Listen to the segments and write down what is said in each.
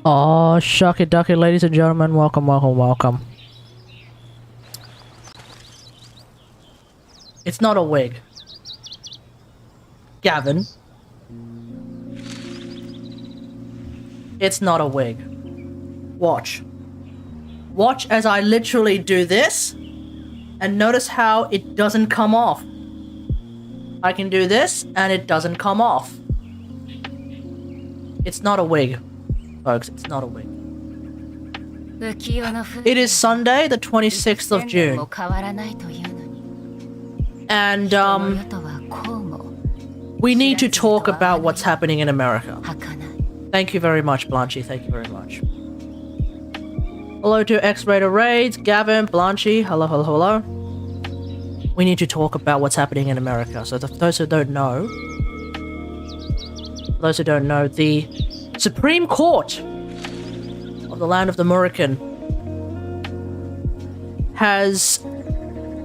Oh, shucky ducky, ladies and gentlemen, welcome, welcome, welcome. It's not a wig. Gavin. It's not a wig. Watch. Watch as I literally do this, and notice how it doesn't come off. I can do this, and it doesn't come off. It's not a wig. Folks, it's not a wig. It is Sunday, the 26th of June. And, we need to talk about what's happening in America. Thank you very much, Blanchy. Thank you very much. Hello to X-Rated Raids, Gavin, Blanchy. Hello, hello, hello. We need to talk about what's happening in America. So those who don't know, the Supreme Court of the land of the Murican has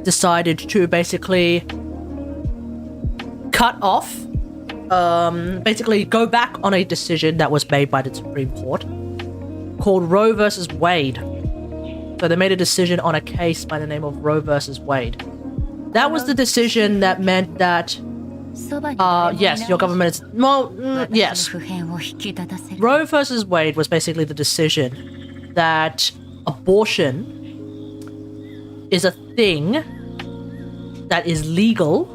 decided to basically cut off, basically go back on a decision that was made by the Supreme Court called Roe versus Wade. So they made a decision on a case by the name of Roe versus Wade. That was the decision that meant that, yes, your government is, well, yes. Roe versus Wade was basically the decision that abortion is a thing that is legal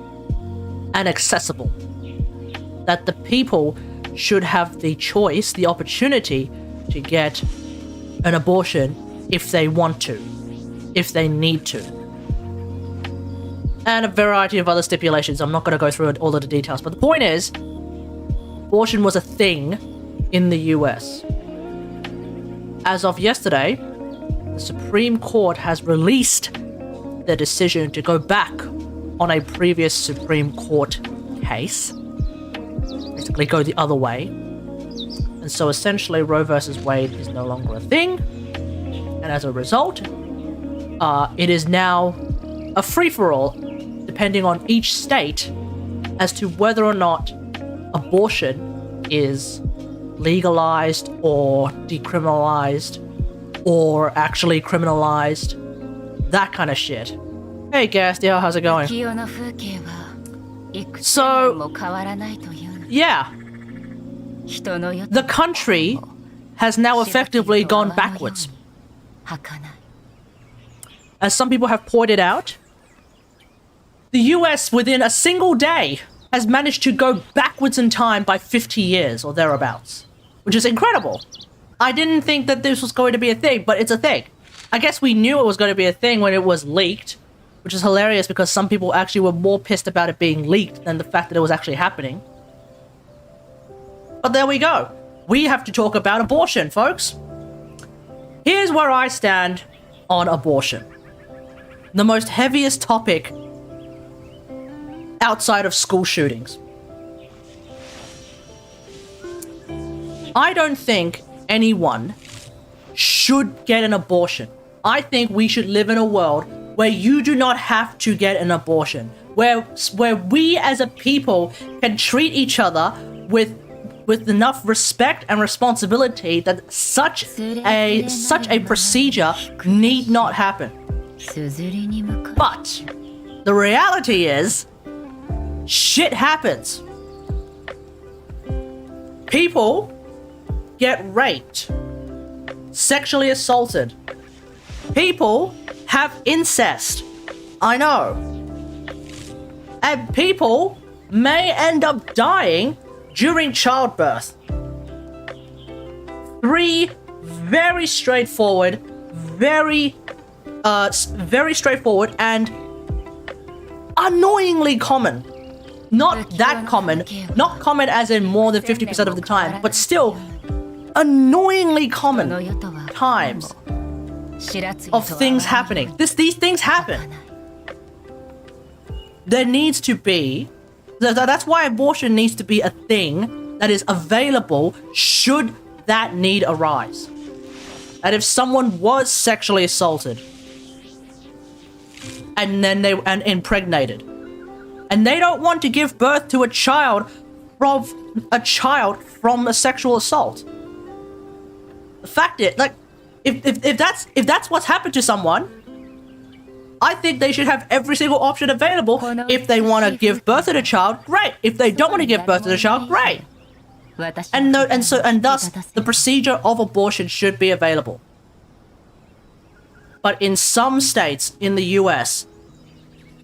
and accessible. That the people should have the choice, the opportunity to get an abortion if they want to, if they need to. And a variety of other stipulations. I'm not going to go through all of the details, but the point is, abortion was a thing in the US. As of yesterday, the Supreme Court has released the decision to go back on a previous Supreme Court case. Basically go the other way. And so essentially Roe versus Wade is no longer a thing. And as a result, it is now a free-for-all depending on each state as to whether or not abortion is legalized or decriminalized or actually criminalized. That kind of shit. Hey Gastia, how's it going? So, yeah. The country has now effectively gone backwards. As some people have pointed out, the US within a single day has managed to go backwards in time by 50 years or thereabouts, which is incredible. I didn't think that this was going to be a thing, but it's a thing. I guess we knew it was going to be a thing when it was leaked, which is hilarious because some people actually were more pissed about it being leaked than the fact that it was actually happening. But there we go. We have to talk about abortion, folks. Here's where I stand on abortion. The most heaviest topic outside of school shootings. I don't think anyone should get an abortion. I think we should live in a world where you do not have to get an abortion, where we as a people can treat each other with enough respect and responsibility that such a procedure need not happen. But the reality is, shit happens. People get raped, sexually assaulted. People have incest. I know. And people may end up dying during childbirth. 3 very straightforward, very straightforward and annoyingly common. Not that common, not common as in more than 50% of the time, but still annoyingly common times of things happening. These things happen. There needs to be, that's why abortion needs to be a thing that is available should that need arise. And if someone was sexually assaulted and then they impregnated, and they don't want to give birth to a child from a sexual assault. The fact is, like, if that's what's happened to someone, I think they should have every single option available. If they want to give birth to the child, great. If they don't want to give birth to the child, great. And thus the procedure of abortion should be available. But in some states in the US,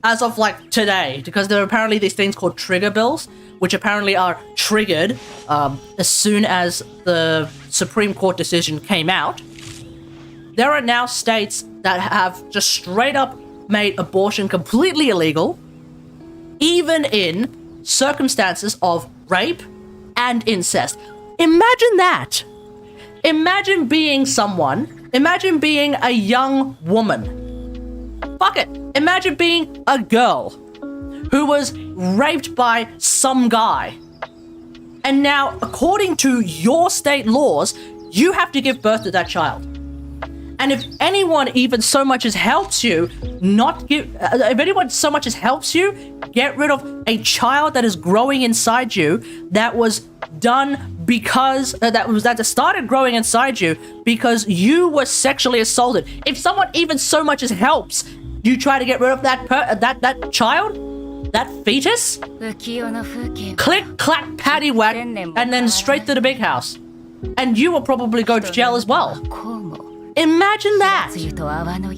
as of like today, because there are apparently these things called trigger bills, which apparently are triggered as soon as the Supreme Court decision came out, there are now states that have just straight up made abortion completely illegal, even in circumstances of rape and incest. Imagine that. Imagine being a young woman. Fuck it. Imagine being a girl who was raped by some guy. And now, according to your state laws, you have to give birth to that child. And if anyone even so much as helps you get rid of a child that is growing inside you, that was done because that started growing inside you because you were sexually assaulted. If someone even so much as helps You try to get rid of that child, that fetus. Click, clack, paddywhack, and then straight to the big house. And you will probably go to jail as well. Imagine that.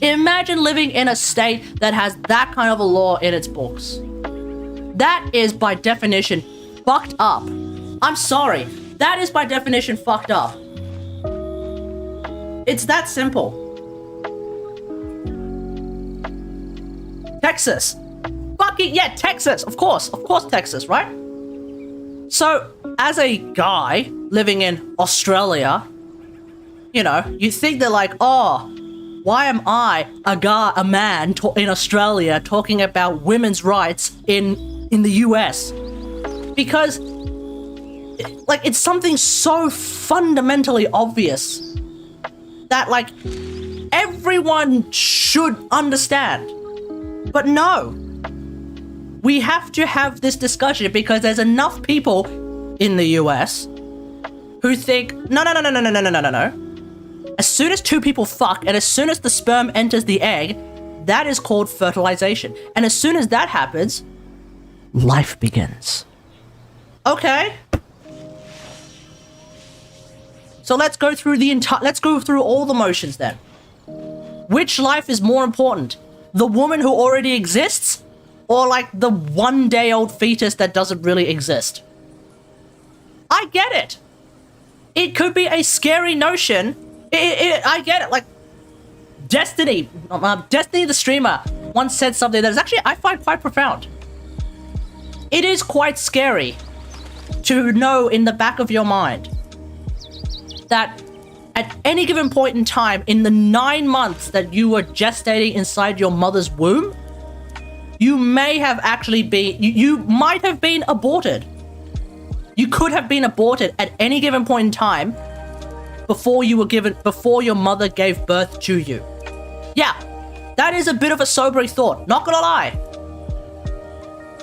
Imagine living in a state that has that kind of a law in its books. That is by definition fucked up. I'm sorry. That is by definition fucked up. It's that simple. Texas. Fucking yeah, Texas. Of course Texas, right? So, as a guy living in Australia, you know, you think they're like, oh, why am I, a man in Australia, talking about women's rights in the US? Because, like, it's something so fundamentally obvious that, like, everyone should understand. But no. We have to have this discussion because there's enough people in the US who think, no. As soon as two people fuck and as soon as the sperm enters the egg, that is called fertilization. And as soon as that happens, life begins. Okay. So let's go through all the motions then. Which life is more important? The woman who already exists? Or like the 1-day-old fetus that doesn't really exist? I get it. It could be a scary notion. I get it. Like, Destiny the streamer once said something that is actually, I find quite profound. It is quite scary to know in the back of your mind that at any given point in time, in the 9 months that you were gestating inside your mother's womb, you may have actually been, you might have been aborted. You could have been aborted at any given point in time before your mother gave birth to you. Yeah, that is a bit of a sobering thought, not gonna lie.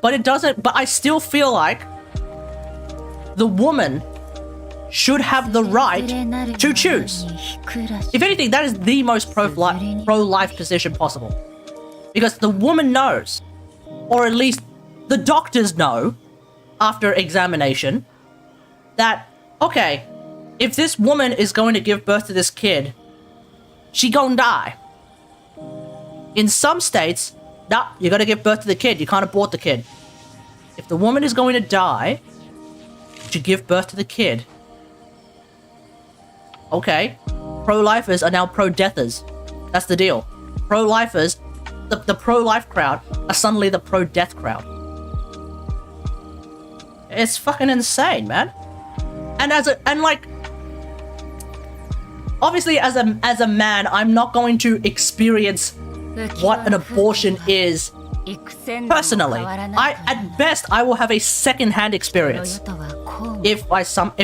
But I still feel like the woman should have the right to choose. If anything, that is the most pro-life position possible. Because the woman knows, or at least the doctors know, after examination, that, okay, if this woman is going to give birth to this kid, she gonna die. In some states, nah, you gotta give birth to the kid, you can't abort the kid. If the woman is going to die to give birth to the kid, okay, pro-lifers are now pro-deathers. That's the deal. Pro-lifers, the pro-life crowd are suddenly the pro-death crowd. It's fucking insane, man. And obviously as a man, I'm not going to experience what an abortion is personally. At best I will have a second-hand experience. If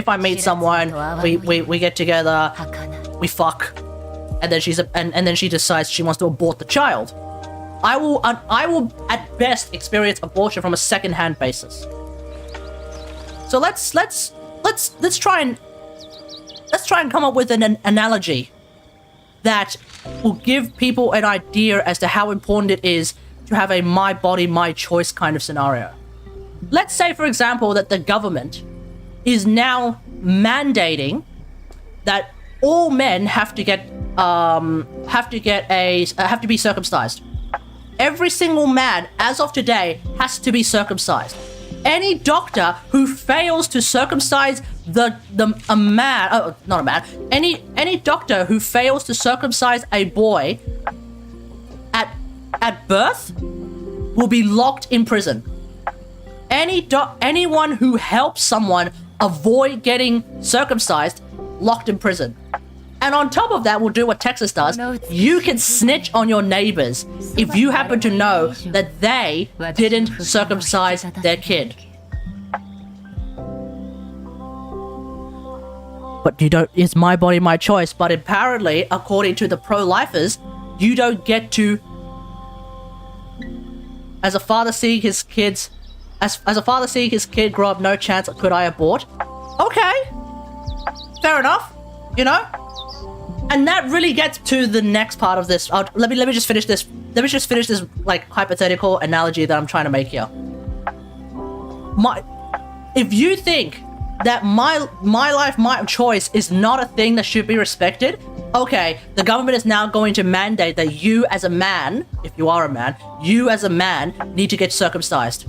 I meet someone, we get together, we fuck, and then she decides she wants to abort the child. I will at best experience abortion from a second-hand basis. So let's try and come up with an analogy that will give people an idea as to how important it is to have a my body, my choice kind of scenario. Let's say, for example, that the government is now mandating that all men have to be circumcised. Every single man, as of today, has to be circumcised. Any doctor who fails to circumcise any doctor who fails to circumcise a boy at birth will be locked in prison. Anyone who helps someone avoid getting circumcised, locked in prison. And on top of that, we'll do what Texas does. You can snitch on your neighbors if you happen to know that they didn't circumcise their kid. But you don't, it's my body, my choice. But apparently, according to the pro-lifers, you don't get to, as a father seeing his kid grow up, no chance could I abort. Okay. Fair enough. You know? And that really gets to the next part of this. Let me just finish this. Let me just finish this like hypothetical analogy that I'm trying to make here. If you think that my life, my choice is not a thing that should be respected, okay, the government is now going to mandate that you as a man, if you are a man, you as a man need to get circumcised.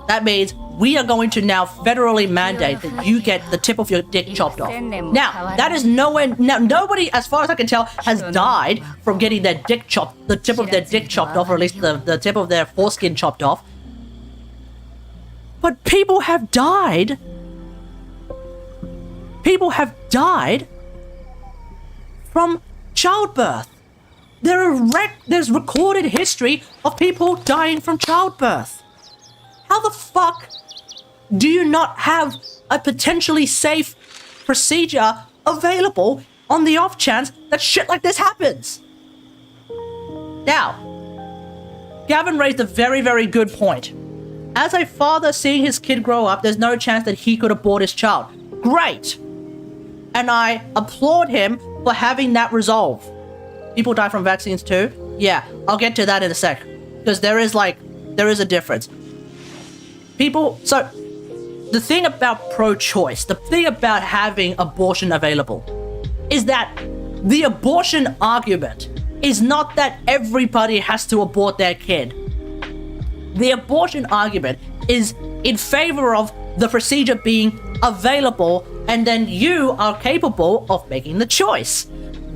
That means we are going to now federally mandate that you get the tip of your dick chopped off. Now, that is nowhere... Now, nobody, as far as I can tell, has died from getting their dick chopped, the tip of their dick chopped off, or at least the tip of their foreskin chopped off. But people have died. People have died from childbirth. There's recorded history of people dying from childbirth. How the fuck do you not have a potentially safe procedure available on the off chance that shit like this happens? Now, Gavin raised a very, very good point. As a father seeing his kid grow up, there's no chance that he could abort his child. Great! And I applaud him for having that resolve. People die from vaccines too? Yeah, I'll get to that in a sec. Because there is a difference. So, the thing about pro-choice, the thing about having abortion available, is that the abortion argument is not that everybody has to abort their kid. The abortion argument is in favor of the procedure being available, and then you are capable of making the choice.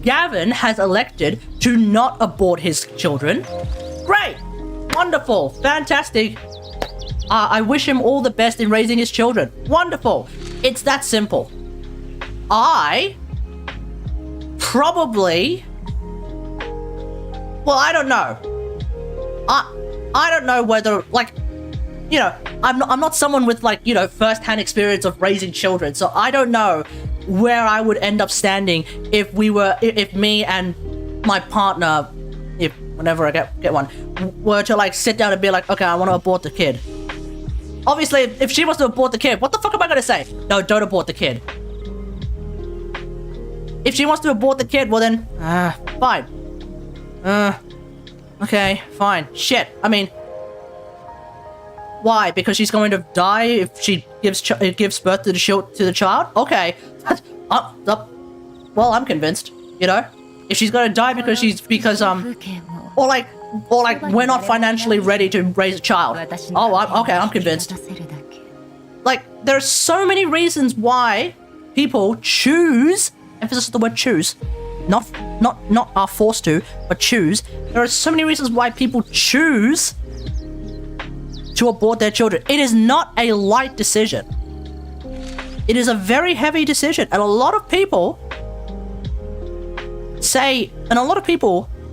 Gavin has elected to not abort his children. Great! Wonderful! Fantastic! I wish him all the best in raising his children. Wonderful. It's that simple. I probably... Well, I don't know. I don't know whether, like, you know, I'm not someone with, like, you know, first-hand experience of raising children, so I don't know where I would end up standing if me and my partner, whenever I get one, were to, like, sit down and be like, okay, I want to abort the kid. Obviously, if she wants to abort the kid, what the fuck am I gonna say? No, don't abort the kid. If she wants to abort the kid, well then, fine. Okay, fine. Shit, I mean, why? Because she's going to die if she gives birth to the child? Okay. Well, I'm convinced, you know? If she's gonna die because or like we're not financially ready to raise a child. Oh, okay, I'm convinced. Like, there are so many reasons why people choose, emphasis on the word choose, not are forced to, but choose. There are so many reasons why people choose to abort their children. It is not a light decision. It is a very heavy decision, and a lot of people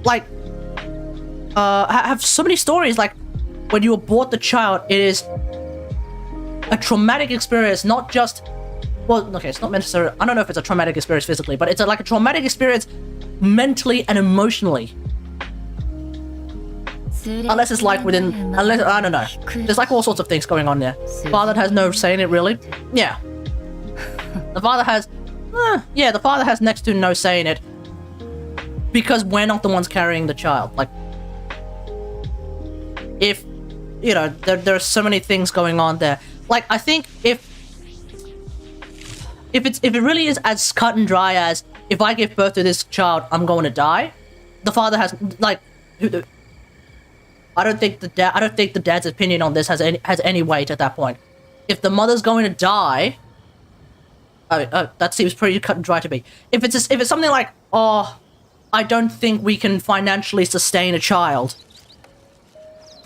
like have so many stories, like when you abort the child, it is a traumatic experience, not just, well, okay, it's not necessarily, I don't know if it's a traumatic experience physically, but it's like a traumatic experience mentally and emotionally. Unless it's like I don't know. There's like all sorts of things going on there. Father has no say in it, really. Yeah. The father has next to no say in it. Because we're not the ones carrying the child. Like, if, you know, there are so many things going on there. Like, I think if it really is as cut and dry as, if I give birth to this child, I'm going to die, the father has, like, I don't think the dad's opinion on this has any weight at that point. If the mother's going to die, that seems pretty cut and dry to me. If it's something like, oh, I don't think we can financially sustain a child,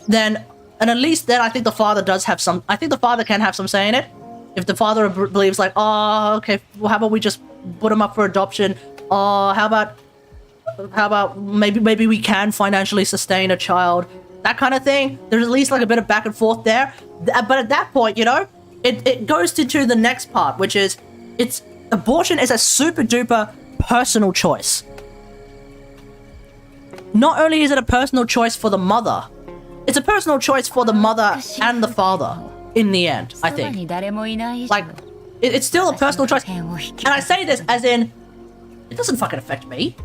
then, and at least then I think the father does have some, I think the father can have some say in it. If the father believes like, oh, okay, well, how about we just put him up for adoption? How about maybe we can financially sustain a child? That kind of thing. There's at least like a bit of back and forth there. But at that point, you know, it goes to the next part, which is, abortion is a super duper personal choice. Not only is it a personal choice for the mother, it's a personal choice for the mother and the father in the end, I think. Like, it's still a personal choice. And I say this as in, It doesn't fucking affect me.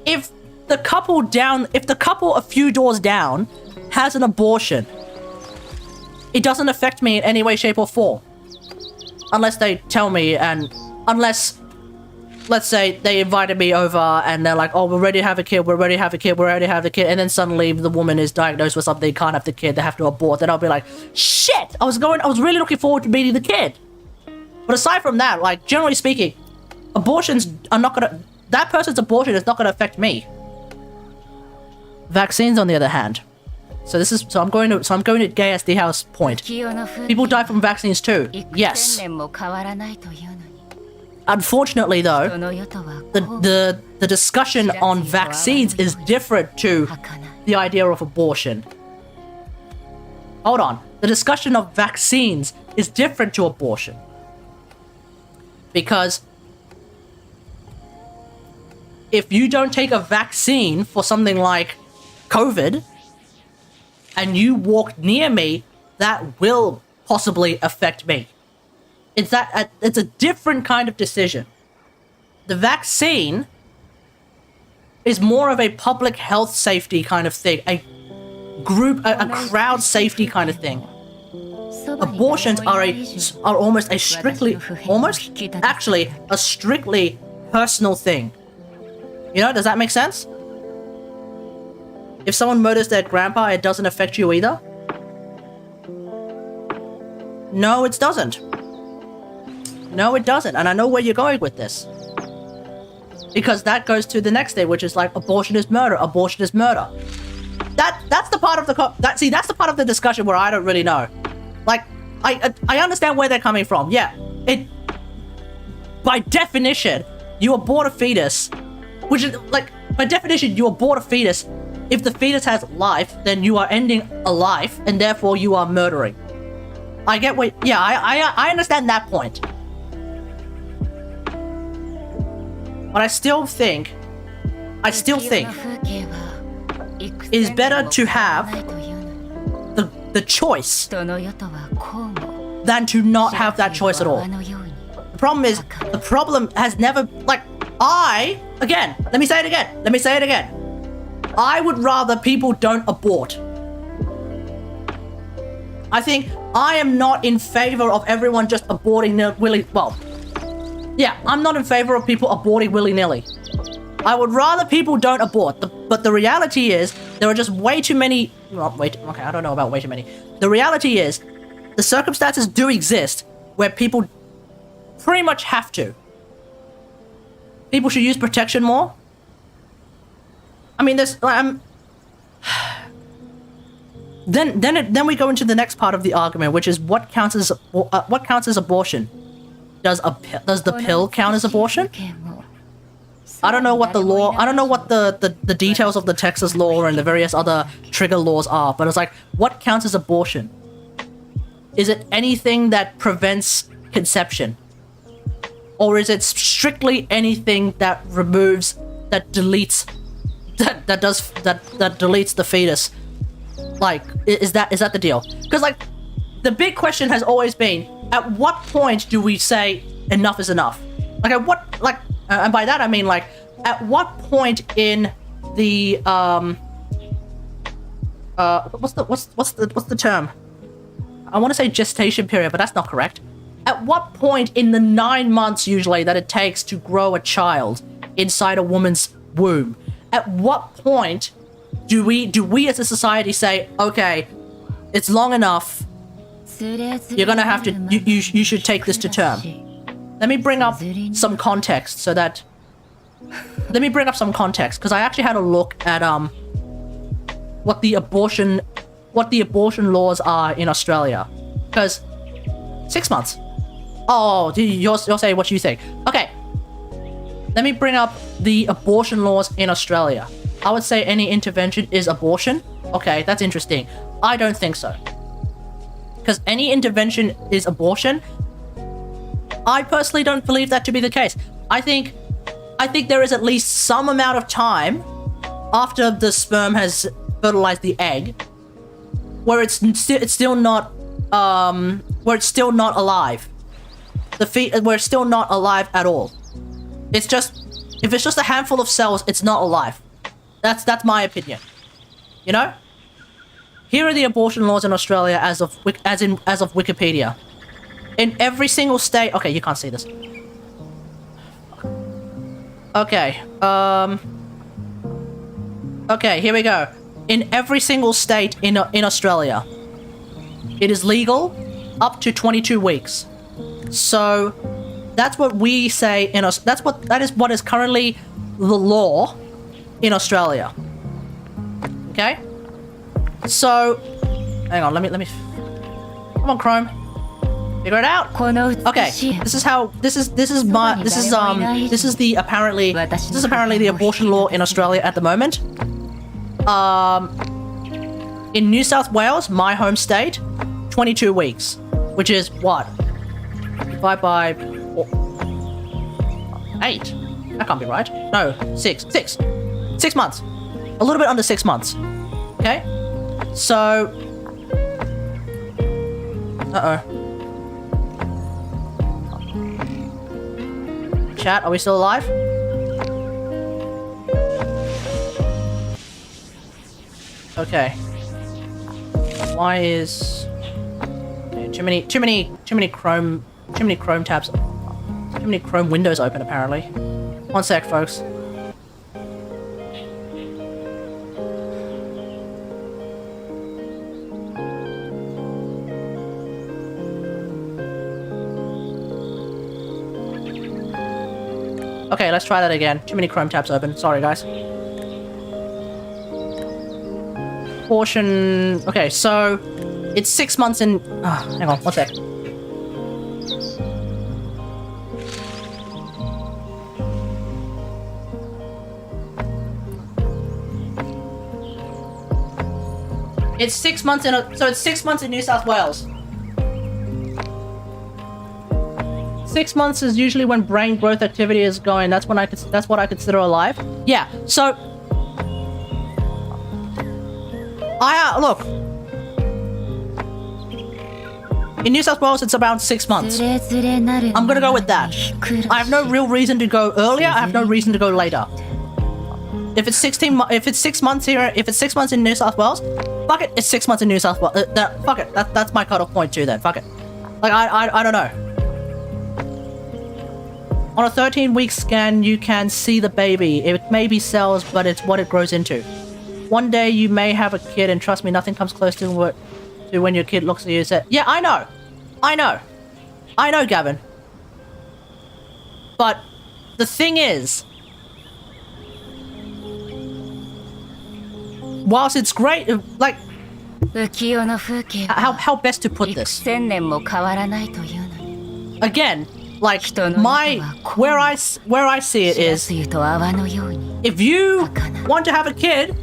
If the couple a few doors down has an abortion, it doesn't affect me in any way, shape, or form. Unless they tell me, and unless, let's say, they invited me over and they're like, oh, we're ready to have a kid, we're ready to have a kid, we're ready to have a kid, and then suddenly the woman is diagnosed with something, can't have the kid, they have to abort, then I'll be like, shit! I was really looking forward to meeting the kid. But aside from that, like, generally speaking, abortions are not gonna, that person's abortion is not gonna affect me. Vaccines, on the other hand. So I'm going to Gay SD House point. People die from vaccines too. Yes. Unfortunately, though, the discussion on vaccines is different to the idea of abortion. Hold on. The discussion of vaccines is different to abortion. Because if you don't take a vaccine for something like COVID, and you walk near me, that will possibly affect me. It's a different kind of decision. The vaccine is more of a public health safety kind of thing, a crowd safety kind of thing. Abortions are a strictly personal thing. You know, does that make sense? If someone murders their grandpa, it doesn't affect you either? No, it doesn't. No, it doesn't. And I know where you're going with this. Because that goes to the next thing, which is like, abortion is murder, abortion is murder. That's the part of that's the part of the discussion where I don't really know. Like, I understand where they're coming from. Yeah, by definition, you abort a fetus, which is like, by definition, you abort a fetus. If the fetus has life, then you are ending a life, and therefore you are murdering. I get what, yeah, I understand that point. But I still think it is better to have the choice than to not have that choice at all. The problem is, the problem has never, like, let me say it again. I would rather people don't abort. I think I am not in favor of everyone just aborting I'm not in favor of people aborting willy-nilly. I would rather people don't abort. But the reality is, there are just way too many... I don't know about way too many. The reality is, the circumstances do exist where people pretty much have to. People should use protection more. I mean, there's then we go into the next part of the argument, which is what counts as abortion. Does the pill count as abortion? I don't know what the law. I don't know what the details of the Texas law and the various other trigger laws are, but it's like, what counts as abortion? Is it anything that prevents conception, or is it strictly anything that deletes the fetus? Like, is that the deal? Because, like, the big question has always been, at what point do we say enough is enough? Like, at what, like, and by that I mean, like, at what point in the what's the term? I want to say gestation period, but that's not correct. At what point in the 9 months usually that it takes to grow a child inside a woman's womb, at what point do we as a society say, okay, it's long enough, you're gonna have to, you should take this to term? Let me bring up some context because I actually had a look at what the abortion laws are in Australia. Because 6 months. Oh, you'll say what you think. Okay. Let me bring up the abortion laws in Australia. I would say any intervention is abortion. Okay, that's interesting. I don't think so. Because any intervention is abortion. I personally don't believe that to be the case. I think there is at least some amount of time after the sperm has fertilized the egg where it's still not alive. Where it's still not alive at all. It's just, if it's just a handful of cells, it's not alive. That's my opinion. You know? Here are the abortion laws in Australia as of Wikipedia. In every single state... Okay, you can't see this. Okay, okay, here we go. In every single state in Australia, it is legal up to 22 weeks. So that's what we say in us. That is what is currently the law in Australia. Okay. So, hang on. Let me. Come on, Chrome. Figure it out. Okay. This is apparently the abortion law in Australia at the moment. In New South Wales, my home state, 22 weeks, which is what? Divided by 8. That can't be right. No, 6. 6 months. A little bit under 6 months. Okay? So... Uh-oh. Chat, are we still alive? Okay. Why is... Okay, too many Chrome tabs. Too many Chrome windows open, apparently. One sec, folks. Okay, let's try that again. Too many Chrome tabs open. Sorry, guys. Portion... Okay, so... It's 6 months in... hang on, one sec. It's 6 months in... So it's 6 months in New South Wales. 6 months is usually when brain growth activity is going. That's what I consider alive. Yeah. So look. In New South Wales, it's about 6 months. I'm gonna go with that. I have no real reason to go earlier. I have no reason to go later. If it's 6 months here, if it's 6 months in New South Wales, fuck it. It's 6 months in New South Wales. Fuck it. That's my cutoff point too. Then fuck it. Like I don't know. On a 13-week scan, you can see the baby. It may be cells, but it's what it grows into. One day you may have a kid, and trust me, nothing comes close to when your kid looks at you and says, "Yeah, I know, Gavin." But the thing is, whilst it's great, like, how best to put this? Again. Like, where I see it is, if you want to have a kid,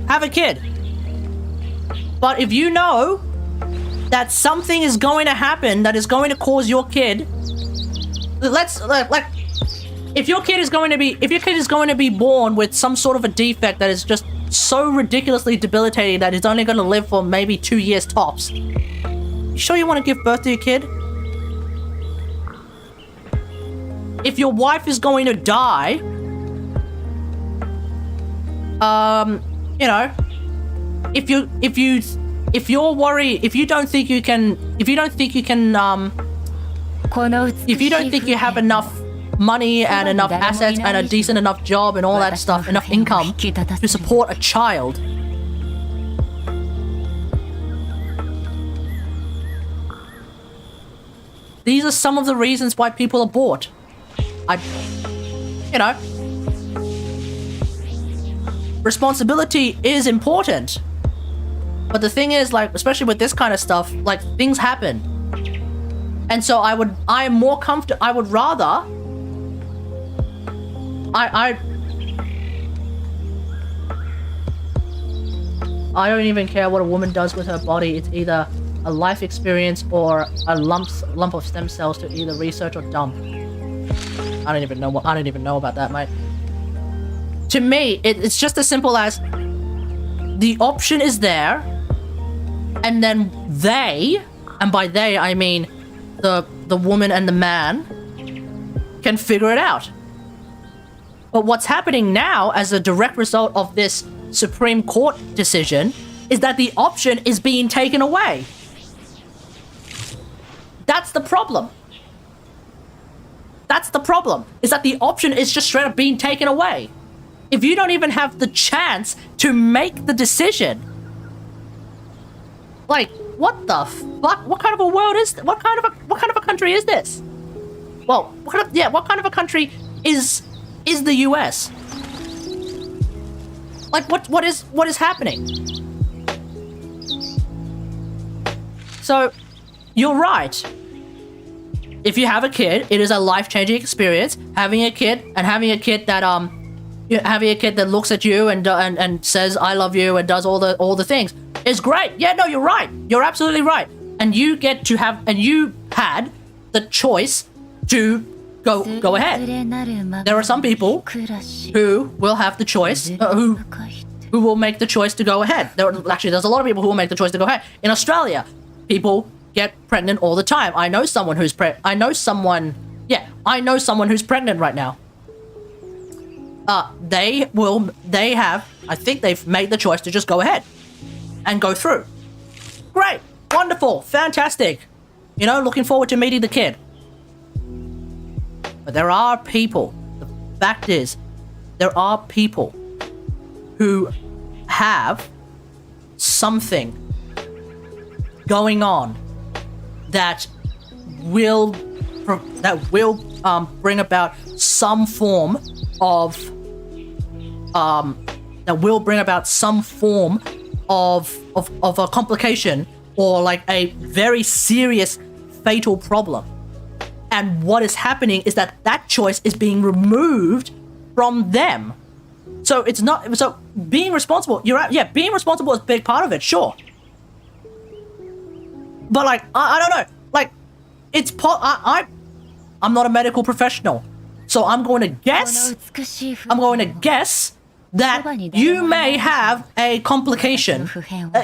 have a kid. But if you know that something is going to happen that is going to cause your kid, if your kid is going to be born with some sort of a defect that is just so ridiculously debilitating that it's only going to live for maybe 2 years tops, you sure you want to give birth to your kid? If your wife is going to die, you know, if you don't think you have enough money and enough assets and a decent enough job and all that stuff, enough income to support a child, these are some of the reasons why people abort. You know, responsibility is important. But the thing is, like, especially with this kind of stuff, like, things happen. And so I am more comfortable, I would rather, I don't even care what a woman does with her body. It's either a life experience or a lump of stem cells to either research or dump. I don't even know about that, mate. To me, it's just as simple as the option is there, and then they, and by they I mean the woman and the man, can figure it out. But what's happening now as a direct result of this Supreme Court decision is that the option is being taken away. That's the problem. That's the problem, is that the option is just straight up being taken away. If you don't even have the chance to make the decision, like, what the fuck? What kind of a world is what kind of a country is this? Well, what kind of a country is the US? Like, what is happening? So, you're right. If you have a kid, it is a life-changing experience. Having a kid that looks at you and says "I love you" and does all the things is great. Yeah, no, you're right. You're absolutely right. And you had the choice to go ahead. There are some people who will have the choice, who will make the choice to go ahead. There's a lot of people who will make the choice to go ahead. In Australia, people get pregnant all the time. I know someone who's pregnant right now. I think they've made the choice to just go ahead and go through. Great, wonderful, fantastic. You know, looking forward to meeting the kid. But there are people, the fact is, there are people who have something going on that will bring about some form of a complication or like a very serious fatal problem. And what is happening is that choice is being removed from them. So it's not, so being responsible, you're right, yeah, being responsible is a big part of it, sure. But like, I don't know, like, I'm not a medical professional, so I'm going to guess that you may have a complication.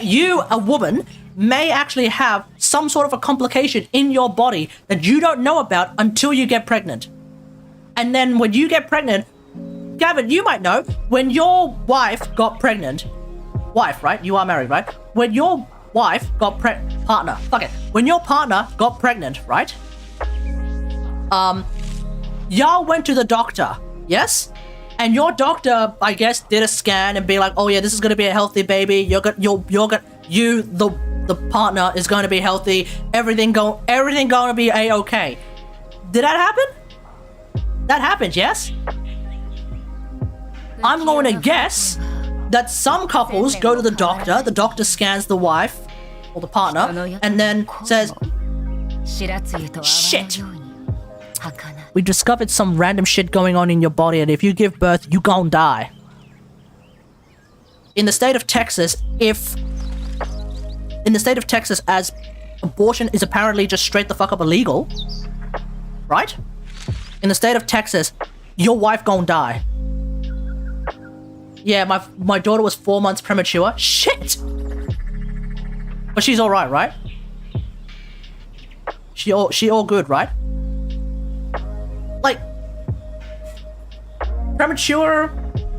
You, a woman, may actually have some sort of a complication in your body that you don't know about until you get pregnant. And then when you get pregnant, Gavin, you might know, when your wife got pregnant, wife, right? You are married, right? When your wife got when your partner got pregnant, right? Y'all went to the doctor, yes? And your doctor, I guess, did a scan and be like, oh yeah, this is gonna be a healthy baby. The partner is going to be healthy. Everything going to be a-okay. Did that happen? That happened, yes? I'm going to guess that some couples go to the doctor scans the wife or the partner, and then says, shit, we discovered some random shit going on in your body, and if you give birth, you gon' die. In the state of Texas, as abortion is apparently just straight the fuck up illegal, right? In the state of Texas, your wife gon' die. Yeah, my daughter was 4 months premature. Shit! But she's alright, right? She all good, right? Like, premature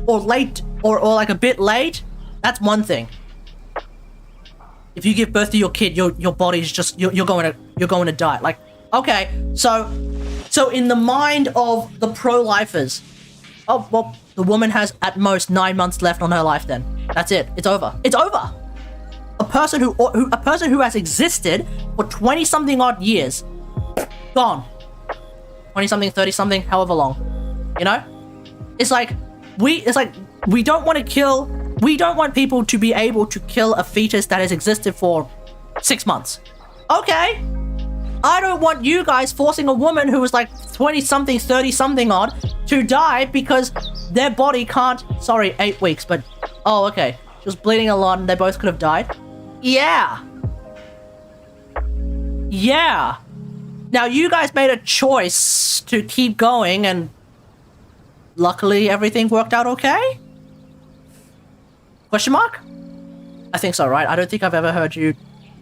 or late or like a bit late, that's one thing. If you give birth to your kid, your body's just you're going to die. Like, okay, so in the mind of the pro-lifers, oh well, the woman has at most 9 months left on her life. Then that's it. It's over. It's over. A person who has existed for 20-something odd years, gone. 20-something, 30-something, however long. You know, it's like we don't want to kill. We don't want people to be able to kill a fetus that has existed for 6 months. Okay. I don't want you guys forcing a woman who was like 20-something, 30-something odd to die because their body can't... Sorry, 8 weeks, but... Oh, okay. She was bleeding a lot and they both could have died. Yeah. Yeah. Now, you guys made a choice to keep going and... Luckily, everything worked out okay? Question mark? I think so, right? I don't think I've ever heard you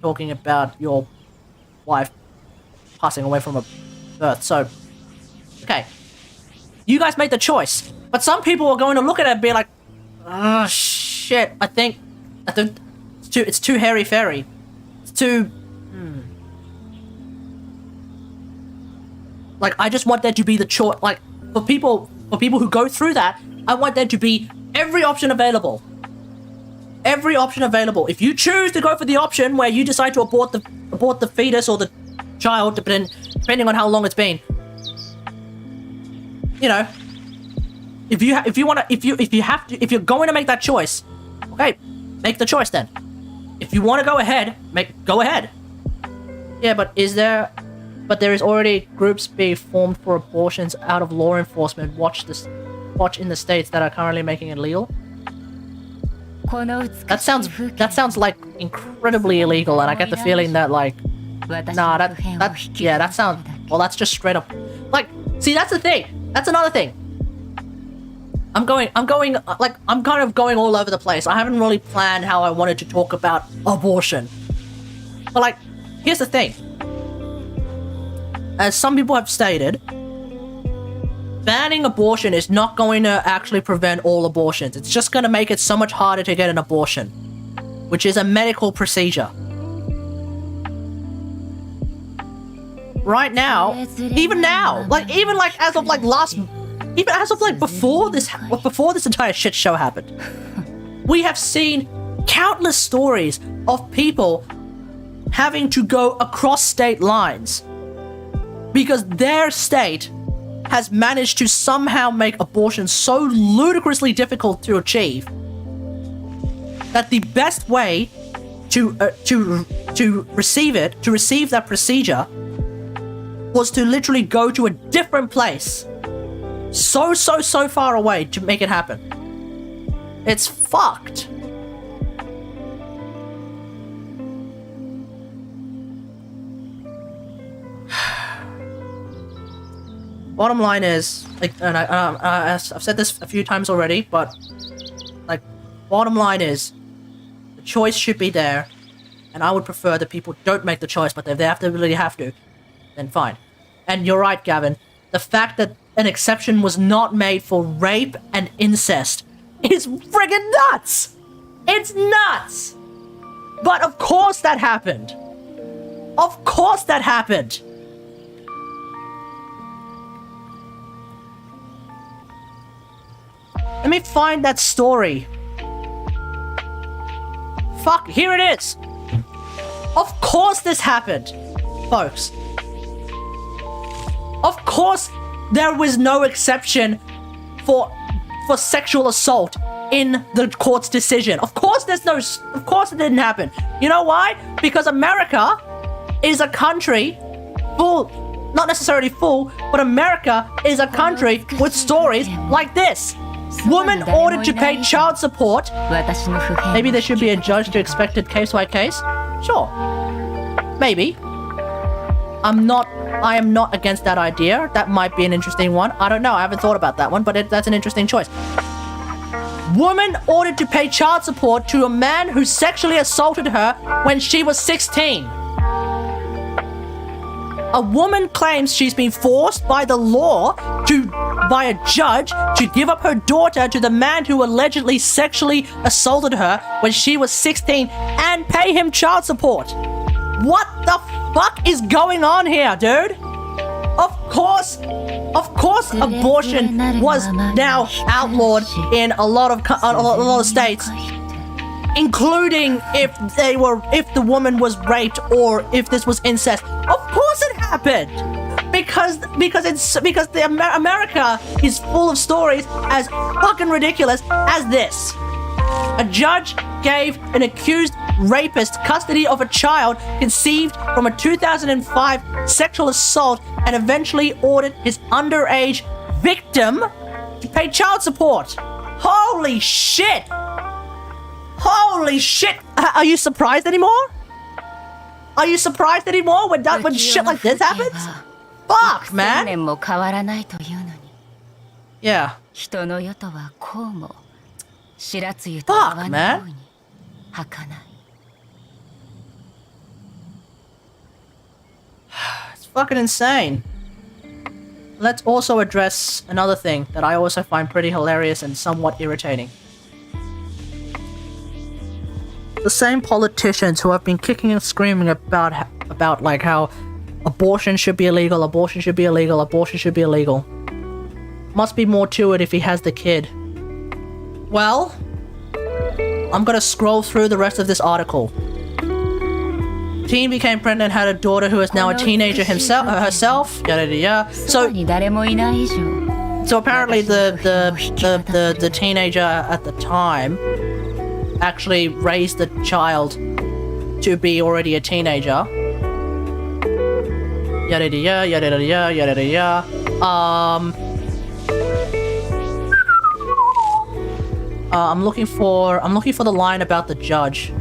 talking about your wife passing away from a birth, so... Okay. You guys made the choice. But some people are going to look at it and be like, oh shit, I think it's too hairy-fairy. It's too... Like, I just want there to be the choice. Like, for people who go through that, I want there to be every option available. Every option available. If you choose to go for the option where you decide to abort the fetus or the child, depending on how long it's been, you know, if you're going to make that choice, okay, make the choice then. If you want to go ahead, go ahead. Yeah, but there is already groups being formed for abortions out of law enforcement. Watch in the states that are currently making it legal. That sounds like incredibly illegal, and I get the feeling that like, nah, that sounds, well, that's just straight up, like, see, that's the thing. That's another thing. I'm kind of going all over the place. I haven't really planned how I wanted to talk about abortion. But like, here's the thing. As some people have stated, banning abortion is not going to actually prevent all abortions. It's just going to make it so much harder to get an abortion, which is a medical procedure. Right now, even as of before this entire shit show happened, we have seen countless stories of people having to go across state lines because their state has managed to somehow make abortion so ludicrously difficult to achieve that the best way to receive that procedure was to literally go to a different place so far away to make it happen. It's fucked. Bottom line is, like, and I've said this a few times already, but like, bottom line is, the choice should be there, and I would prefer that people don't make the choice, but if they really have to, then fine. And you're right, Gavin. The fact that an exception was not made for rape and incest is friggin' nuts! It's nuts! But of course that happened. Of course that happened. Let me find that story. Fuck, here it is. Of course this happened, folks. Of course there was no exception for sexual assault in the court's decision. Of course it didn't happen. You know why? Because America is a country full, not necessarily full, but America is a country with stories like this. Woman ordered to pay child support. Maybe there should be a judge to expect it case by case. Sure. Maybe. I am not against that idea. That might be an interesting one. I don't know. I haven't thought about that one, but that's an interesting choice. Woman ordered to pay child support to a man who sexually assaulted her when she was 16. A woman claims she's been forced by the law by a judge to give up her daughter to the man who allegedly sexually assaulted her when she was 16 and pay him child support. What the fuck is going on here, dude? Of course, abortion was now outlawed in a lot of states, including if the woman was raped or if this was incest. Of course it happened, because the America is full of stories as fucking ridiculous as this. A judge gave an accused rapist custody of a child conceived from a 2005 sexual assault and eventually ordered his underage victim to pay child support. Holy shit! Holy shit! Are you surprised anymore? Are you surprised anymore when shit like this happens? Fuck, man! Yeah. Fuck, man! It's fucking insane. let's also address another thing that I also find pretty hilarious and somewhat irritating. The same politicians who have been kicking and screaming about like how abortion should be illegal, abortion should be illegal, abortion should be illegal. Must be more to it if he has the kid. Well, I'm gonna scroll through the rest of this article. Teen became pregnant, had a daughter who is now a teenager herself. Yada yada yada. So apparently the teenager at the time actually raised the child to be already a teenager. Yada yada yada yada yada yada yada. I'm looking for the line about the judge.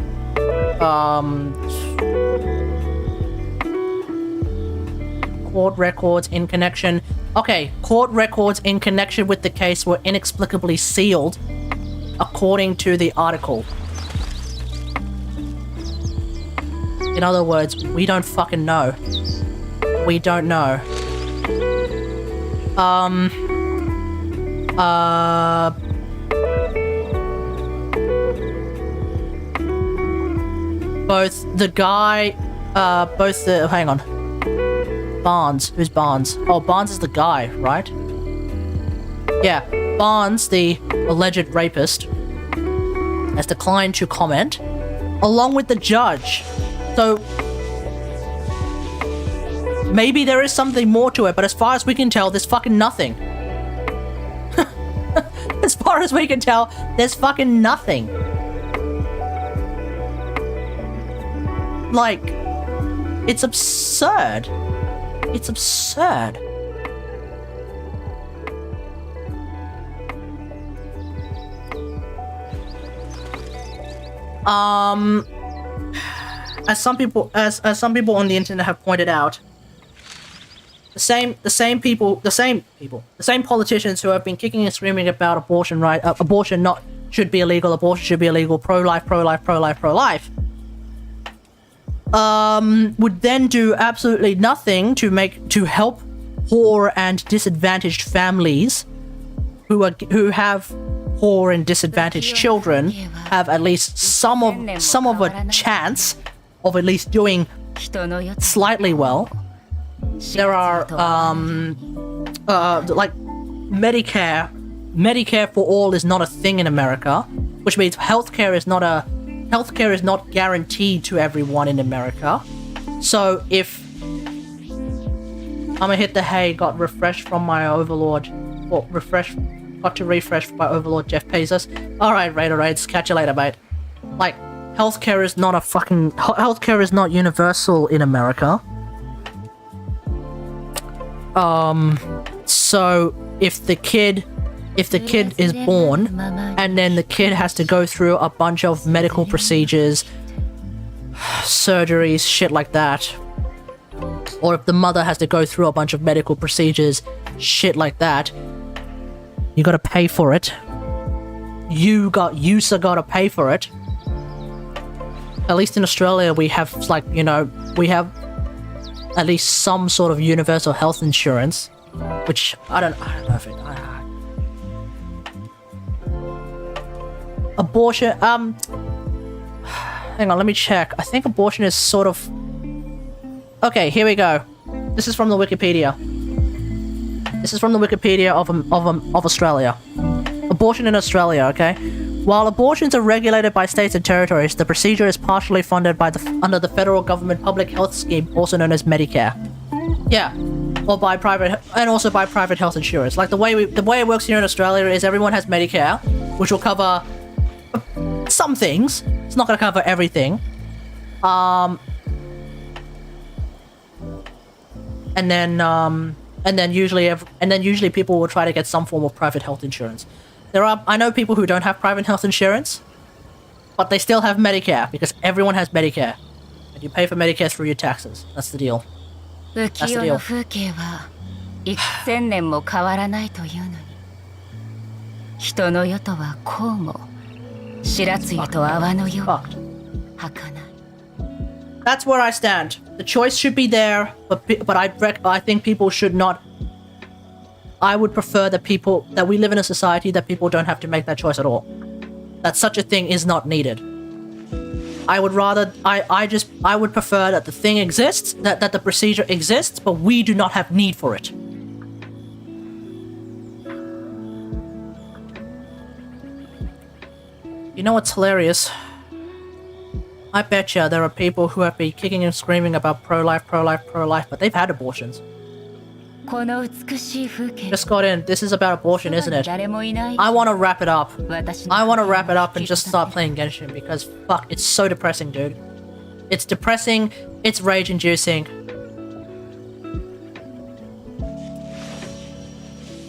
Court records in connection. Okay, court records in connection with the case were inexplicably sealed, according to the article. In other words, we don't fucking know. We don't know. Hang on. Barnes. Who's Barnes? Oh, Barnes is the guy, right? Yeah, Barnes, the alleged rapist, has declined to comment, along with the judge. So, maybe there is something more to it, but as far as we can tell, there's fucking nothing. As far as we can tell, there's fucking nothing. Like, it's absurd. It's absurd. As some people on the internet have pointed out, the same politicians who have been kicking and screaming about abortion should be illegal, pro-life, would then do absolutely nothing to help poor and disadvantaged families who have poor and disadvantaged children have at least some of a chance of at least doing slightly well. There are like Medicare for all is not a thing in America, which means healthcare is not guaranteed to everyone in America. So if I'ma hit the hey, got refreshed from my overlord, or got to refresh by overlord Jeff Bezos. Alright, Raids, catch you later, mate. Like, healthcare is not universal in America. So if the kid is born and then the kid has to go through a bunch of medical procedures, surgeries, shit like that, or if the mother has to go through a bunch of medical procedures, shit like that, you gotta pay for it. You gotta pay for it. At least in Australia, we have at least some sort of universal health insurance, which I don't know if it. Abortion. Hang on, let me check. I think abortion is sort of. Okay, here we go. This is from the Wikipedia. Of Australia. Abortion in Australia. Okay. While abortions are regulated by states and territories, the procedure is partially funded by under the federal government public health scheme, also known as Medicare. Yeah, or by private health insurance. Like the way it works here in Australia is everyone has Medicare, which will cover some things. It's not going to cover everything. And then usually people will try to get some form of private health insurance. I know people who don't have private health insurance, but they still have Medicare because everyone has Medicare, and you pay for Medicare through your taxes. That's the deal. That's the deal. Fucked. That's where I stand. The choice should be there, but I think people should not I would prefer that we live in a society that people don't have to make that choice at all. That such a thing is not needed. I would rather, I would prefer that the thing exists, that the procedure exists, but we do not have need for it. You know what's hilarious? I betcha there are people who have been kicking and screaming about pro-life, pro-life, pro-life, but they've had abortions. Just got in. This is about abortion, isn't it? I want to wrap it up. I want to wrap it up and just start playing Genshin because fuck, it's so depressing, dude. It's depressing. It's rage-inducing.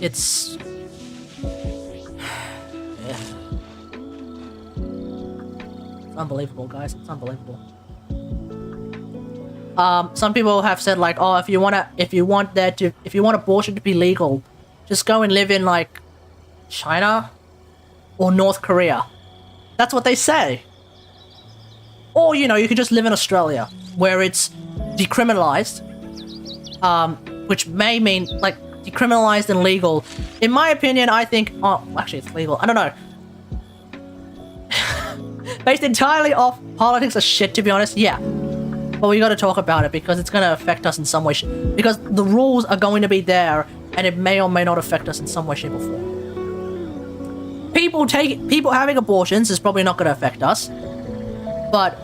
It's... It's unbelievable, guys. It's unbelievable. Some people have said like, oh, if you want abortion to be legal, just go and live in like China or North Korea. That's what they say. Or, you know, you could just live in Australia where it's decriminalized, which may mean like decriminalized and legal. In my opinion, I think, oh, actually it's legal. I don't know. Based entirely off politics of shit, to be honest. Yeah. But we gotta talk about it because it's gonna affect us in some way. Because the rules are going to be there and it may or may not affect us in some way, shape, or form. People having abortions is probably not gonna affect us. But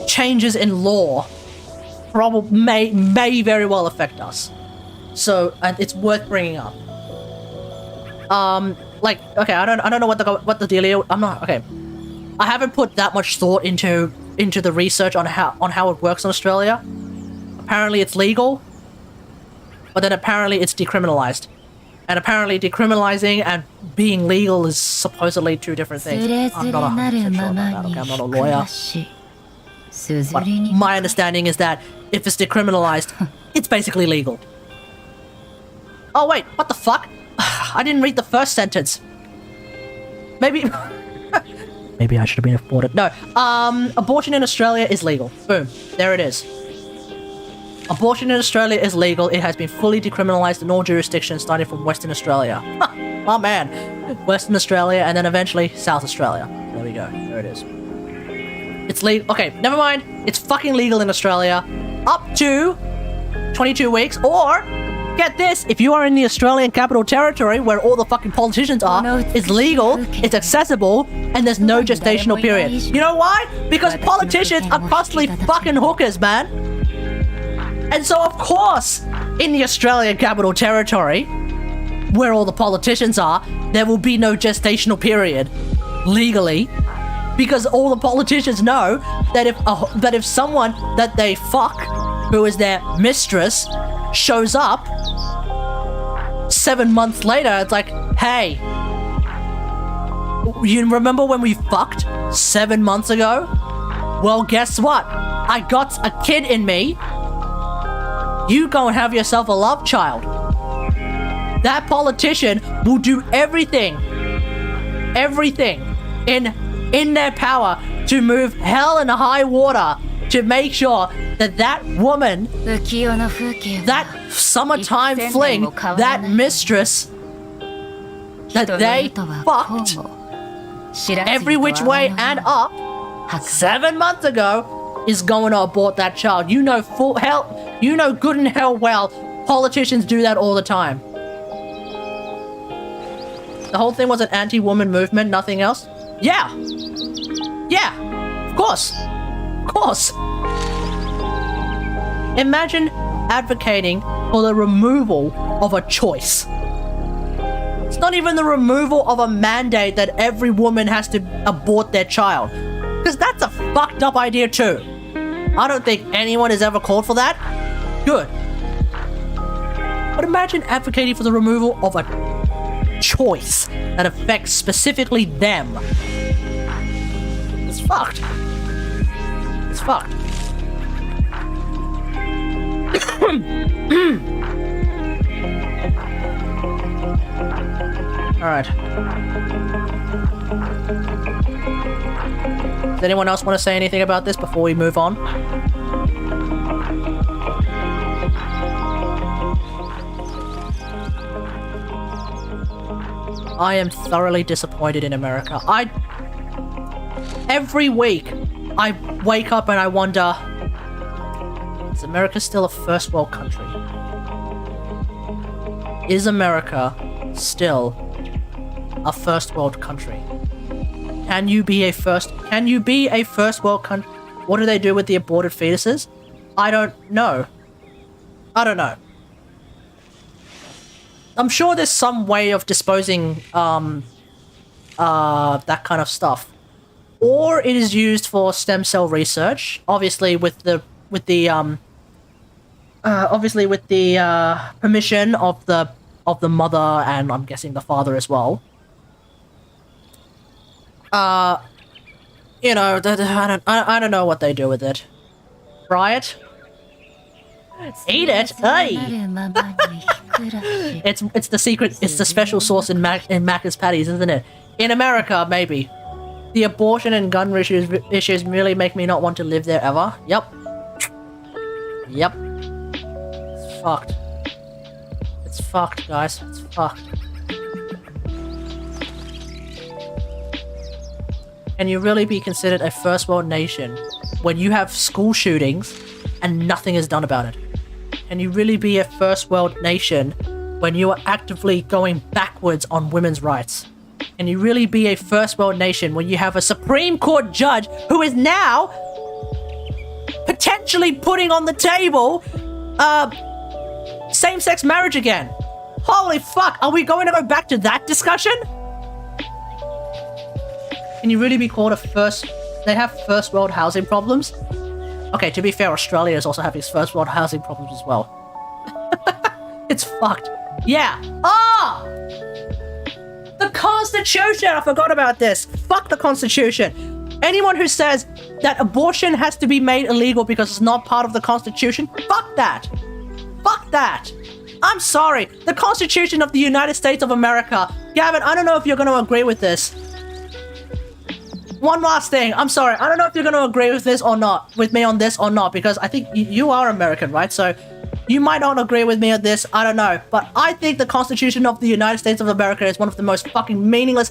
changes in law probably may very well affect us. So, and it's worth bringing up. Like, okay, I don't know what the deal is. I'm not okay. I haven't put that much thought into the research on how it works in Australia. Apparently it's legal, but then apparently it's decriminalized. And apparently decriminalizing and being legal is supposedly two different things. I'm not 100% sure about that, okay? I'm not a lawyer. But my understanding is that if it's decriminalized, it's basically legal. Oh wait, what the fuck? I didn't read the first sentence. Maybe... Maybe I should have been afforded. No, abortion in Australia is legal. Boom. There it is. Abortion in Australia is legal. It has been fully decriminalized in all jurisdictions starting from Western Australia. Oh man. Western Australia and then eventually South Australia. There we go. There it is. It's legal. Okay, never mind. It's fucking legal in Australia. Up to 22 weeks or... Get this, if you are in the Australian Capital Territory where all the fucking politicians are, it's legal, it's accessible, and there's no gestational period. You know why? Because politicians are constantly fucking hookers, man. And so, of course, in the Australian Capital Territory, where all the politicians are, there will be no gestational period, legally, because all the politicians know that if someone that they fuck, who is their mistress, shows up 7 months later, it's like, hey, you remember when we fucked 7 months ago? Well, guess what? I got a kid in me. You go and have yourself a love child. That politician will do everything in their power to move hell and high water to make sure that woman, that summertime fling, that mistress that they fucked every which way and up 7 months ago is going to abort that child. You know good and hell well politicians do that all the time. The whole thing was an anti-woman movement, nothing else? Yeah, of course. Of course. Imagine advocating for the removal of a choice. It's not even the removal of a mandate that every woman has to abort their child. Because that's a fucked up idea too. I don't think anyone has ever called for that. Good. But imagine advocating for the removal of a choice that affects specifically them. It's fucked. It's fucked. Alright. Does anyone else want to say anything about this before we move on? I am thoroughly disappointed in America. Every week, I wake up and I wonder, is America still a first world country? Is America still a first world country? Can you be a first world country? What do they do with the aborted fetuses? I don't know. I'm sure there's some way of disposing that kind of stuff. Or it is used for stem cell research, obviously with the permission of the mother, and I'm guessing the father as well. You know, I don't know what they do with it. Fry it? Eat it? Hey! It's the secret, it's the special sauce in Macca's patties, isn't it? In America, maybe. The abortion and gun issues really make me not want to live there ever. Yep. It's fucked. It's fucked, guys. It's fucked. Can you really be considered a first world nation when you have school shootings and nothing is done about it? Can you really be a first world nation when you are actively going backwards on women's rights? Can you really be a first world nation when you have a Supreme Court judge who is now potentially putting on the table same-sex marriage again? Holy fuck, are we going to go back to that discussion? Can you really be called a first... They have first world housing problems? Okay, to be fair, Australia is also having first world housing problems as well. It's fucked. Yeah. Ah! The Constitution! I forgot about this. Fuck the Constitution. Anyone who says that abortion has to be made illegal because it's not part of the Constitution, fuck that. Fuck that. I'm sorry. The Constitution of the United States of America. Gavin, I don't know if you're going to agree with this. One last thing. I'm sorry. I don't know if you're going to agree with this or not, with me on this or not, because I think you are American, right? So you might not agree with me on this. I don't know. But I think the Constitution of the United States of America is one of the most fucking meaningless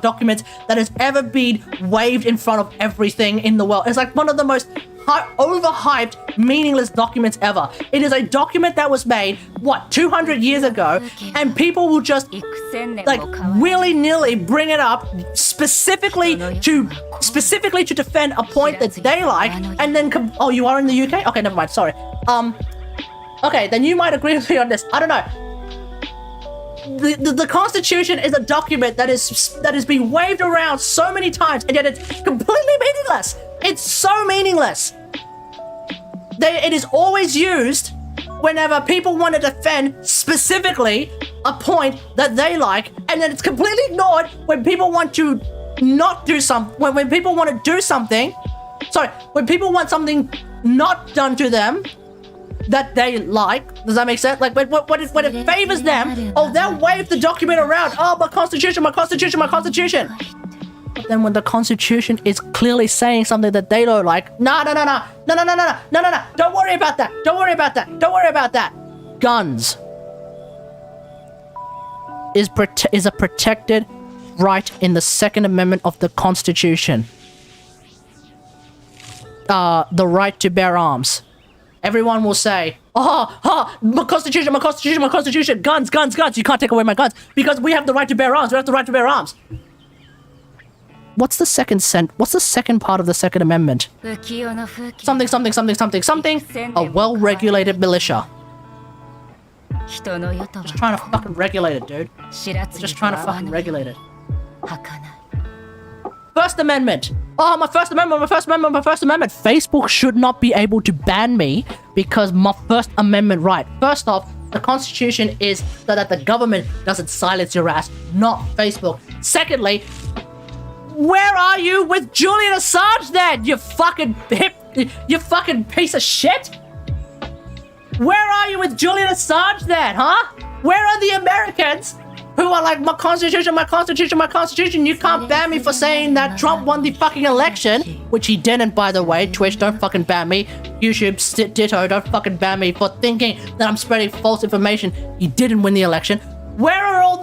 documents that has ever been waved in front of everything in the world. It's like one of the most overhyped, meaningless documents ever. It is a document that was made, 200 years ago, and people will just, like, willy-nilly bring it up specifically to defend a point that they like, and then, oh, you are in the UK? Okay, never mind, sorry. Okay, then you might agree with me on this. I don't know. The Constitution is a document that has been waved around so many times, and yet it's completely meaningless. It's so meaningless. It is always used whenever people want to defend specifically a point that they like, and then it's completely ignored when people want to not do something. When people want to do something, when people want something not done to them that they like. Does that make sense? Like when it favors them, oh, they'll wave the document around. Oh, my Constitution, my Constitution, my Constitution. But then when the Constitution is clearly saying something that they don't like, no, don't worry about that. Don't worry about that. Guns is a protected right in the Second Amendment of the Constitution. The right to bear arms. Everyone will say, my Constitution, my Constitution, my Constitution, guns, you can't take away my guns, because we have the right to bear arms, What's the second part of the Second Amendment? Something, a well-regulated militia. Just trying to fucking regulate it, dude. Just trying to fucking regulate it. First Amendment. Oh, my First Amendment. Facebook should not be able to ban me because my First Amendment right. First off, the Constitution is so that the government doesn't silence your ass, not Facebook. Secondly, where are you with Julian Assange then, you fucking piece of shit? Where are you with Julian Assange then, huh? Where are the Americans who are like, my Constitution, you can't ban me for saying that Trump won the fucking election, which he didn't, by the way. Twitch, don't fucking ban me. YouTube, ditto, don't fucking ban me for thinking that I'm spreading false information. He didn't win the election. Where are all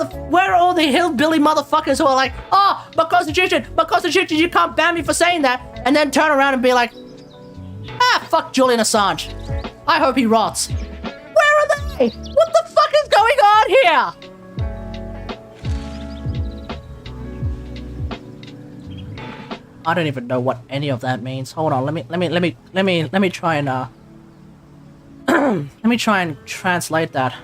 the hillbilly motherfuckers who are like, oh, my constitution, you can't ban me for saying that, and then turn around and be like, ah, fuck Julian Assange. I hope he rots. Where are they? What the fuck is going on here? I don't even know what any of that means. Hold on, let me try and let me try and translate that.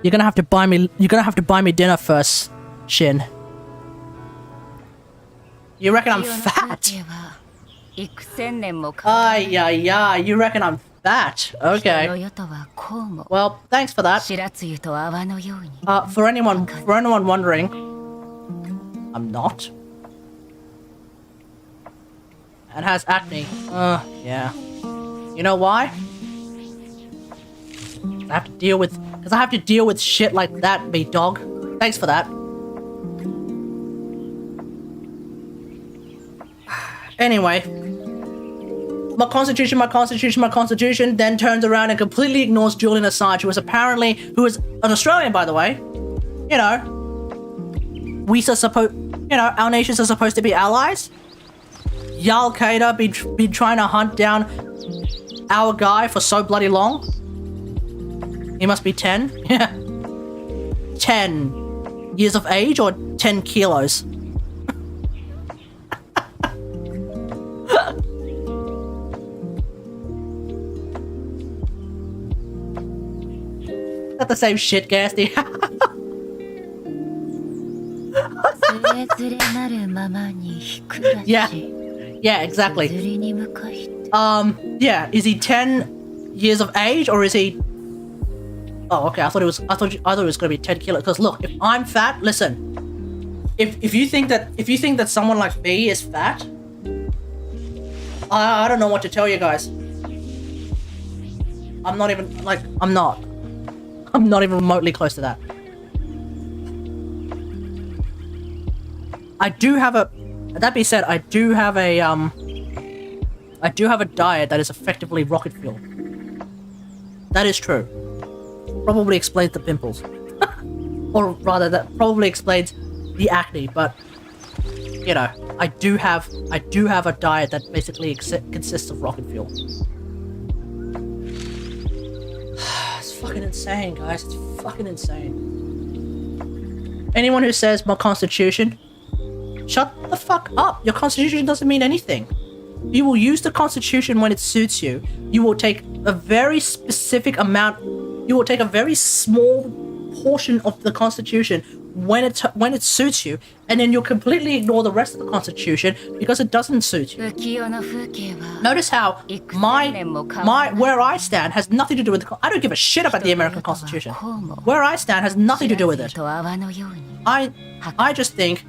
You're gonna have to buy me dinner first, Shin. You reckon I'm fat? Yeah, you reckon I'm fat? Okay. Well, thanks for that. For anyone wondering, I'm not. And has acne. Yeah. You know why? I have to deal with shit like that, big dog. Thanks for that. Anyway, my constitution then turns around and completely ignores Julian Assange, who is an Australian, by the way. You know, our nations are supposed to be allies. Al Qaeda been trying to hunt down our guy for so bloody long. He must be 10. Yeah. 10 years of age or 10 kilos? Not the same shit, Gasty. Yeah, exactly. Yeah, is he 10 years of age or is he... Oh, okay, I thought it was gonna be 10 kilos. Because look, if I'm fat, listen. If you think that someone like me is fat, I don't know what to tell you guys. I'm not even remotely close to that. That being said, I do have a diet that is effectively rocket fuel. That is true. Probably explains the pimples. Or rather, that probably explains the acne, but you know, I do have a diet that basically consists of rocket fuel. It's fucking insane, guys. It's fucking insane. Anyone who says my constitution, shut the fuck up. Your constitution doesn't mean anything. You will use the constitution when it suits you. You will take a very specific amount. You will take a very small portion of the constitution when it suits you, and then you'll completely ignore the rest of the constitution because it doesn't suit you. Notice how where I stand has nothing to do with I don't give a shit about the American Constitution. Where I stand has nothing to do with it. I just think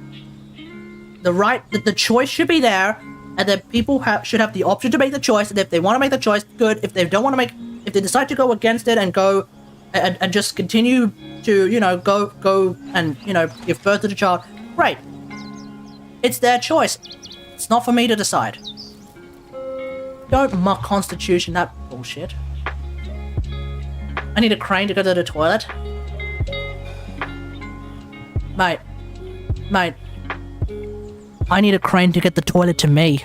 the choice should be there, and that people should have the option to make the choice. And if they want to make the choice, good. If they don't want to make, if they decide to go against it and go and just continue to, you know, go and, you know, give birth to the child, great. It's their choice. It's not for me to decide. Don't mock Constitution, that bullshit. I need a crane to go to the toilet. Mate. I need a crane to get the toilet to me.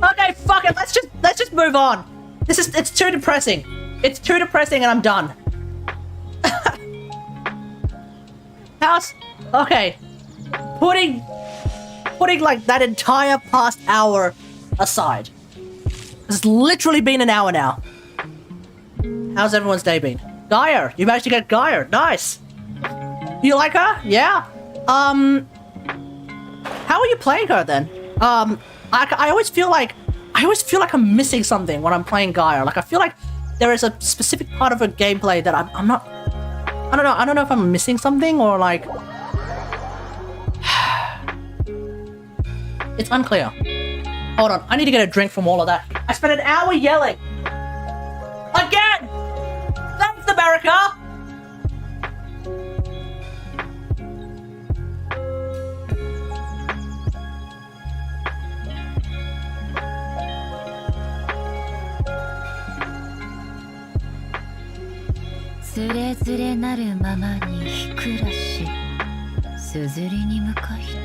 Okay, fuck it. Let's just move on. It's too depressing. It's too depressing, and I'm done. Okay. Putting like that entire past hour aside. It's literally been an hour now. How's everyone's day been? Gaia, you managed to get Gaia. Nice. You like her? Yeah. How are you playing her then? I always feel like I'm missing something when I'm playing Gaia. Like I feel like there is a specific part of her gameplay that I'm not. I don't know if I'm missing something or like. It's unclear. Hold on, I need to get a drink from all of that. I spent an hour yelling. Again! Thanks, America! つれづれなるままにひくらしすずりに向かいて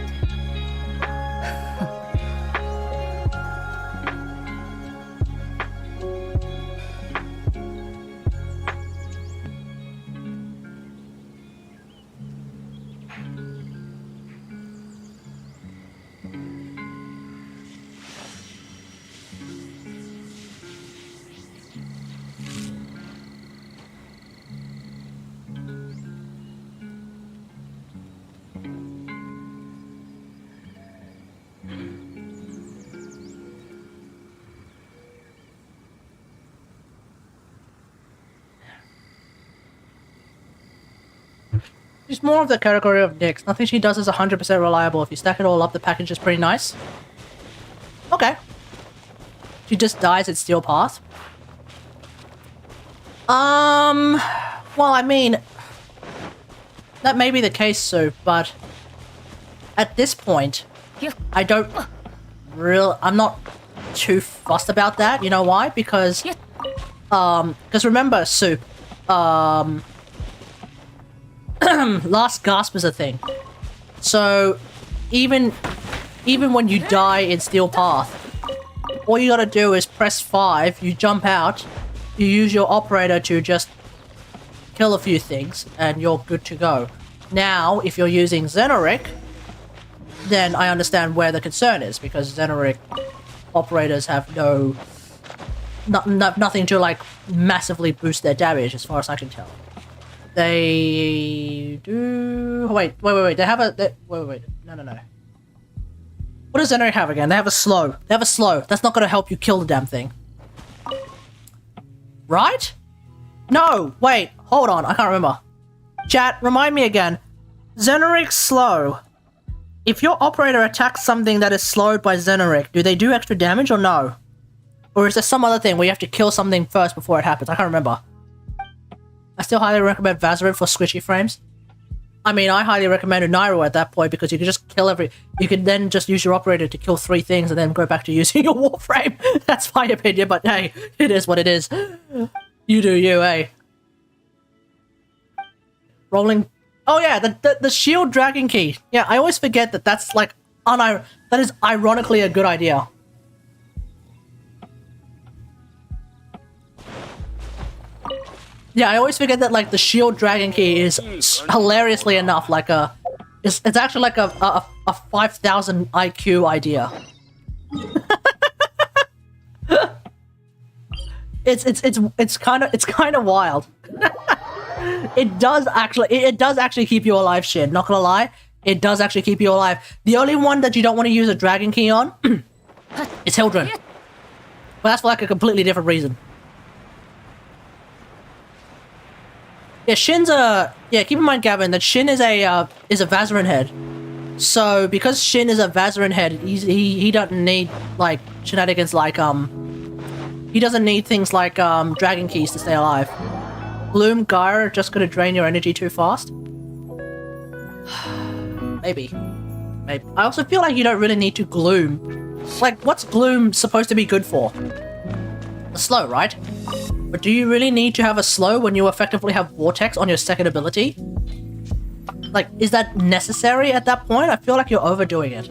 She's more of the category of Nyx. Nothing she does is 100% reliable. If you stack it all up, the package is pretty nice. Okay. She just dies at Steel Path. Well, I mean, that may be the case, Sue, but at this point, I don't I'm not too fussed about that. You know why? Because remember, Sue, last gasp is a thing. So even when you die in Steel Path, all you gotta do is press 5, you jump out, you use your operator to just kill a few things, and you're good to go. Now, if you're using Xenoric, then I understand where the concern is, because Xenoric operators have nothing to, like, massively boost their damage, as far as I can tell. They do... Wait. They have a... Wait. No. What does Xenoric have again? They have a slow. That's not gonna help you kill the damn thing. Right? No! Wait. Hold on. I can't remember. Chat, remind me again. Xenoric's slow. If your operator attacks something that is slowed by Xenoric, do they do extra damage or no? Or is there some other thing where you have to kill something first before it happens? I can't remember. I still highly recommend Vazarin for squishy frames. I mean, I highly recommend Unairo at that point, because you can just kill you can then just use your operator to kill 3 things and then go back to using your Warframe. That's my opinion, but hey, it is what it is. You do you, eh? Rolling... Oh yeah, the shield dragon key. Yeah, I always forget that that's like... that is ironically a good idea. Yeah, I always forget that, like, the shield dragon key is hilariously enough like it's actually like a 5,000 IQ idea. it's kind of wild. It does actually keep you alive, Shin. Not gonna lie, it does actually keep you alive. The only one that you don't want to use a dragon key on is Hildren. But that's for like a completely different reason. Yeah, Shin's a... Yeah, keep in mind, Gavin, that Shin is a Vazarin head. So, because Shin is a Vazarin head, he doesn't need, like, shenanigans like, he doesn't need things like, dragon keys to stay alive. Gloom, Gaia are just gonna drain your energy too fast? Maybe. I also feel like you don't really need to Gloom. Like, what's Gloom supposed to be good for? A slow, right? But do you really need to have a slow when you effectively have Vortex on your second ability? Like, is that necessary at that point? I feel like you're overdoing it.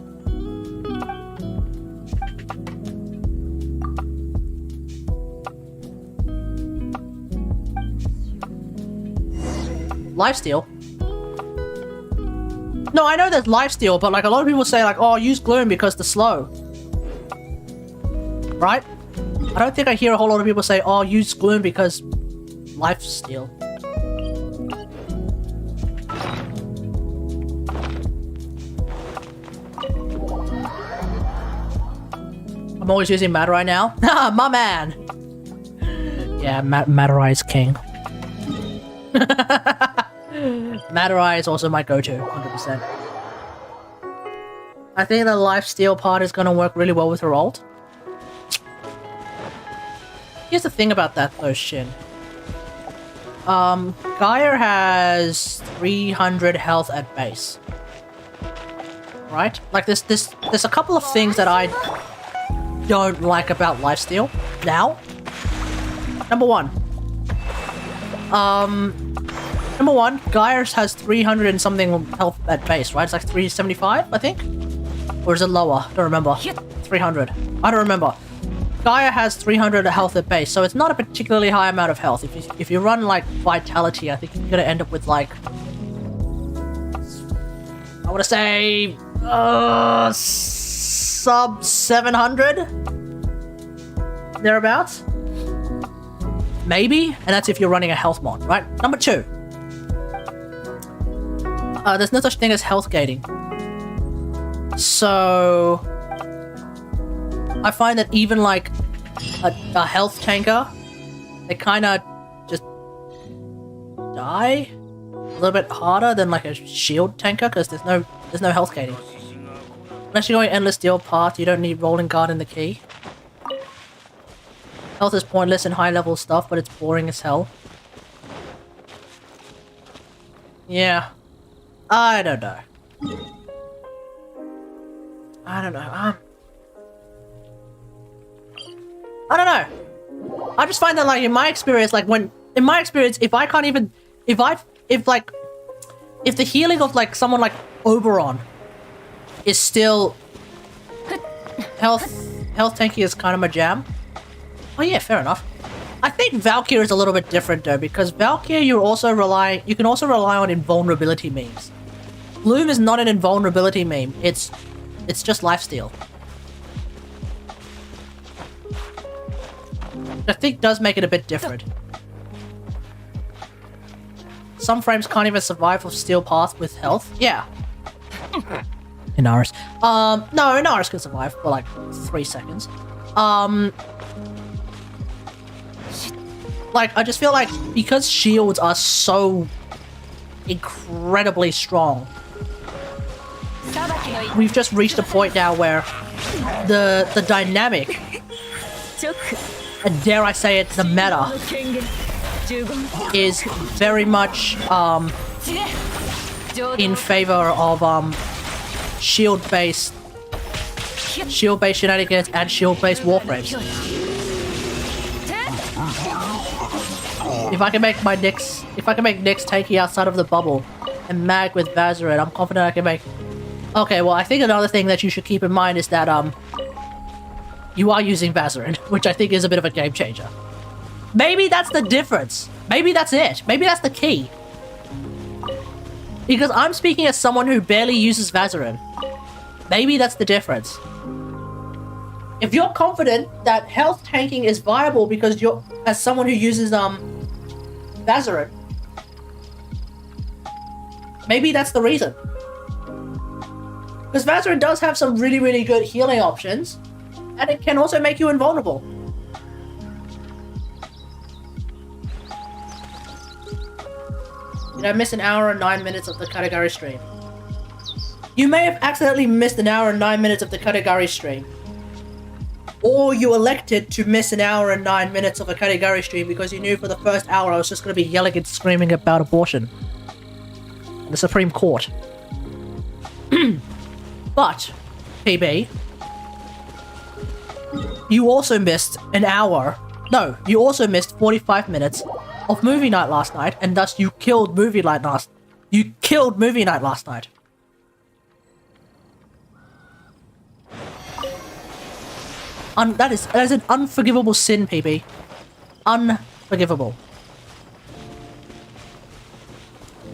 Lifesteal? No, I know there's lifesteal, but like a lot of people say like, oh, use Gloom because the slow. Right? I don't think I hear a whole lot of people say, oh, use Gloom because lifesteal. I'm always using Matarai now. My man! Yeah, Matarai is king. Matarai is also my go-to, 100%. I think the lifesteal part is gonna work really well with her ult. Here's the thing about that though, Shin. Gaia has 300 health at base. Right? Like there's a couple of things that I don't like about lifesteal now. Number one, Number one, Gaia's has 300 and something health at base, right? It's like 375, I think? Or is it lower? I don't remember. 300. I don't remember. Gaia has 300 health at base, so it's not a particularly high amount of health. If you run, like, Vitality, I think you're gonna end up with, like... I wanna say... sub 700? Thereabouts? Maybe? And that's if you're running a health mod, right? Number two. There's no such thing as health gating. So... I find that even like a health tanker, they kinda just die a little bit harder than like a shield tanker because there's no health gating. Unless you're going endless deal path, you don't need rolling guard in the key. Health is pointless in high level stuff, but it's boring as hell. Yeah. I don't know. I don't know. I don't know. I just find that, like, in my experience, if I can't even, if the healing of, like, someone like Oberon is still health tanky is kind of my jam. Oh yeah, fair enough. I think Valkyrie is a little bit different though, because Valkyrie you can also rely on invulnerability memes. Bloom is not an invulnerability meme. It's just lifesteal. I think does make it a bit different. Some frames can't even survive with steel path with health. Yeah. Inaris. No, Inaris can survive for like 3 seconds. Like, I just feel like because shields are so incredibly strong, we've just reached a point now where the dynamic, and dare I say it, the meta, is very much in favor of shield-based shenanigans and shield-based warframes. If I can make Nyx tanky outside of the bubble and mag with Vazaret, I'm confident I can make... Okay, well, I think another thing that you should keep in mind is that, you are using Vazaret, which I think is a bit of a game changer. Maybe that's the difference. Maybe that's it. Maybe that's the key. Because I'm speaking as someone who barely uses Vazaret. Maybe that's the difference. If you're confident that health tanking is viable because you're, as someone who uses, Vazaret, maybe that's the reason. Because Vazaret does have some really, really good healing options, and it can also make you invulnerable. Did I miss an hour and 9 minutes of the Kategari stream? You may have accidentally missed an hour and 9 minutes of the Kategari stream. Or you elected to miss an hour and 9 minutes of a Kategari stream because you knew for the first hour I was just going to be yelling and screaming about abortion. The Supreme Court. But, PB, you also missed an hour. No, you also missed 45 minutes of movie night last night, and thus you killed movie night last night. That is an unforgivable sin, PB. Unforgivable.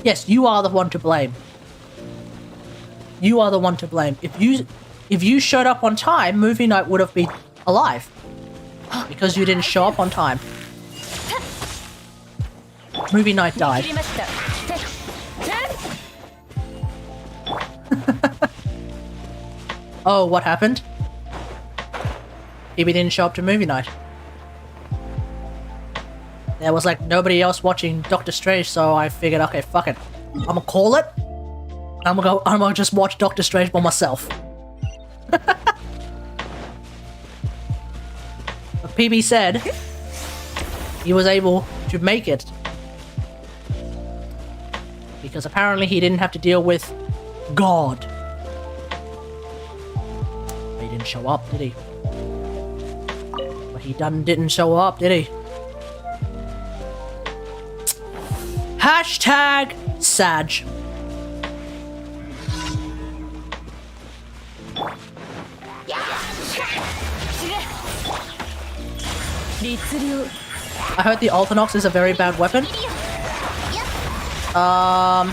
Yes, you are the one to blame. You are the one to blame. If you showed up on time, movie night would have been alive. Because you didn't show up on time. Movie night died. Oh, what happened? He didn't show up to movie night. There was like nobody else watching Doctor Strange, so I figured, okay, fuck it. I'm gonna call it. I'm gonna just watch Doctor Strange by myself. But PB said he was able to make it because apparently he didn't have to deal with God. But he didn't show up, did he? But he didn't show up, did he? Hashtag Sag. I heard the Ultinox is a very bad weapon. I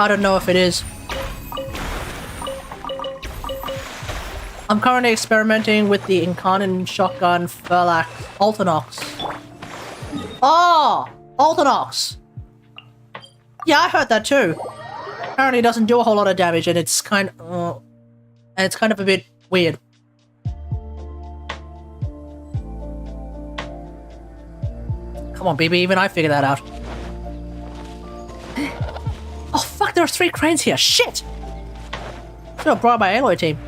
don't know if it is. I'm currently experimenting with the Incarnate Shotgun Furlax Ultinox. Oh! Ultinox! Yeah, I heard that too. Apparently it doesn't do a whole lot of damage and it's kind of a bit weird. Come on, baby, even I figured that out. Oh fuck, there are 3 cranes here, shit! Should have brought my Aloy team.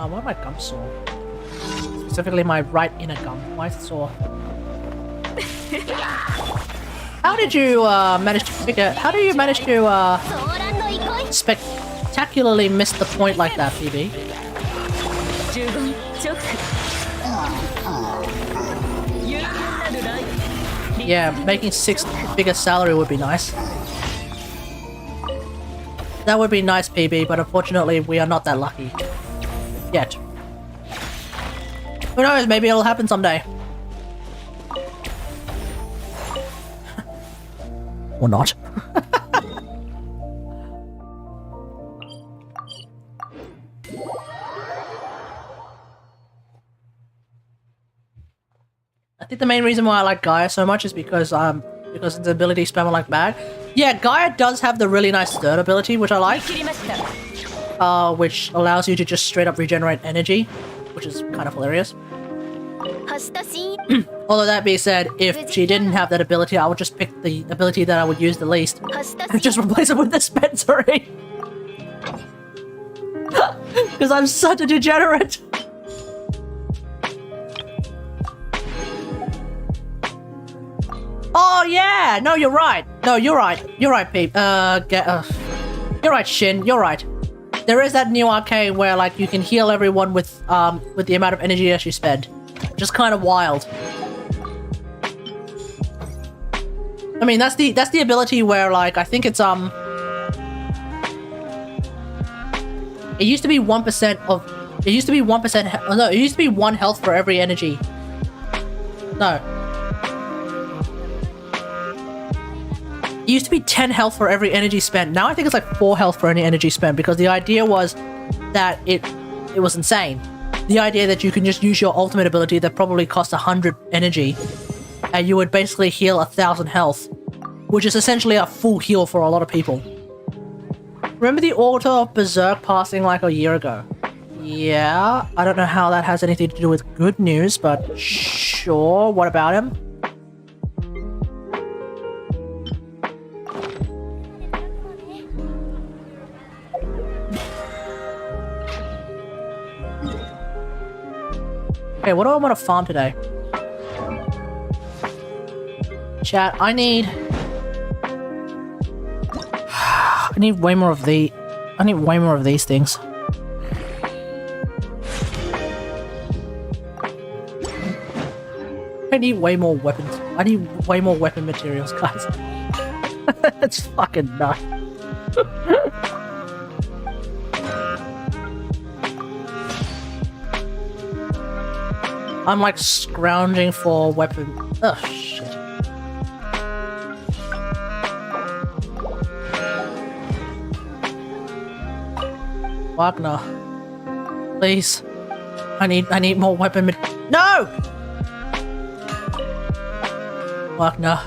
Why am my gum sore? Specifically my right inner gum. Why is it sore? How did you manage to figure? How do you manage to spectacularly miss the point like that, PB? Yeah, making 6-figure salary would be nice. That would be nice, PB, but unfortunately we are not that lucky. Yet. Who knows, maybe it'll happen someday. Or not. I think the main reason why I like Gaia so much is because it's the ability to spam like bag. Yeah, Gaia does have the really nice third ability, which I like. Which allows you to just straight up regenerate energy, which is kind of hilarious. Although that being said, if she didn't have that ability, I would just pick the ability that I would use the least and just replace it with dispensary. Because I'm such a degenerate. Oh yeah! No, you're right. No, you're right. You're right, Peep. You're right, Shin. You're right. There is that new arcane where like you can heal everyone with the amount of energy that you spend, which is kind of wild. I mean, that's the ability where like I think it's it used to be 1% of it used to be 1%. No, it used to be 1 health for every energy. No. It used to be 10 health for every energy spent. Now I think it's like 4 health for any energy spent because the idea was that it was insane. The idea that you can just use your ultimate ability that probably costs 100 energy and you would basically heal 1,000 health, which is essentially a full heal for a lot of people. Remember the auto of Berserk passing like a year ago? Yeah, I don't know how that has anything to do with good news, but sure, what about him? Okay, what do I want to farm today? Chat, I need way more of these things. I need way more weapons. I need way more weapon materials, guys. It's fucking nuts. I'm like scrounging for weapon. Oh shit. Wagner. Please. I need more weapon No! Wagner.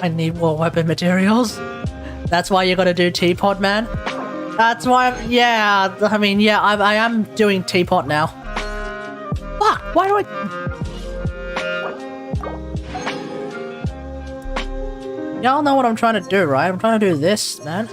I need more weapon materials. That's why you gotta do Teapot, man. That's why yeah, I mean yeah, I am doing Teapot now. Fuck! Why do I... Y'all know what I'm trying to do, right? I'm trying to do this, man.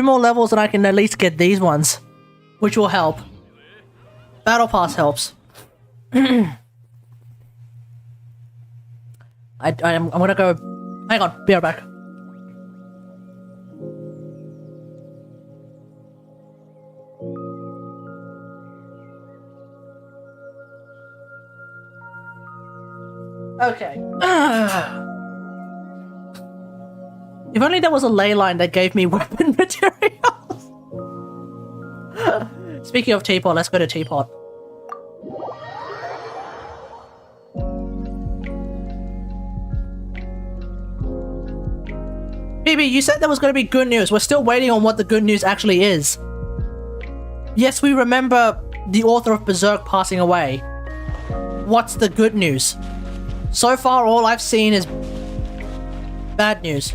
2 more levels and I can at least get these ones, which will help. Battle Pass helps. I'm gonna go... Hang on, be right back. Okay. If only there was a ley line that gave me weapon materials. Speaking of teapot, let's go to teapot. BB, you said there was going to be good news. We're still waiting on what the good news actually is. Yes, we remember the author of Berserk passing away. What's the good news? So far, all I've seen is bad news.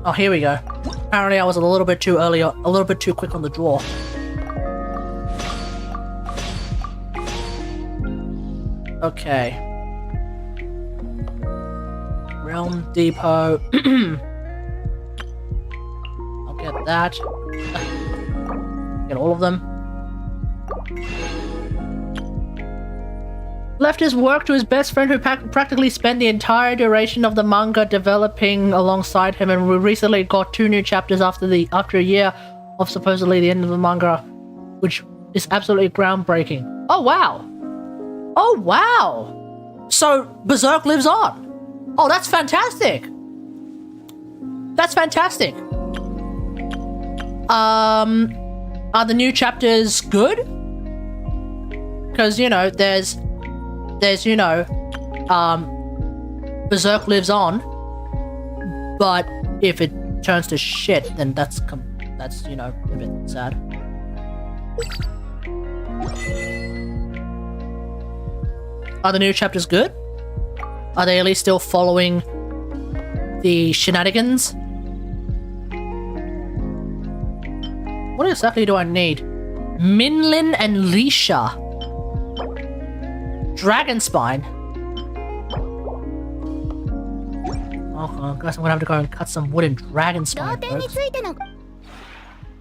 Oh, here we go. Apparently, I was a little bit too early, a little bit too quick on the draw. Okay. Realm Depot. I'll get that. Get all of them. Left his work to his best friend who practically spent the entire duration of the manga developing alongside him, and we recently got 2 new chapters after a year of supposedly the end of the manga, which is absolutely groundbreaking. Oh wow! Oh wow! So Berserk lives on. Oh, that's fantastic! That's fantastic. Are the new chapters good? Because, you know, there's, you know, Berserk lives on, but if it turns to shit, then that's, you know, a bit sad. Are the new chapters good? Are they at least still following the shenanigans? What exactly do I need? Minlin and Lisha. Dragon Spine. Oh, I guess I'm gonna have to go and cut some wood and Dragon Spine, folks.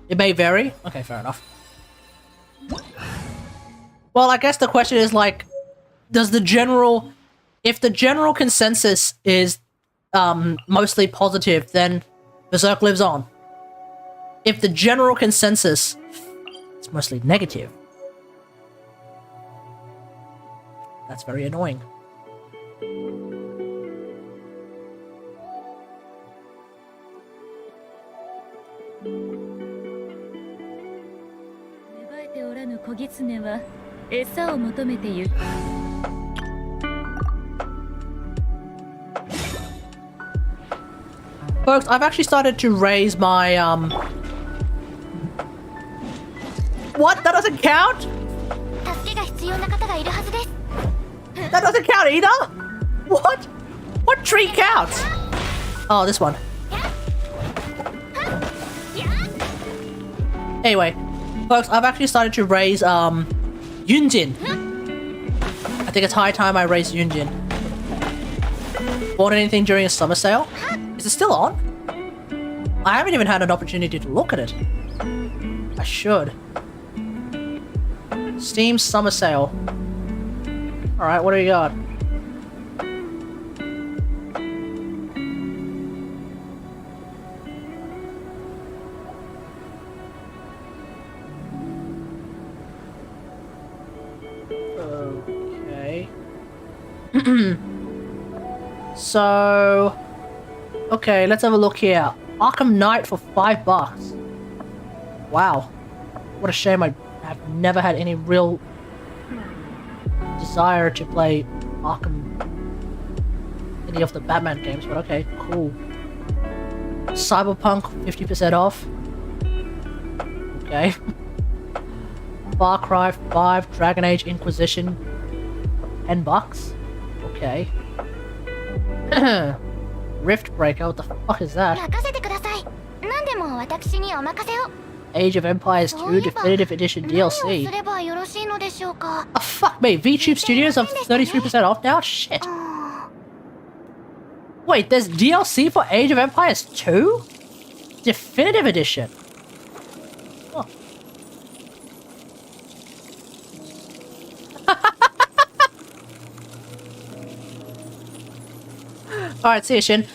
It may vary? Okay, fair enough. Well, I guess the question is, like, does the general... If the general consensus is mostly positive, then Berserk lives on. If the general consensus is mostly negative, that's very annoying. Folks, I've actually started to raise my, What? That doesn't count? That doesn't count either? What? What tree counts? Oh, this one. Anyway, folks, I've actually started to raise, Yunjin. I think it's high time I raise Yunjin. Bought anything during a summer sale? Is it still on? I haven't even had an opportunity to look at it. I should. Steam summer sale. Alright, what do we got? Okay. So... Okay, let's have a look here. Arkham Knight for $5. Wow. What a shame I have never had any real desire to play Arkham, any of the Batman games, but okay, cool. Cyberpunk 50% off. Okay. Far Cry 5 Dragon Age Inquisition $10. Okay. Rift Breaker, what the fuck is that? Age of Empires 2 Definitive Edition DLC. Oh fuck me, VTube Studios are 33% off now? Shit. wait, there's DLC for Age of Empires 2? Definitive Edition. Oh. Alright, see you, Shin.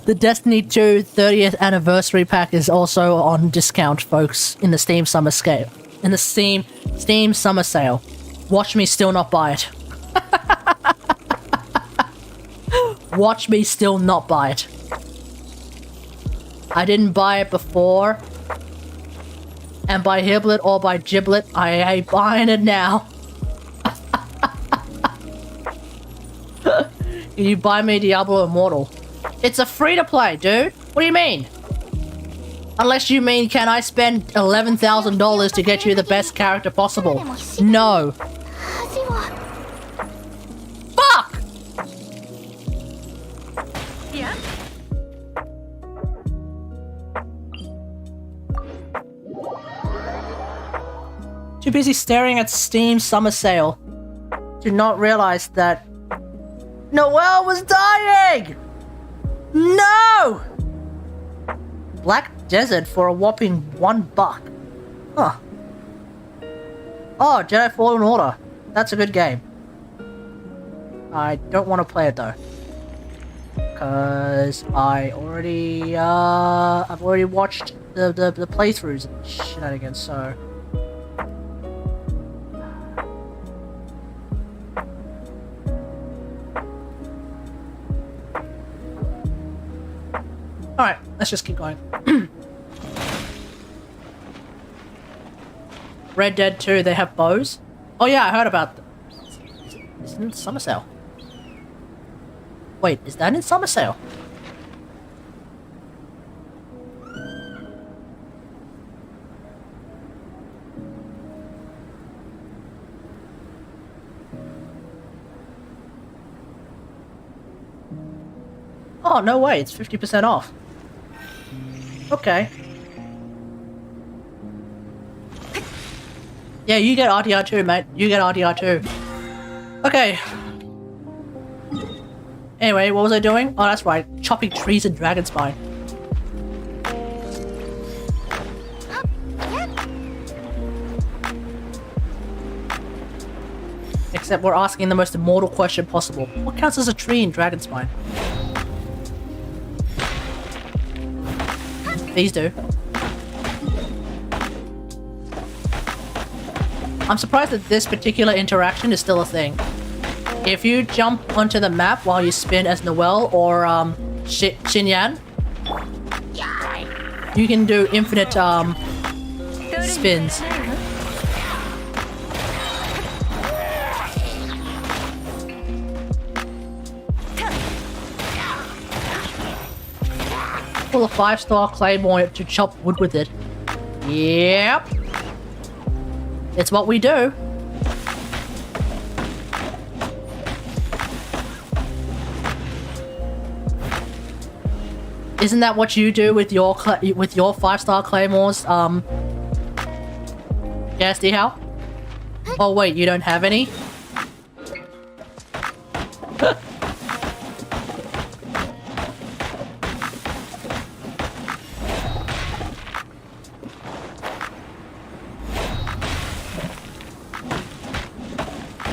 The Destiny 2 30th anniversary pack is also on discount, folks, in the Steam summer sale. In the Steam summer sale. Watch me still not buy it. Watch me still not buy it. I didn't buy it before. And by Hiblet or by Giblet, I ain't buying it now. Can you buy me Diablo Immortal? It's a free-to-play, dude. What do you mean? Unless you mean, can I spend $11,000 to get you the best character possible? No. Fuck! Yeah? Too busy staring at Steam summer sale to not realize that Noelle was dying! No! Black Desert for a whopping $1. Huh. Oh, Jedi Fallen Order. That's a good game. I don't want to play it though. Cause I already I've already watched the playthroughs and shenanigans, so alright, let's just keep going. Red Dead 2, they have bows? Oh yeah, I heard about them. Is it in summer sale? Wait, is that in summer sale? Oh, no way, it's 50% off. Okay. Yeah, you get RDR 2, mate. You get RDR 2. Okay. Anyway, what was I doing? Oh, that's right. Chopping trees in Dragonspine. Except we're asking the most immortal question possible. What counts as a tree in Dragonspine? These do. I'm surprised that this particular interaction is still a thing. If you jump onto the map while you spin as Noelle or Xinyan, you can do infinite spins. Pull a 5-star claymore to chop wood with it. Yep. It's what we do. Isn't that what you do with your 5-star claymores? Yes, Dihao? Oh wait, you don't have any?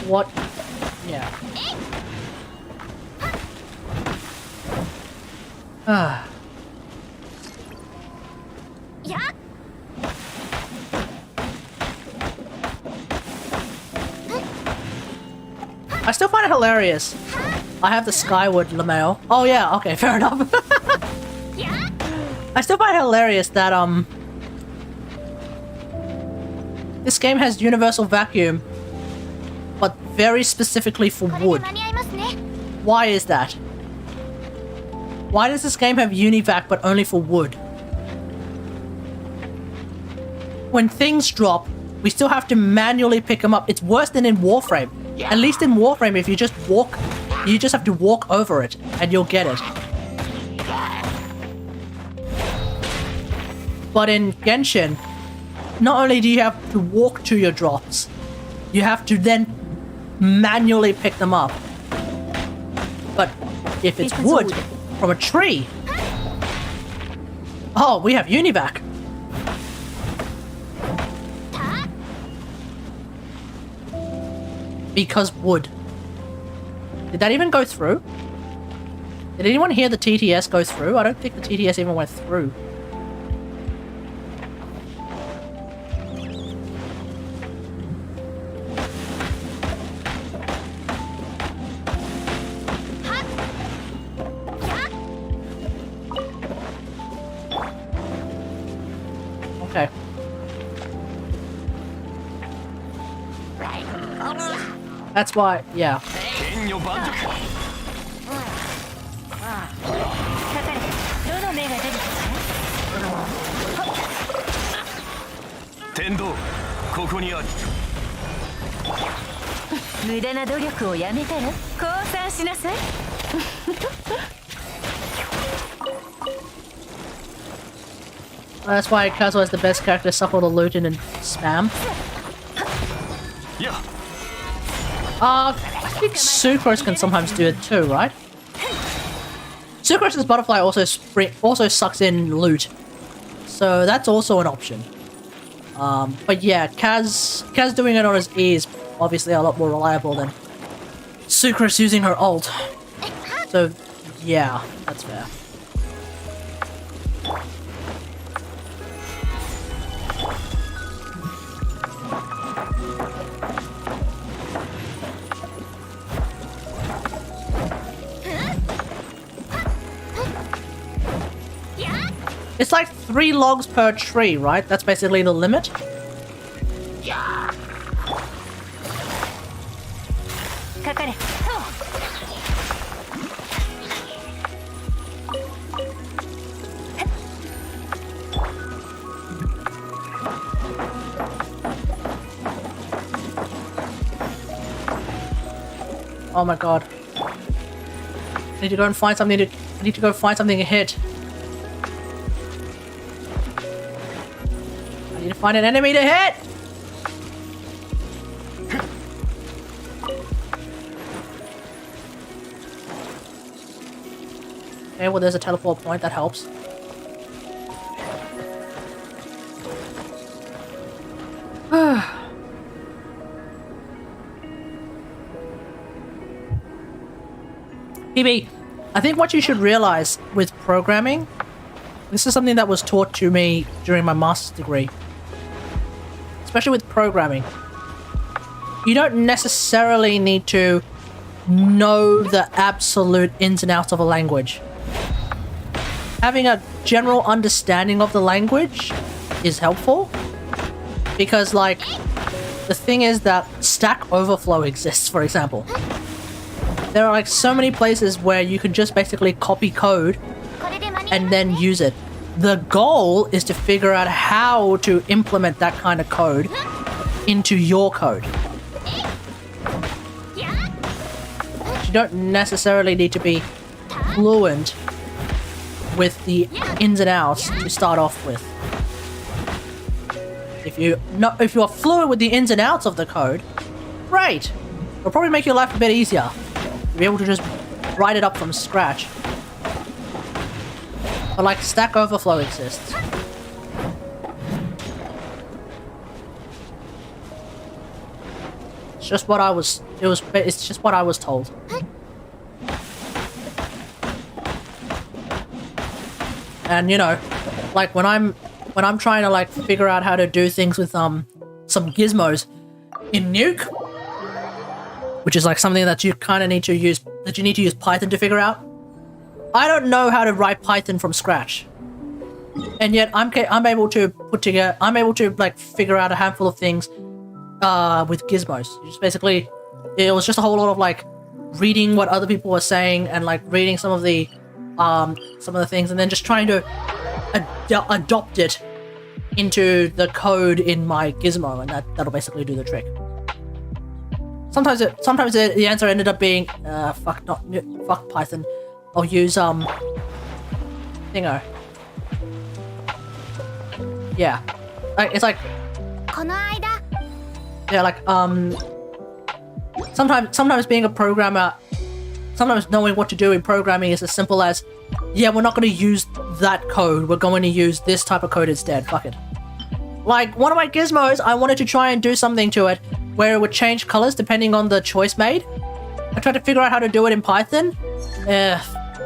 What? Yeah. Ah. I still find it hilarious. I have the Skyward Lamail. Oh yeah, okay, fair enough. I still find it hilarious that this game has universal vacuum, but very specifically for wood. Why is that? Why does this game have univac but only for wood? When things drop, we still have to manually pick them up. It's worse than in Warframe. At least in Warframe, if you just walk, you just have to walk over it and you'll get it. But in Genshin, not only do you have to walk to your drops, you have to then manually pick them up. But if it's wood from a tree... Oh, we have Univac. Because wood. Did that even go through? Did anyone hear the TTS go through? I don't think the TTS even went through. Okay. That's why, yeah. That's why Kazuha is the best character to suck all the loot in and spam. Yeah. I think Sucrose can sometimes do it too, right? Sucrose's butterfly also sucks in loot, so that's also an option. But yeah, Kaz doing it on his E is obviously a lot more reliable than Sucrose using her ult. So yeah, that's fair. It's like 3 logs per tree, right? That's basically the limit. Oh my god. I need to go and find something to... I need to go find something to hit. I need to find an enemy to hit! Okay, well there's a teleport point, that helps. PB, I think what you should realize with programming, this is something that was taught to me during my master's degree, especially with programming, you don't necessarily need to know the absolute ins and outs of a language. Having a general understanding of the language is helpful, because like, the thing is that Stack Overflow exists, for example. There are like so many places where you can just basically copy code and then use it. The goal is to figure out how to implement that kind of code into your code. You don't necessarily need to be fluent with the ins and outs to start off with. If you are fluent with the ins and outs of the code, great! It'll probably make your life a bit easier. You'll be able to just write it up from scratch. But like, Stack Overflow exists. It's just what I was... It's just what I was told. And you know, like when I'm trying to like figure out how to do things with some gizmos in Nuke, which is like something that you kind of need to use, that you need to use Python to figure out. I don't know how to write Python from scratch, and yet I'm able to put together. I'm able to like figure out a handful of things with gizmos. Just basically, it was just a whole lot of like reading what other people were saying and like reading some of the things, and then just trying to adopt it into the code in my gizmo, and that'll basically do the trick. Sometimes the answer ended up being fuck Python. I'll use thingo. Yeah, like it's like yeah, like sometimes being a programmer, sometimes knowing what to do in programming is as simple as, yeah, we're not going to use that code, we're going to use this type of code instead, fuck it. Like, one of my gizmos, I wanted to try and do something to it where it would change colors depending on the choice made. I tried to figure out how to do it in Python.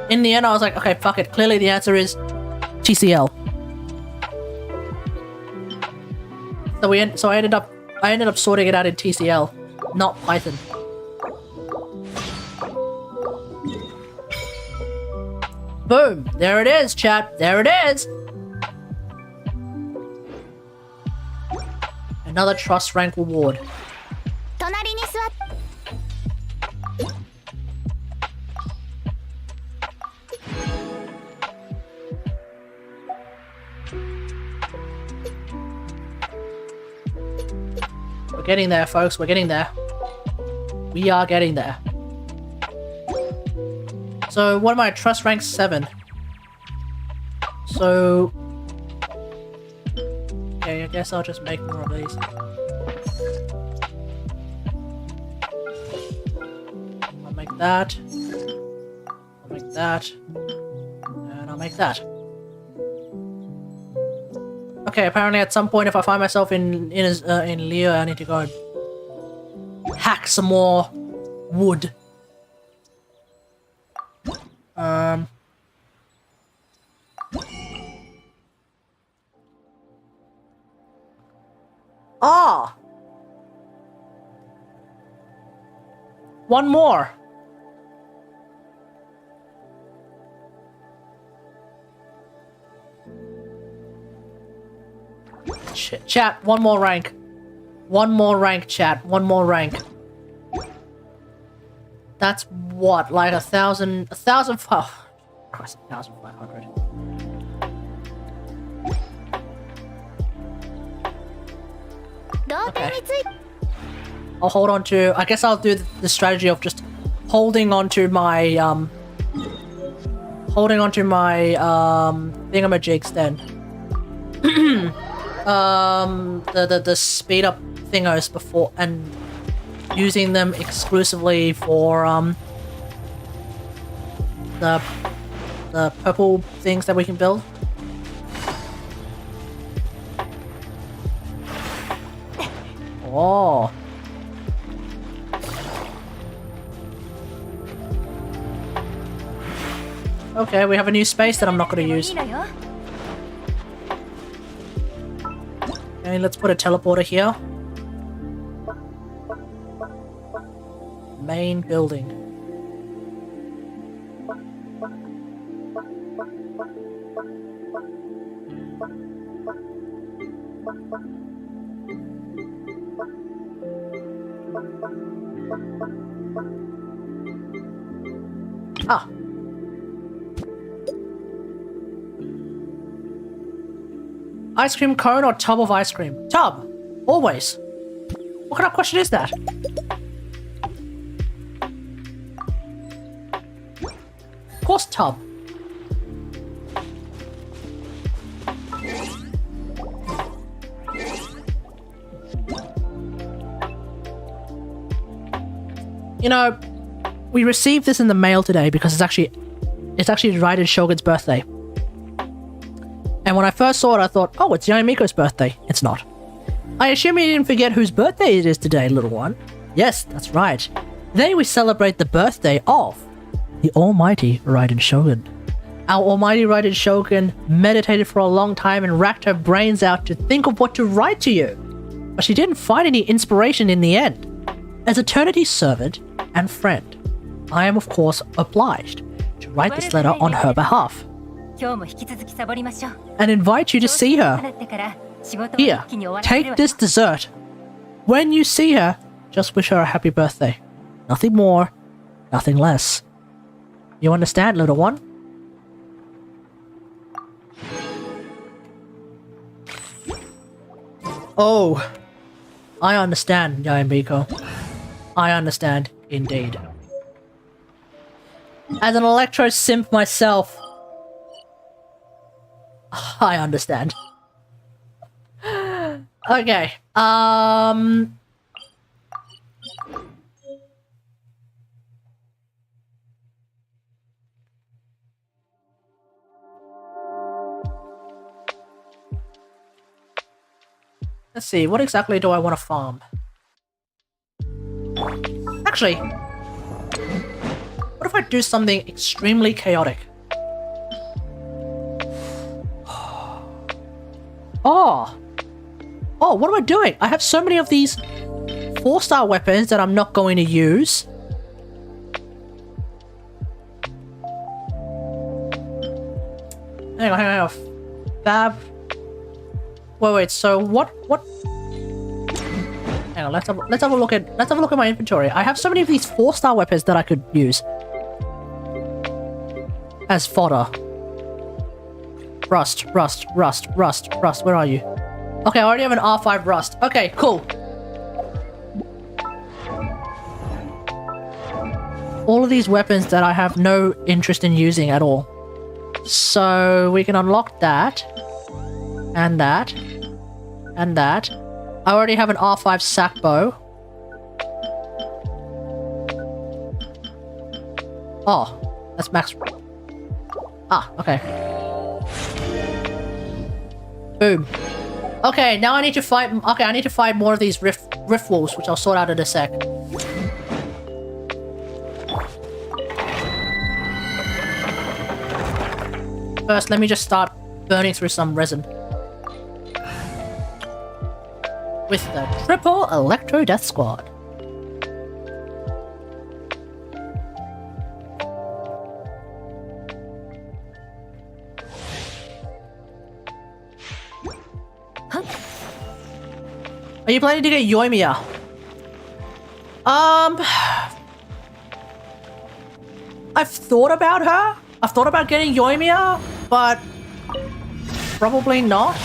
In the end, I was like, okay, fuck it. Clearly the answer is TCL. So I ended up sorting it out in TCL, not Python. Boom! There it is, chat. There it is. Another trust rank reward. We're getting there, folks. We're getting there. We are getting there. So, what am I? Trust rank 7. So... okay, I guess I'll just make more of these. I'll make that. I'll make that. And I'll make that. Okay, apparently at some point if I find myself in Leo, I need to go hack some more wood. Ah! One more. Chat, one more rank. One more rank, chat. One more rank. That's what, like 1,000... 1,005... Christ, 1,500. Okay. I'll hold on to... I guess I'll do the strategy of just holding on to my, holding on to my, thingamajigs then. The speed up thingos before, and using them exclusively for, the purple things that we can build. Oh. Okay, we have a new space that I'm not going to use. Okay, let's put a teleporter here. Main building. Ah. Ice cream cone or tub of ice cream? Tub! Always! What kind of question is that? Of course tub. You know, we received this in the mail today because it's actually Raiden Shogun's birthday. And when I first saw it, I thought, oh, it's Yae Miko's birthday. It's not. I assume you didn't forget whose birthday it is today, little one. Yes, that's right. Today we celebrate the birthday of the almighty Raiden Shogun. Our almighty Raiden Shogun meditated for a long time and racked her brains out to think of what to write to you. But she didn't find any inspiration in the end. As Eternity's servant and friend, I am of course obliged to write this letter on her behalf and invite you to see her. Here, take this dessert. When you see her, just wish her a happy birthday. Nothing more, nothing less. You understand, little one? Oh, I understand, Yae and Miko. I understand, indeed. As an electro simp myself, I understand. Okay, Let's see, what exactly do I want to farm? Actually, what if I do something extremely chaotic? Oh, what am I doing? I have so many of these 4-star weapons that I'm not going to use. Hang on. Fab. Wait, so what? Hang on, let's have a look at my inventory. I have so many of these 4-star weapons that I could use as fodder. Rust. Where are you? Okay, I already have an R5 rust. Okay, cool. All of these weapons that I have no interest in using at all. So we can unlock that. And that. And that. I already have an R5 sack bow. Oh, that's max. Ah, okay. Boom. Okay, now I need to fight. Okay, I need to fight more of these rift wolves, which I'll sort out in a sec. First, let me just start burning through some resin. With the triple Electro Death Squad. Are you planning to get Yoimiya? I've thought about her. I've thought about getting Yoimiya, but probably not.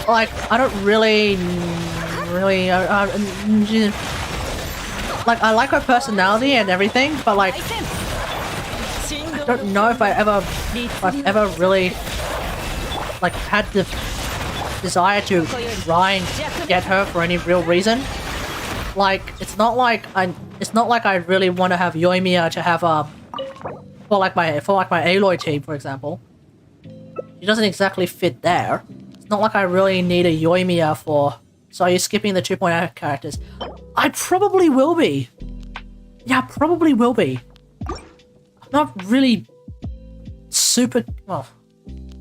Like, I don't really, like, I like her personality and everything, but like, I don't know if I've ever really, like, had the desire to try and get her for any real reason. Like, it's not like I really want to have Yoimiya to have for like my Aloy team, for example. She doesn't exactly fit there. It's not like I really need a Yoimiya for. So are you skipping the 2.8 characters? I probably will be. Yeah, probably will be. I'm not really super well.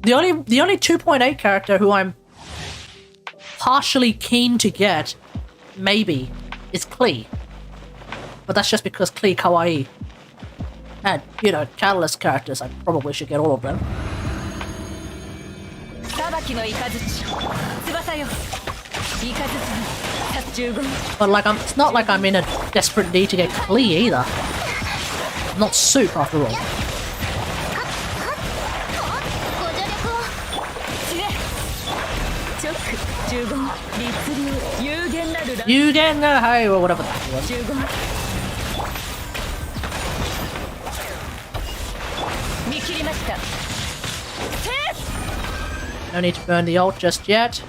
The only 2.8 character who I'm partially keen to get, maybe, is Klee. But that's just because Klee kawaii. And, you know, Catalyst characters, I probably should get all of them. But like, it's not like I'm in a desperate need to get Klee either. I'm not soup after all. Yugen no Hai, or whatever that was. No need to burn the ult just yet.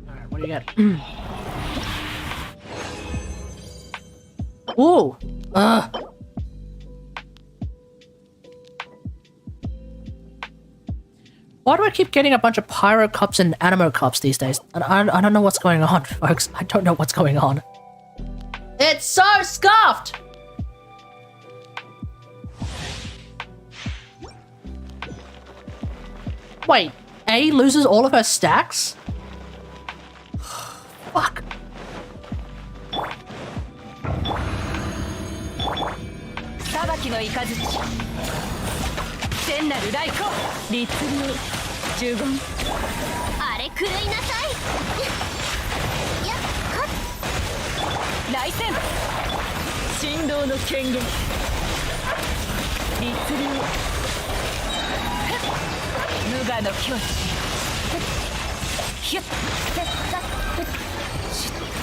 Alright, what do you get? Ooh! Why do I keep getting a bunch of pyro cups and animo cups these days? I don't know what's going on, folks. I don't know what's going on. It's so scuffed! Wait, A loses all of her stacks? Fuck.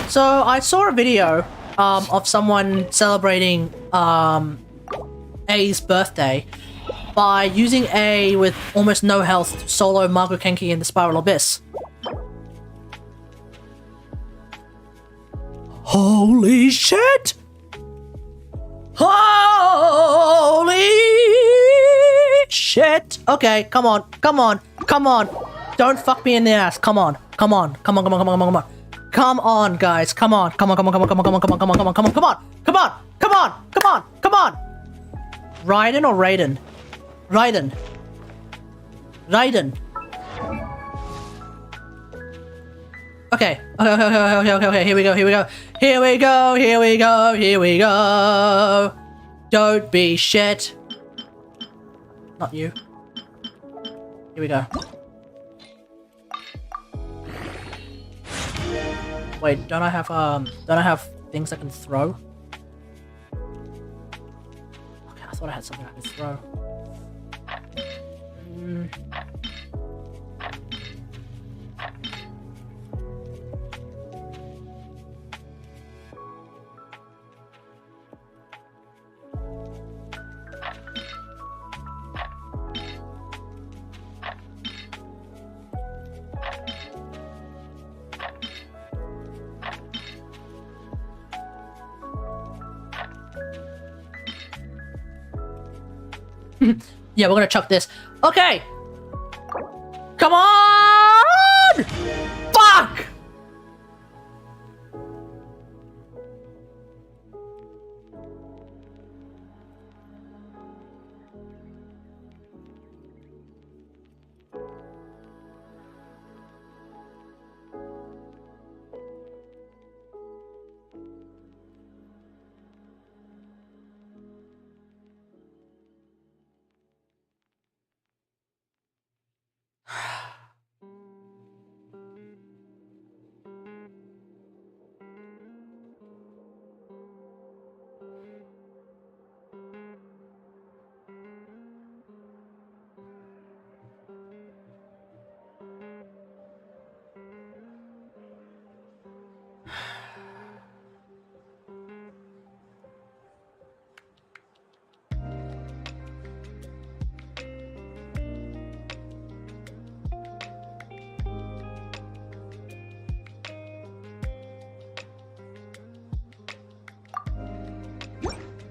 So I saw a video of someone celebrating A's birthday by using A with almost no health to solo Magokenki in the Spiral Abyss. Holy shit! Holy shit. Okay, come on. Come on. Come on. Don't fuck me in the ass. Come on. Come on. Come on. Come on. Come on. Come on. Come on. Come on, guys. Come on. Come on. Come on. Come on. Come on. Come on. Come on. Come on. Come on. Come on. Come on. Come on. Come on. Come on. Come on. Raiden or Raiden? Raiden. Raiden. Okay. Okay. Here we go. Here we go. Here we go. Here we go. Here we go. Don't be shit. Not you. Here we go. Wait, don't I have things I can throw? Okay, I thought I had something I could throw. Yeah, we're gonna chuck this. Okay! Come on! Fuck!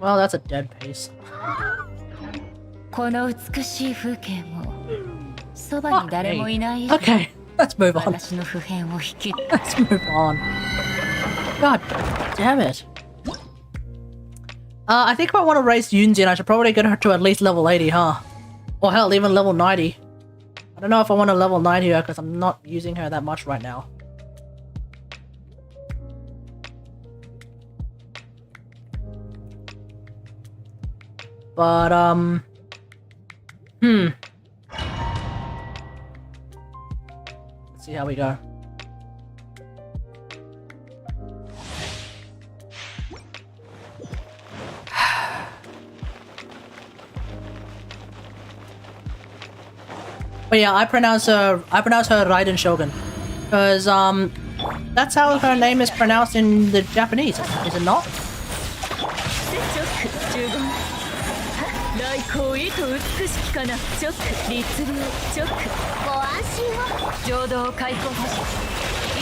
Well, that's a dead pace. この美しい風景もそばに誰もいない以上 Okay, let's move on. 私の普遍を引き Let's move on. God damn it. I think if I want to raise Yunjin, I should probably get her to at least level 80, huh? Or hell, even level 90. I don't know if I want to level 90 her because I'm not using her that much right now. But, let's see how we go. But yeah, I pronounce her Raiden Shogun, because that's how her name is pronounced in the Japanese, is it not? 来光意と美しきかなチョック律令チョックご安心を浄土開墾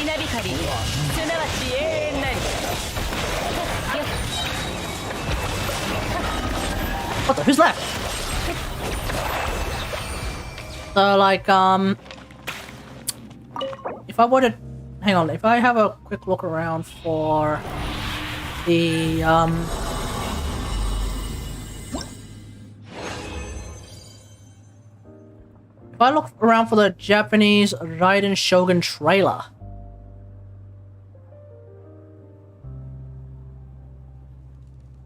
稲光すなわち永遠なり What the? Who's left? So like if I were to hang on, if I have a quick look around for the if I look around for the Japanese Raiden Shogun trailer.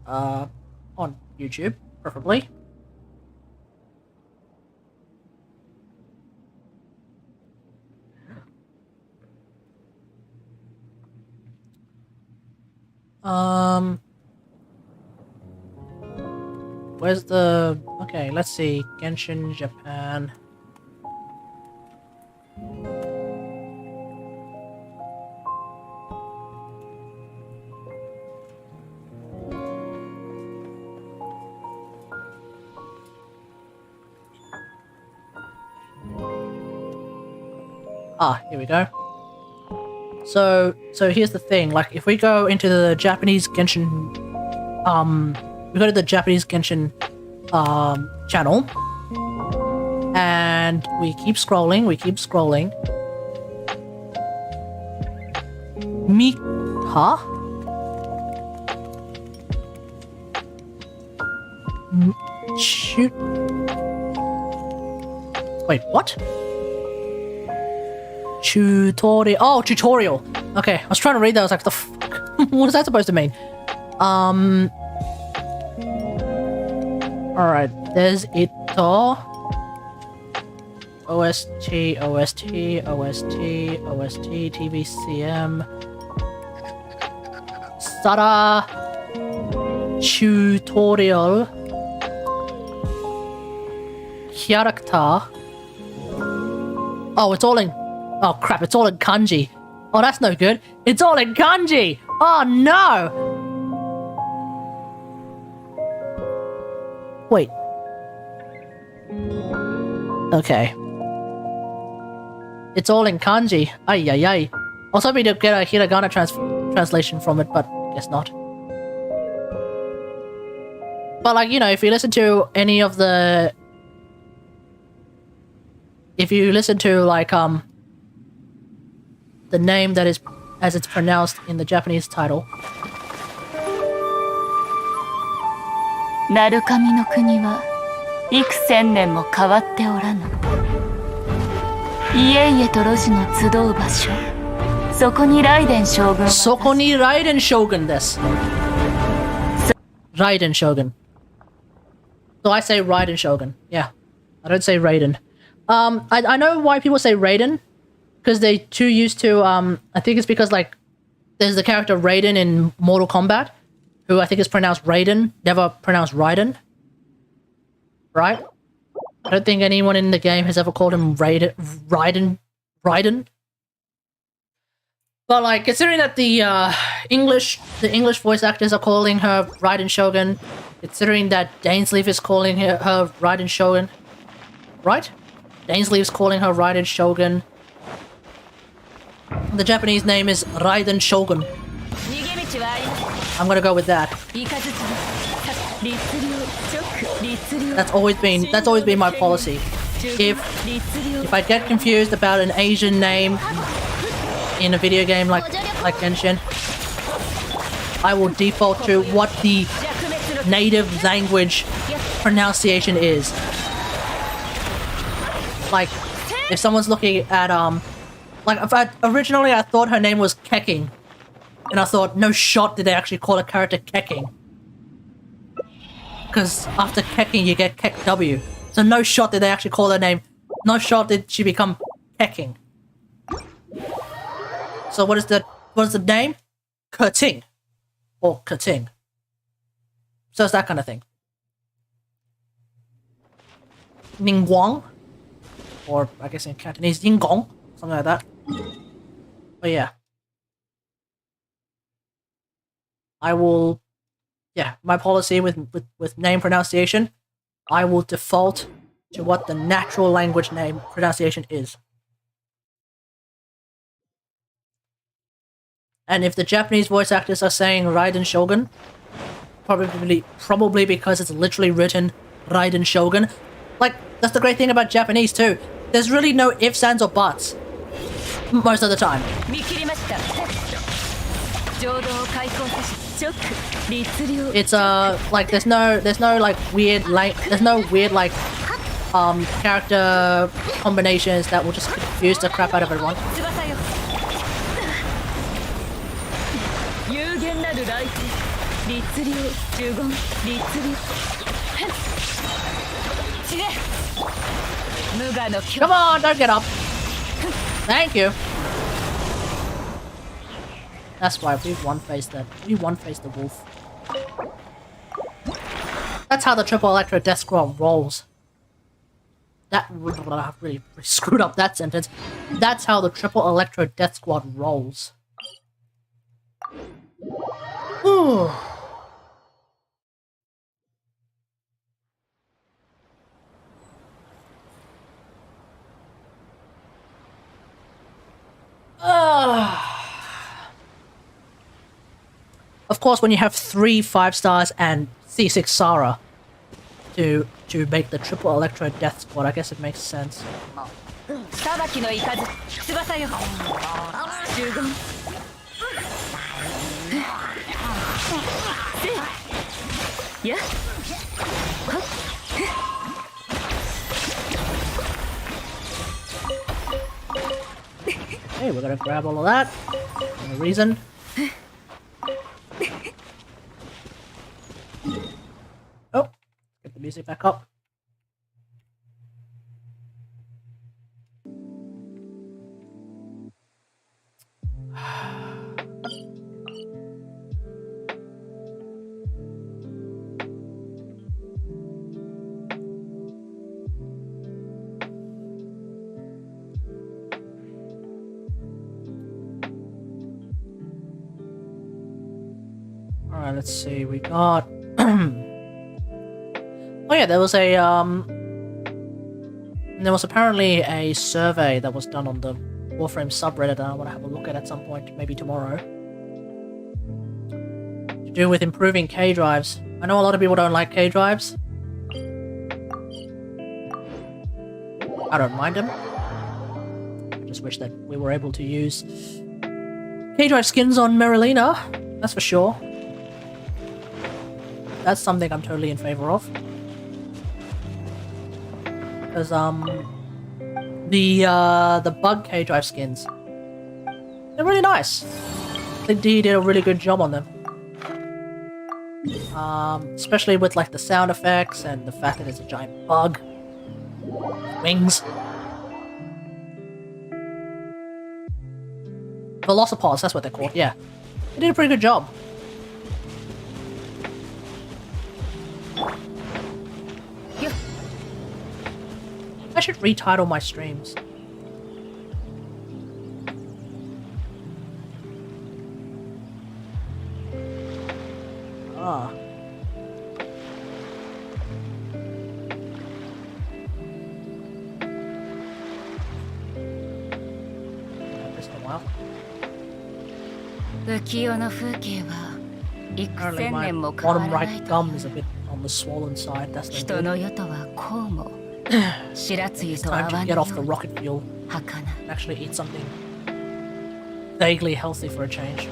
On YouTube, preferably. Where's the... Okay, let's see. Genshin, Japan. Ah, here we go. So here's the thing, like if we go into the Japanese Genshin we go to the Japanese Genshin channel, and we keep scrolling. Huh? Shoot. Wait, what? Tutorial. Oh, tutorial. Okay, I was trying to read that. I was like, the fuck? What is that supposed to mean? Alright, there's Ito. OST, TVCM. Sara. Tutorial. Character. Oh, it's all in... Oh, crap, it's all in kanji. Oh, that's no good. It's all in kanji! Oh, no! Wait. Okay. It's all in kanji. Ay, ay, ay. I was hoping to get a hiragana translation from it, but guess not. But, like, you know, if you listen to any of the... If you listen to, like, the name that is as it's pronounced in the Japanese title. 鳴神の国は幾千年も変わっておらぬ。家々と路地の集う場所。そこにライデン将軍。そこにライデン将軍です。Raiden Shogun. So I say Raiden Shogun. Yeah. I don't say Raiden. I know why people say Raiden. Because they too used to, I think it's because, like, there's the character Raiden in Mortal Kombat, who I think is pronounced Raiden, never pronounced Raiden. Right? I don't think anyone in the game has ever called him Raiden. But, like, considering that the English voice actors are calling her Raiden Shogun, considering that Dainsleif is calling her Raiden Shogun, right? Dainsleif is calling her Raiden Shogun. The Japanese name is Raiden Shogun. I'm gonna go with that. That's always been my policy. If I get confused about an Asian name in a video game like Genshin, I will default to what the native language pronunciation is. Like, if someone's looking at originally I thought her name was Keking, and I thought, no shot did they actually call a character Keking, because after Keking you get Kek W, so no shot did they actually call her name. No shot did she become Keking. So what is the name? Kerting or Kerting. So it's that kind of thing. Ningguang, or I guess in Cantonese, Yinggong, something like that. But yeah. I will... Yeah, my policy with name pronunciation, I will default to what the natural language name pronunciation is. And if the Japanese voice actors are saying Raiden Shogun, probably because it's literally written Raiden Shogun. Like, that's the great thing about Japanese too. There's really no ifs, ands, or buts. Most of the time. It's like there's no weird character combinations that will just confuse the crap out of everyone. Come on, don't get up. Thank you. That's why we one-faced that. We one-faced the wolf. That's how the triple electro death squad rolls. That really screwed up that sentence. That's how the triple electro death squad rolls. Ooh. Of course, when you have 3 5 stars and C6 Sarah to make the triple electro death squad. I guess it makes sense. 裁きの雷翼よ従軍せや Okay, we're gonna grab all of that. No reason. Oh, get the music back up. Alright, let's see, we got... Oh yeah, there was apparently a survey that was done on the Warframe subreddit that I want to have a look at some point, maybe tomorrow. To do with improving K drives. I know a lot of people don't like K drives. I don't mind them. I just wish that we were able to use K drive skins on Merilina, that's for sure. That's something I'm totally in favor of. Because, the bug K drive skins, they're really nice. I think D did a really good job on them. Especially with, like, the sound effects and the fact that it's a giant bug. Wings. Velocipods, that's what they're called, yeah. They did a pretty good job. I should retitle my streams. Ah. Just a while. Apparently my bottom right gum is a bit on the swollen side. That's no good. It's time to get off the rocket fuel and actually eat something vaguely healthy for a change.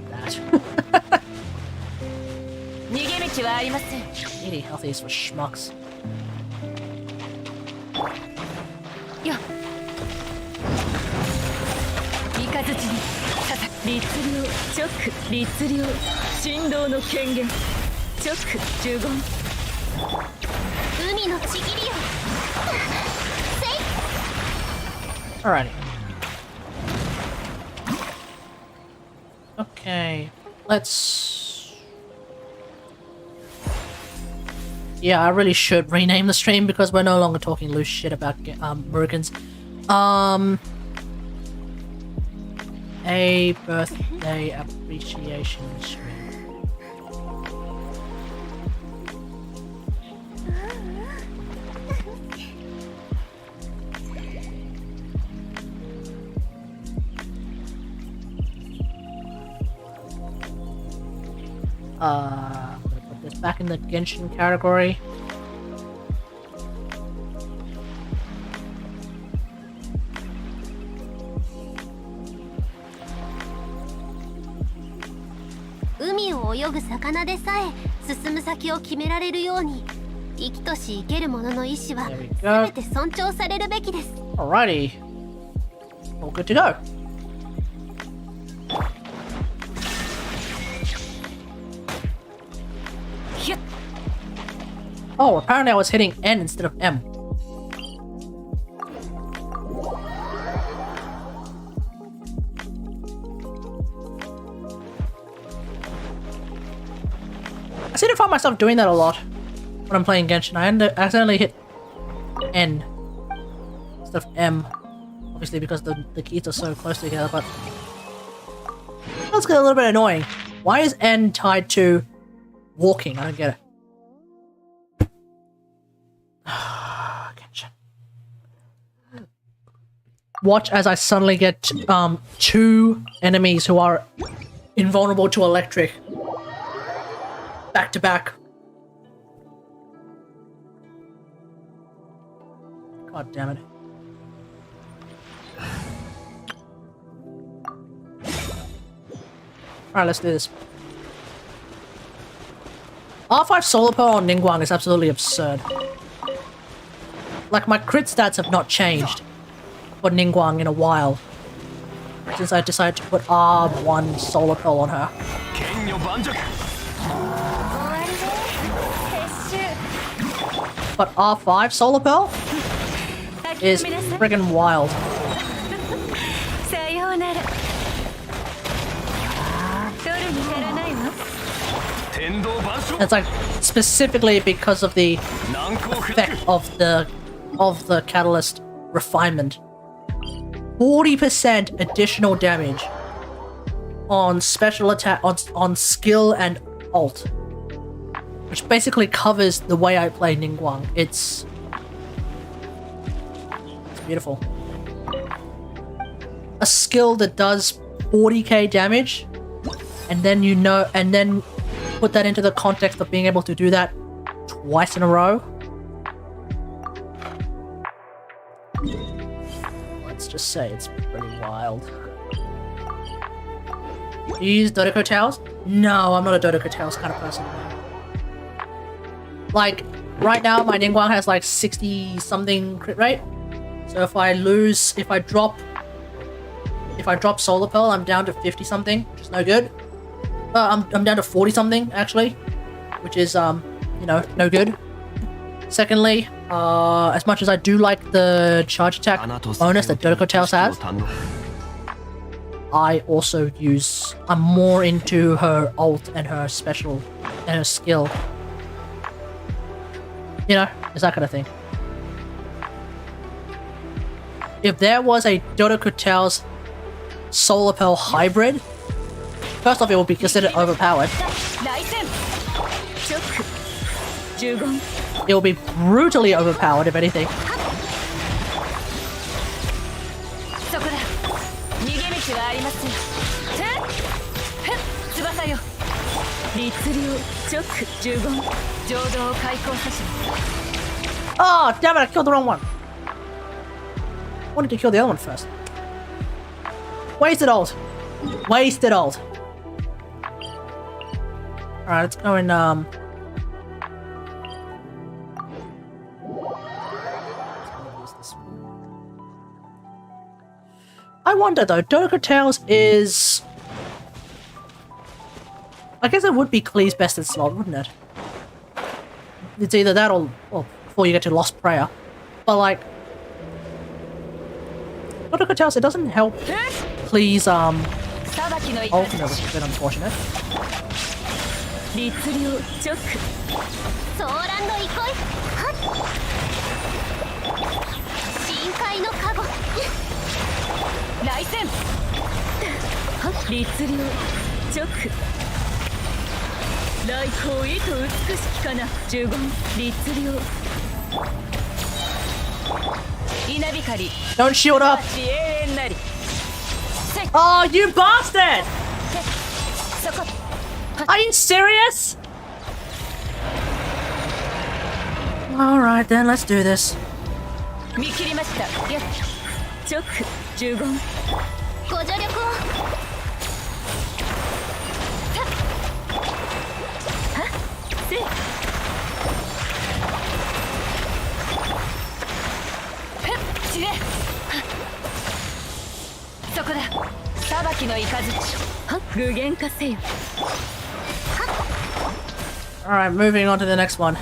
That. Eating healthy is for schmucks. Yeah. 律令直律令振動の権限直従言海のちぎりよ Alrighty. Okay, let's... Yeah, I really should rename the stream because we're no longer talking loose shit about Americans. A birthday appreciation stream. I'm gonna put this back in the Genshin category. Umi を泳ぐ魚でさえ進む先を決められるように生きとし生ける者の意志は全て尊重されるべきです。Alrighty. All good to go. Oh, apparently I was hitting N instead of M. I seem to find myself doing that a lot when I'm playing Genshin. I accidentally hit N instead of M. Obviously because the keys are so close together, but that's a little bit annoying. Why is N tied to walking? I don't get it. Genshin. watch as I suddenly get 2 enemies who are invulnerable to electric back to back. God damn it. Alright, let's do this. R5 Solar Pearl on Ningguang is absolutely absurd. Like, my crit stats have not changed for Ningguang in a while, since I decided to put R1 Solar Pearl on her. But R5 Solar Pearl is friggin' wild. It's like specifically because of the effect of the catalyst refinement. 40% additional damage on special attack on skill and ult, which basically covers the way I play Ningguang. It's beautiful. A skill that does 40k damage, and then put that into the context of being able to do that twice in a row. Let's just say it's pretty wild. Do you use Dodoko Towers? No, I'm not a Dodoko Towers kind of person. Like, right now my Ningguang has like 60 something crit rate. So if I drop Solar Pearl, I'm down to 50 something, which is no good. I'm down to 40 something actually, which is no good. Secondly, as much as I do like the charge attack bonus that Dodoko Tales has, I'm more into her ult and her special and her skill. You know, it's that kind of thing. If there was a Dodoko Tales Solar Pearl hybrid, first off, it would be considered overpowered. It will be brutally overpowered, if anything. Oh, damn it, I killed the wrong one. I wanted to kill the other one first. Wasted ult. Wasted ult. Alright, let's go in, I wonder though, Dodoko Tales is... I guess it would be Klee's best in slot, wouldn't it? It's either that or, well, before you get to Lost Prayer. But like... Dodoko Tales, it doesn't help Klee's, ultimate, which is a bit unfortunate. Don't shield up! Oh, you bastard! Are you serious? Alright then, let's do this. Alright, moving on to the next one.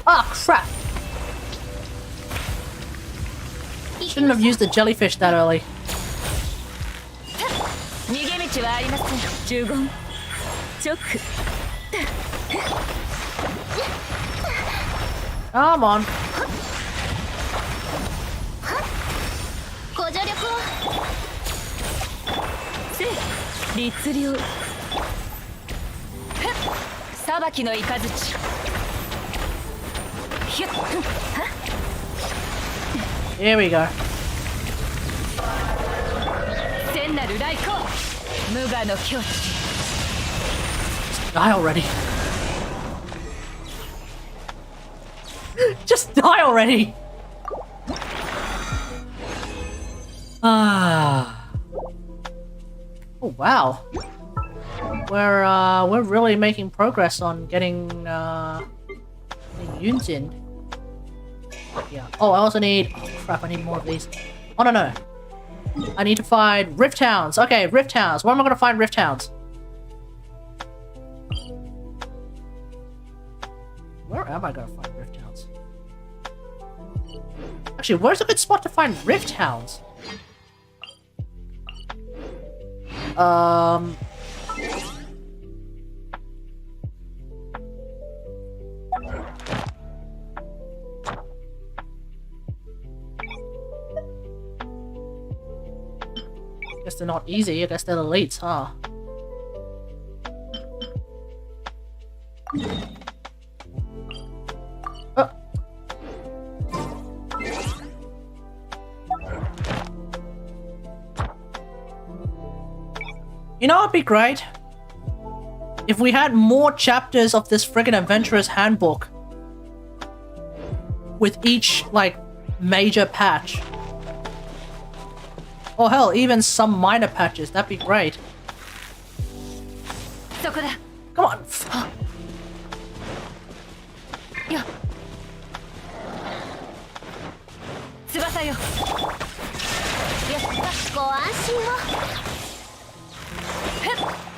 Oh crap! Shouldn't have used the jellyfish that early. 逃げ道はありません。呪言直 Come on. ご助力をせ律令裁きの雷ヒュッ Here we go. 聖なる来光無我の境地 Die already. Just die already. Ah. Oh wow. We're really making progress on getting Yunjin. Yeah. Oh, I also need. Oh crap! I need more of these. Oh no. I need to find Rift Towns. Okay, Rift Towns. Where am I gonna find Rift Towns? Where am I gonna find Rift Towns? Actually, where's a good spot to find Rift Towns? Guess they're not easy. I guess they're elites, huh? Oh. You know what'd be great? If we had more chapters of this friggin' Adventurer's Handbook with each, like, major patch. Or hell, even some minor patches, that'd be great. Come on. Yeah. 翼よ。ご安心を。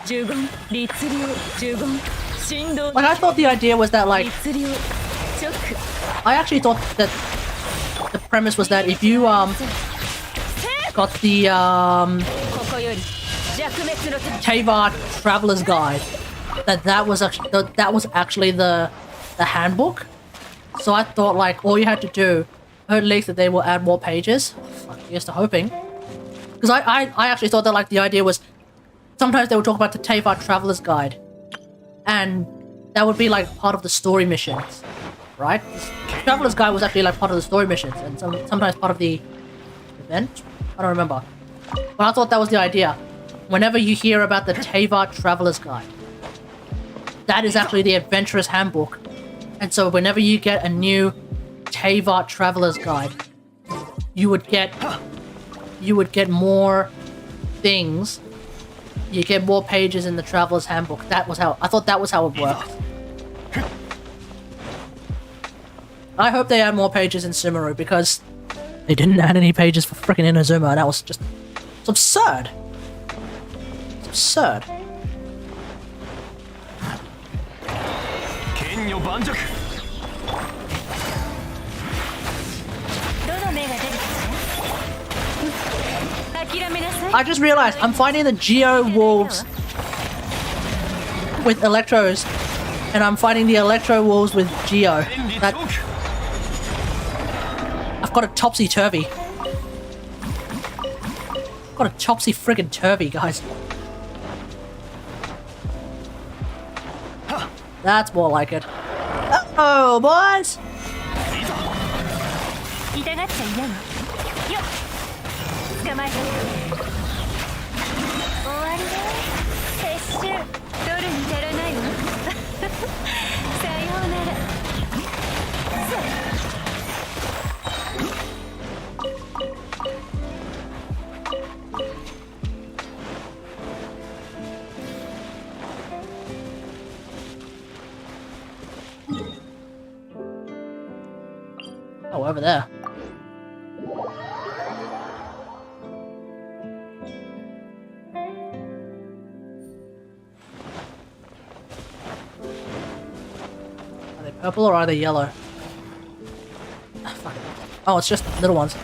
呪言、律令、呪言、振動。Like I thought the idea was that like 律令、直。I actually thought that the premise was that if you got the Tavar Traveler's Guide, that was actually the handbook. So I thought like all you had to do, I heard leaks that they will add more pages. Fuck, here's to hoping. Because I actually thought that like the idea was sometimes they would talk about the Tavar Traveler's Guide, and that would be like part of the story missions, right? Traveler's Guide was actually like part of the story missions and sometimes part of the event. I don't remember. But I thought that was the idea. Whenever you hear about the Tavar Traveler's Guide, that is actually the Adventurer's Handbook. And so whenever you get a new Tavar Traveler's Guide, you would get more things. You get more pages in the Traveler's Handbook. I thought that was how it worked. I hope they add more pages in Sumeru because they didn't add any pages for frickin' Inazuma, and that was just... It's absurd! It's absurd. I just realized I'm finding the Geo Wolves with Electros, and I'm fighting the Electro Wolves with Geo. I've got a topsy-turvy. Got a topsy-friggin-turvy, guys. That's more like it. Uh-oh, boys! Oh, over there. Are they purple or are they yellow? Ah, fuck. Oh, it's just little ones.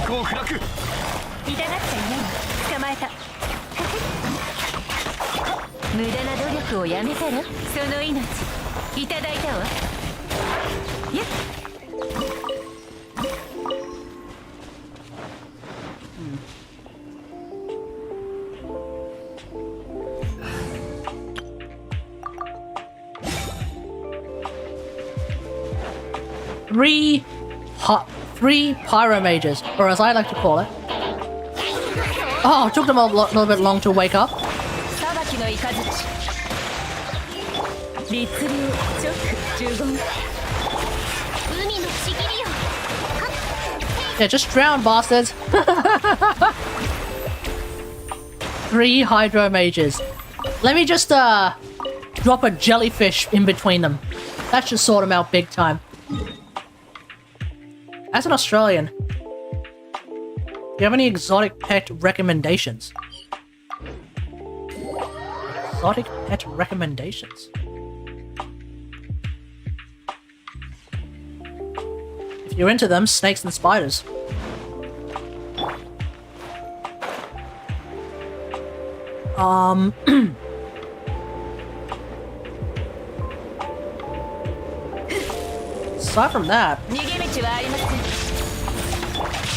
痛がった家に捕まえた無駄な努力をやめたらその命いただいたわやっThree pyro mages, or as I like to call it. Oh, it took them a little bit long to wake up. 裁きの雷律令直呪言海のちぎりよ Yeah, just drown, bastards. 3 hydro mages. Let me just drop a jellyfish in between them. That should sort them out big time. As an Australian, do you have any exotic pet recommendations? Exotic pet recommendations? If you're into them, snakes and spiders. Aside from that,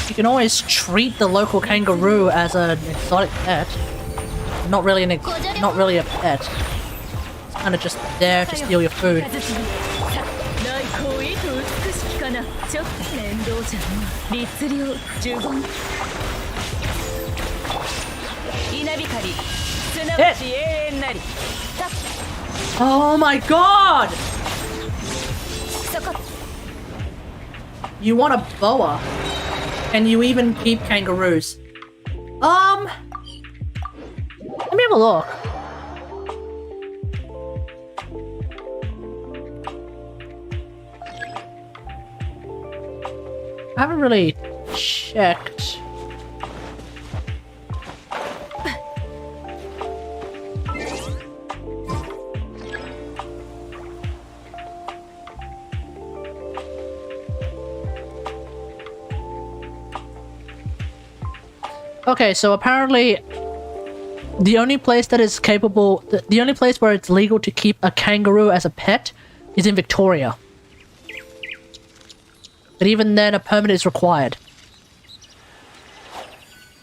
you can always treat the local kangaroo as an exotic pet. Not really a pet. It's kind of just there to steal your food. Oh my god! You want a boa? And you even keep kangaroos? Let me have a look. I haven't really checked. Okay, so apparently the only place that is capable, the only place where it's legal to keep a kangaroo as a pet is in Victoria. But even then, a permit is required.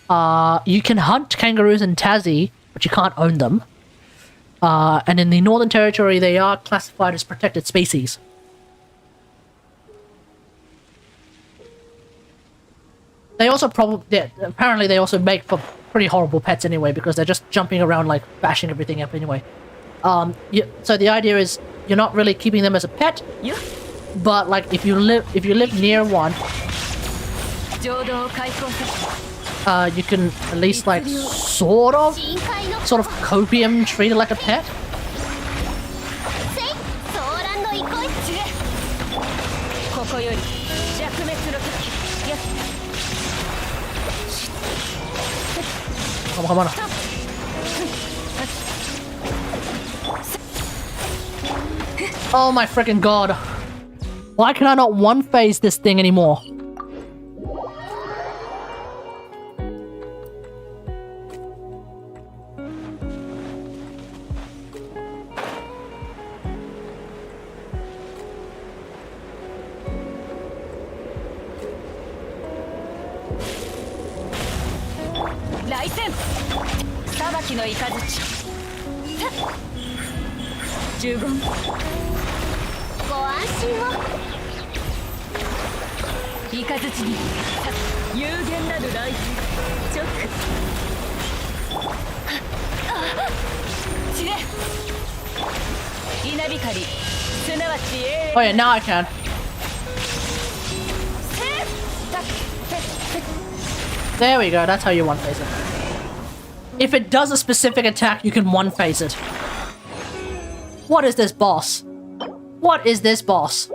You can hunt kangaroos in Tassie, but you can't own them. And in the Northern Territory, they are classified as protected species. They also apparently they also make for pretty horrible pets anyway, because they're just jumping around like bashing everything up anyway. So the idea is you're not really keeping them as a pet, but like if you live near one, you can at least like sort of copium treat it like a pet. Come on. Oh my freaking god. Why can I not one-phase this thing anymore? Oh yeah, now I can. There we go, that's how you one-phase it. If it does a specific attack, you can one-phase it. What is this boss? What is this boss?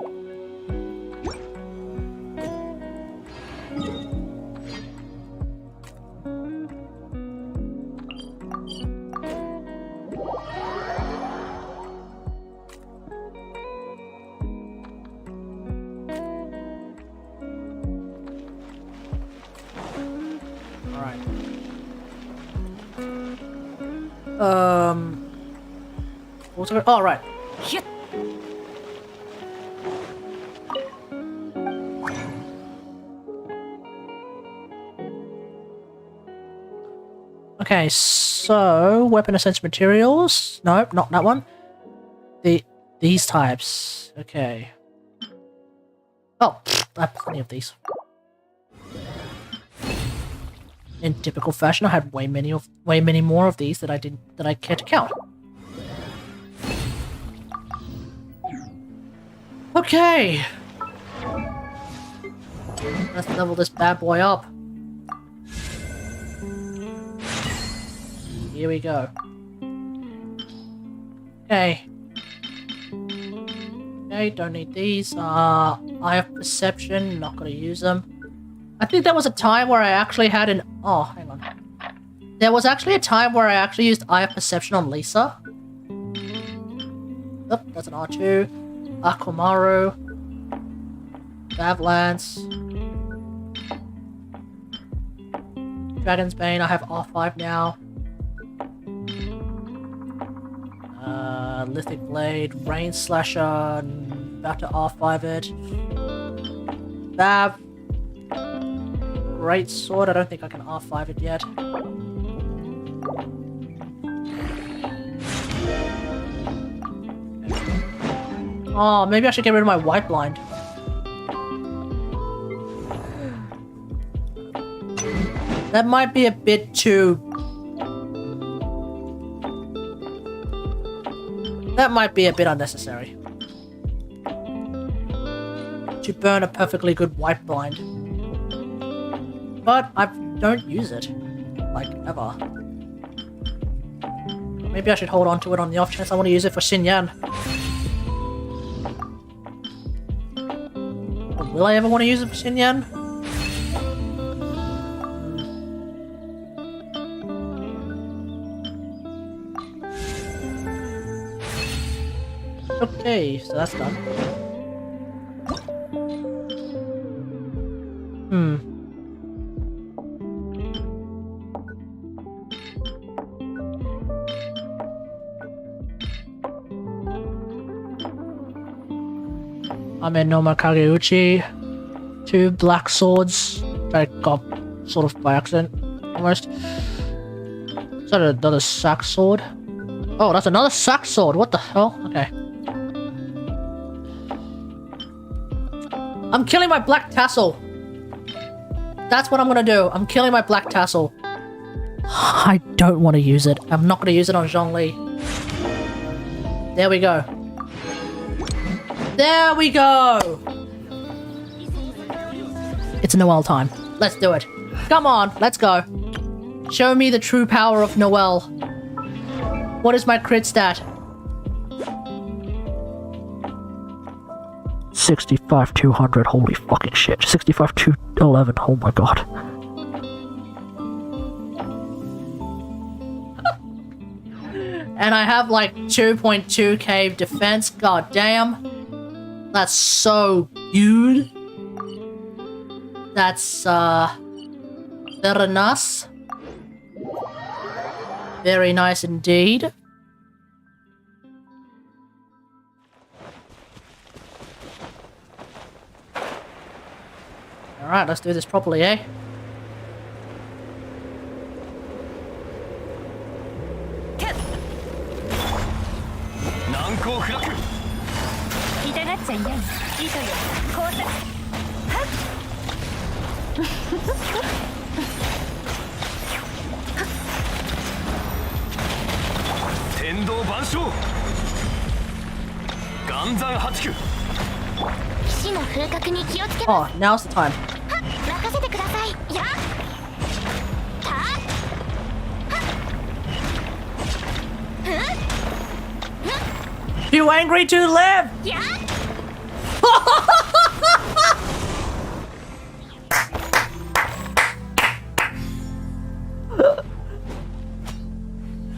What's it? Oh, right. Hyut. Okay, so weapon essential materials. Nope, not that one. These types. Okay. Oh, I have plenty of these. In typical fashion, I had way many more of these that I care to count. Okay. Let's level this bad boy up. Here we go. Okay. Okay, don't need these. I have perception, not gonna use them. I think there was a time where I actually had an... Oh, hang on. There was actually a time where I actually used Eye of Perception on Lisa. Oh, that's an R2. Akamaru. Avalanche. Dragon's Bane, I have R5 now. Lithic Blade, Rain Slasher, about to R5 it. Bab. Great Sword, I don't think I can R5 it yet. Oh, maybe I should get rid of my White Blind. That might be a bit too... That might be a bit unnecessary. To burn a perfectly good White Blind. But I don't use it. Like, ever. Maybe I should hold on to it on the off chance I want to use it for Xinyan. Or will I ever want to use it for Xinyan? Okay, so that's done. I'm in Noma Kageuchi. 2 black swords that I got sort of by accident, almost. Is that another sack sword? Oh, that's another sack sword. What the hell? Okay. I'm killing my black tassel. That's what I'm gonna do. I'm killing my black tassel. I don't want to use it. I'm not gonna use it on Zhongli. There we go. There we go! It's Noel time. Let's do it. Come on, let's go. Show me the true power of Noel. What is my crit stat? 65-200, holy fucking shit. 65-211, oh my god. And I have like 2.2k defense, god damn. That's so good. That's, very nice. Very nice indeed. Alright, let's do this properly, eh? Oh, now's the time. Too angry to live!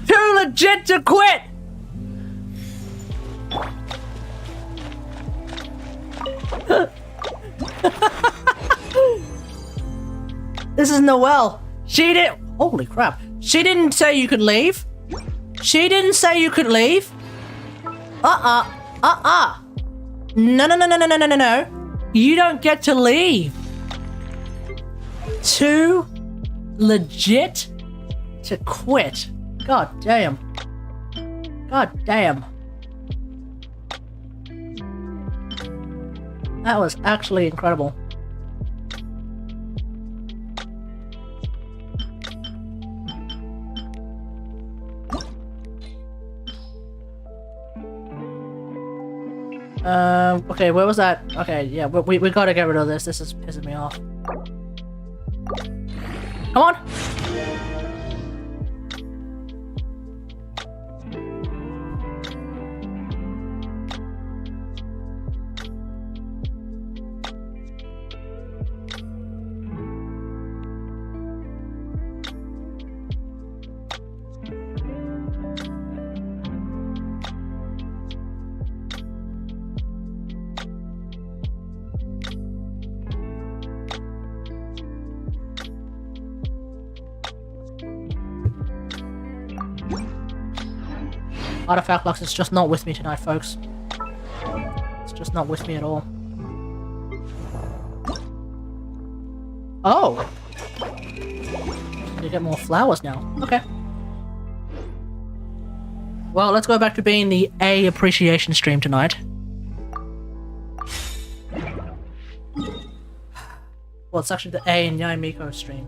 Too legit to quit! This is Noelle. She did. Holy crap. She didn't say you could leave. She didn't say you could leave. No, no, no, no, no, no, no, no, no. You don't get to leave. Too legit to quit. God damn. God damn. That was actually incredible. Okay, where was that? Okay, yeah, we gotta get rid of this. This is pissing me off. Come on! Artifact Lux is just not with me tonight, folks. It's just not with me at all. Oh! You get more flowers now. Okay. Well, let's go back to being the A appreciation stream tonight. Well, it's actually the A and Yae Miko stream.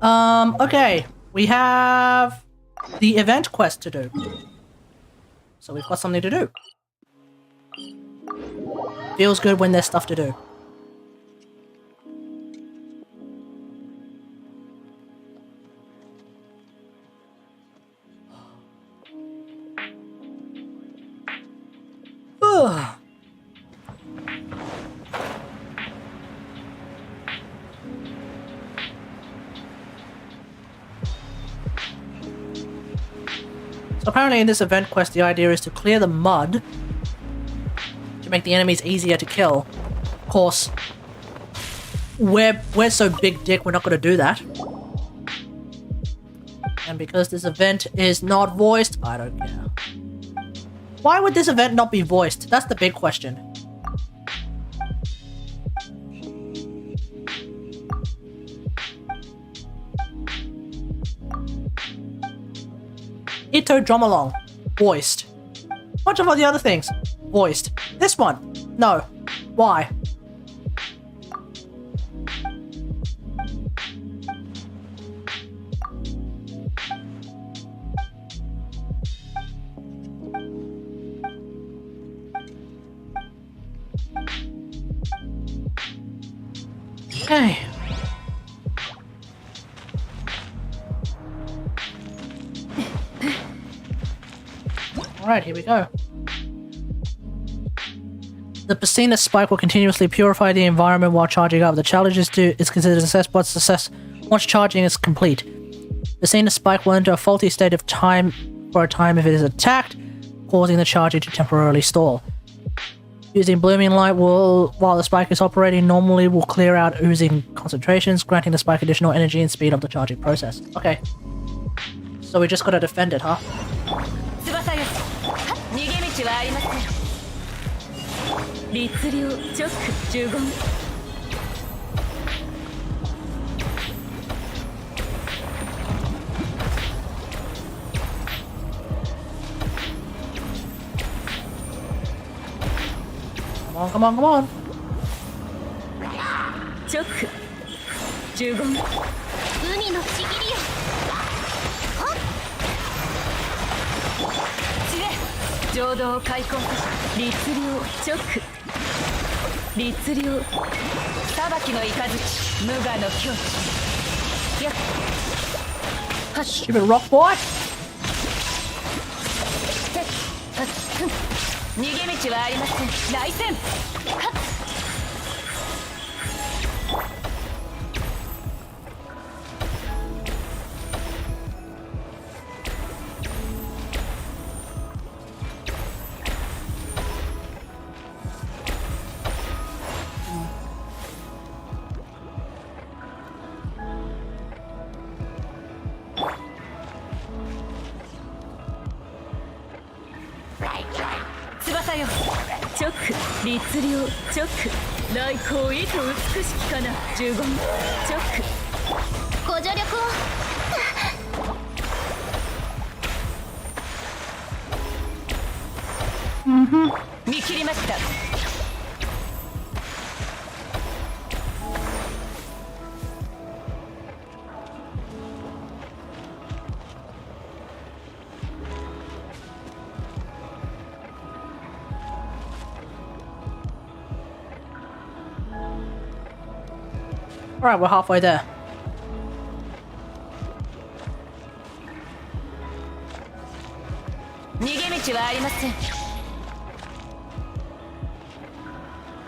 Okay. We have the event quest to do. So we've got something to do. Feels good when there's stuff to do. Ugh. So apparently in this event quest, the idea is to clear the mud to make the enemies easier to kill. Of course, we're so big dick, we're not going to do that. And because this event is not voiced, I don't care. Why would this event not be voiced? That's the big question. Ito Dromalong, voiced. Bunch of all the other things, voiced. This one, no. Why? Okay. Alright, here we go. The Piscina spike will continuously purify the environment while charging up. The challenge is considered a success, but success once charging is complete. Piscina spike will enter a faulty state of time for a time if it is attacked, causing the charging to temporarily stall. Using blooming light while the spike is operating normally will clear out oozing concentrations, granting the spike additional energy and speed up the charging process. Okay. So we just gotta defend it, huh? Come on, come on, come on. Stupid rock boy. さよ直律令直来光意図美しきかな十言直ご助力を見切りました Alright, we're halfway there.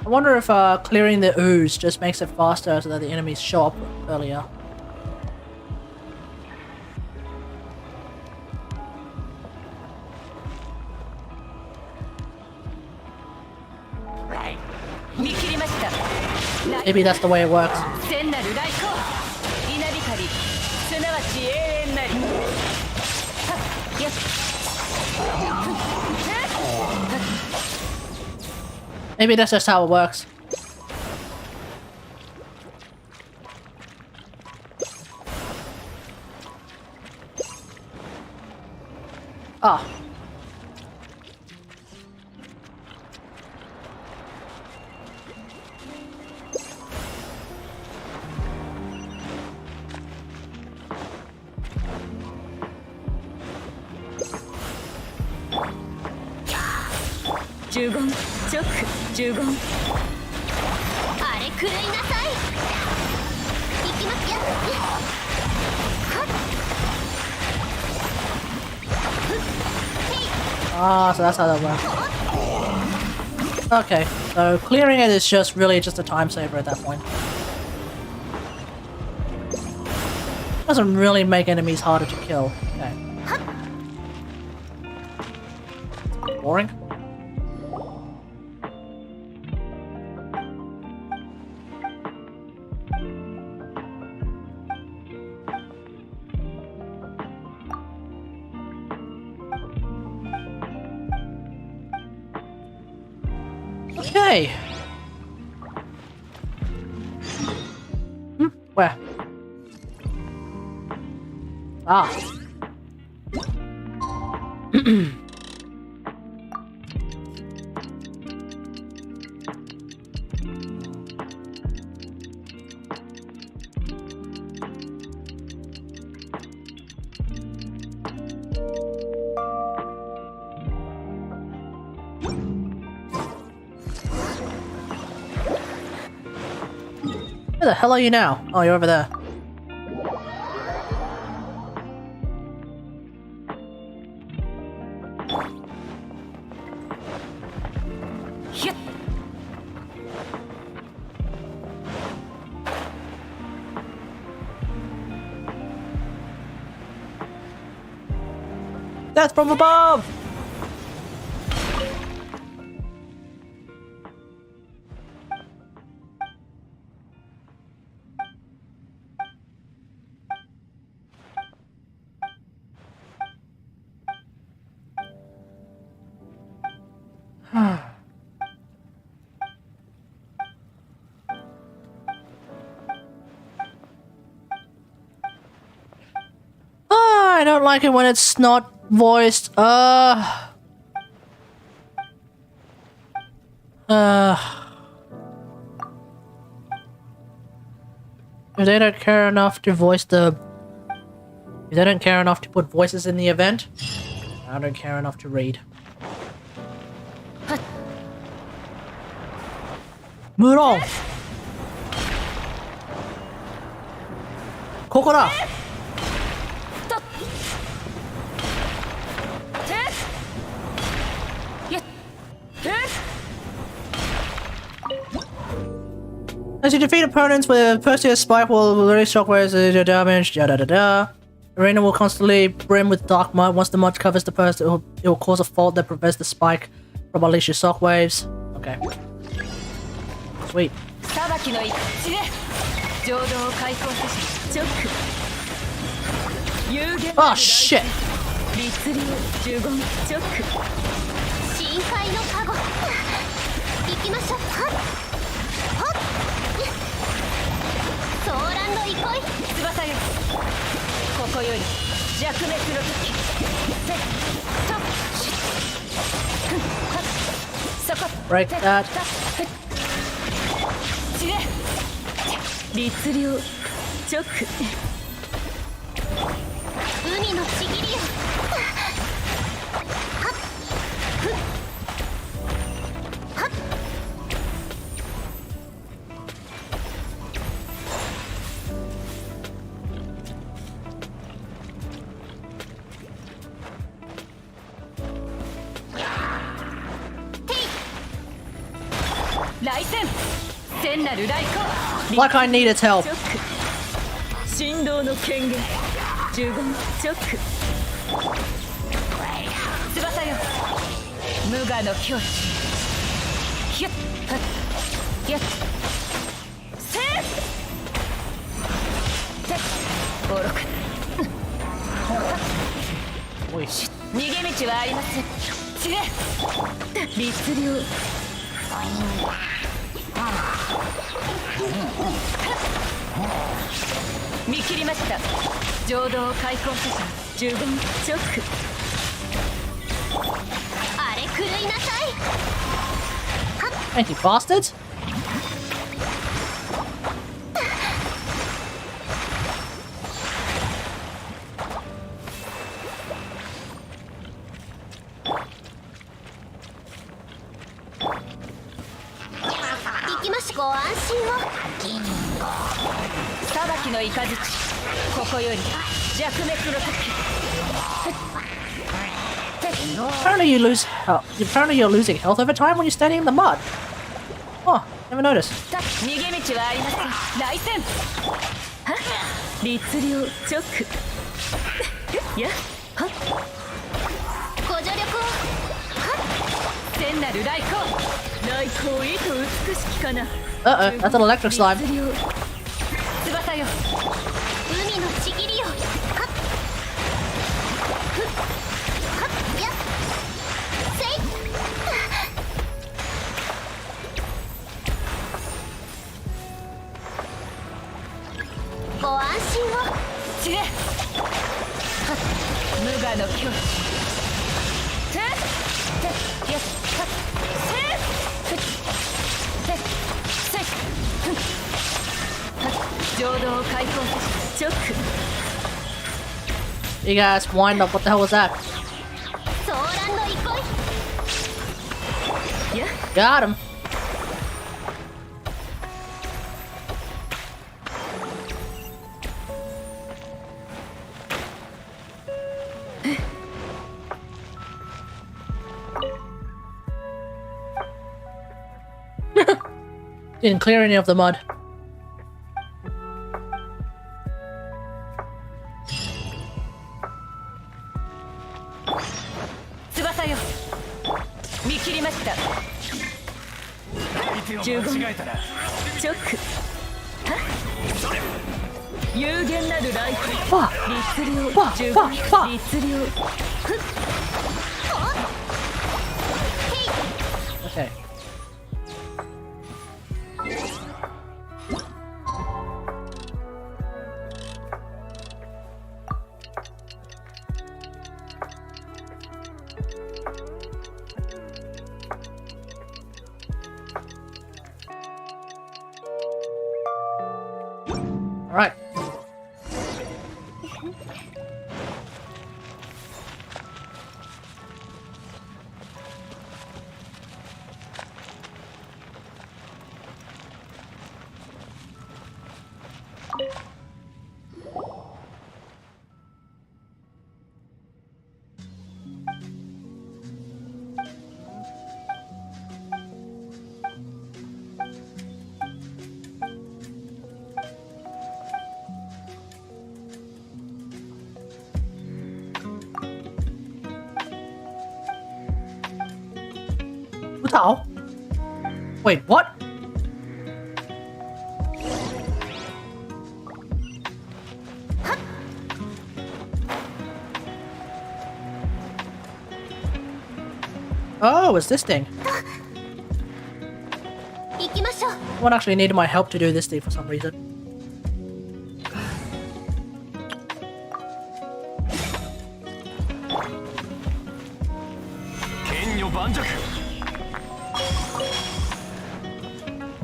I wonder if clearing the ooze just makes it faster so that the enemies show up earlier. Maybe that's the way it works. Maybe that's just how it works. Ah. Ah, so that's how that works. Okay, so clearing it is really just a time saver at that point. Doesn't really make enemies harder to kill. Okay. Boring. Okay. Where? Ah. Where the hell are you now? Oh, you're over there. Death from above! I don't like it when it's not voiced. If they don't care enough to voice the... If they don't care enough to put voices in the event, I don't care enough to read. Move on! Kokora! As you defeat opponents with Perseus Spike will release shockwaves, damage, The arena will constantly brim with dark mud. Once the mud covers the person, it will cause a fault that prevents the spike from unleashing shockwaves. Okay. Sweet. Oh shit! 界の加護行きましょう。はっはっソーランの憩い翼よここより弱滅の時せっとふんはっそこ Break that. ちれ律令直海のちぎりよはっふっはっ来戦聖なる来航 Like I needed help. 振動の権限呪言チョック翼よ無我の境地ヒュッハッヒュッせって愚かおい逃げ道はありません散れ律令見切りました浄土を開墾せし呪言チョックあれ狂いなさい Thank you, bastards. 行きましご安心を裁きの雷ここより弱滅の時 Apparently you lose health. Apparently you're losing health over time when you're standing in the mud. Oh, never noticed. 逃げ道はありません来戦は律令チョックやはご助力をは聖なる来航意図美しきかな Uh-oh, that's an electric slime. 律令翼よ海のちぎりよはっふっはっやっせいご安心を散れはっ無我の境地てってやっはっせいふっせいせいふんはっ浄土を開墾チョック You guys wind up. What the hell was that? ソーランの憩いや Got him. Didn't clear any of the mud.翼よ見切りました15チョックは有限なるライフ律令15律令ふっ Okay. All right. Utao? Wait, what? Oh, it's this thing. 行きましょう。 One actually needed my help to do this thing for some reason.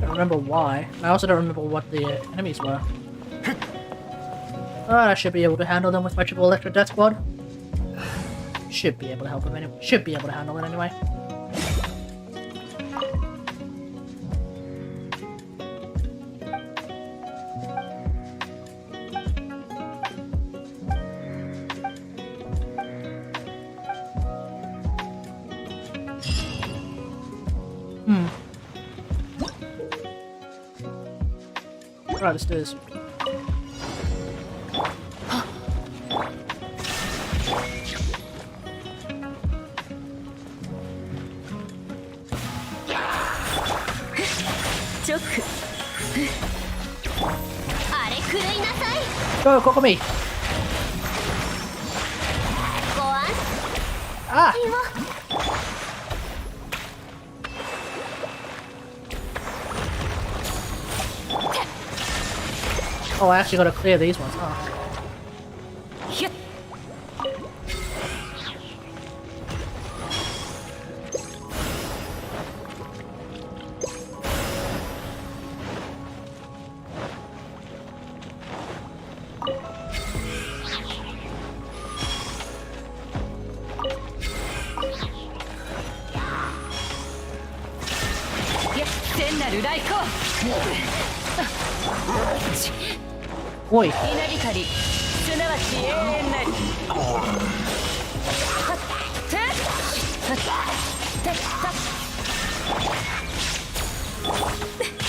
I don't remember why. I also don't remember what the enemies were. Alright, I should be able to handle them with my triple electric death squad. Should be able to help them anyway. Should be able to handle it anyway. Alright, let's do this. Go, go, go me! Ah! Oh, I actually gotta clear these ones, huh? Oi! 稲光すなわち永遠なり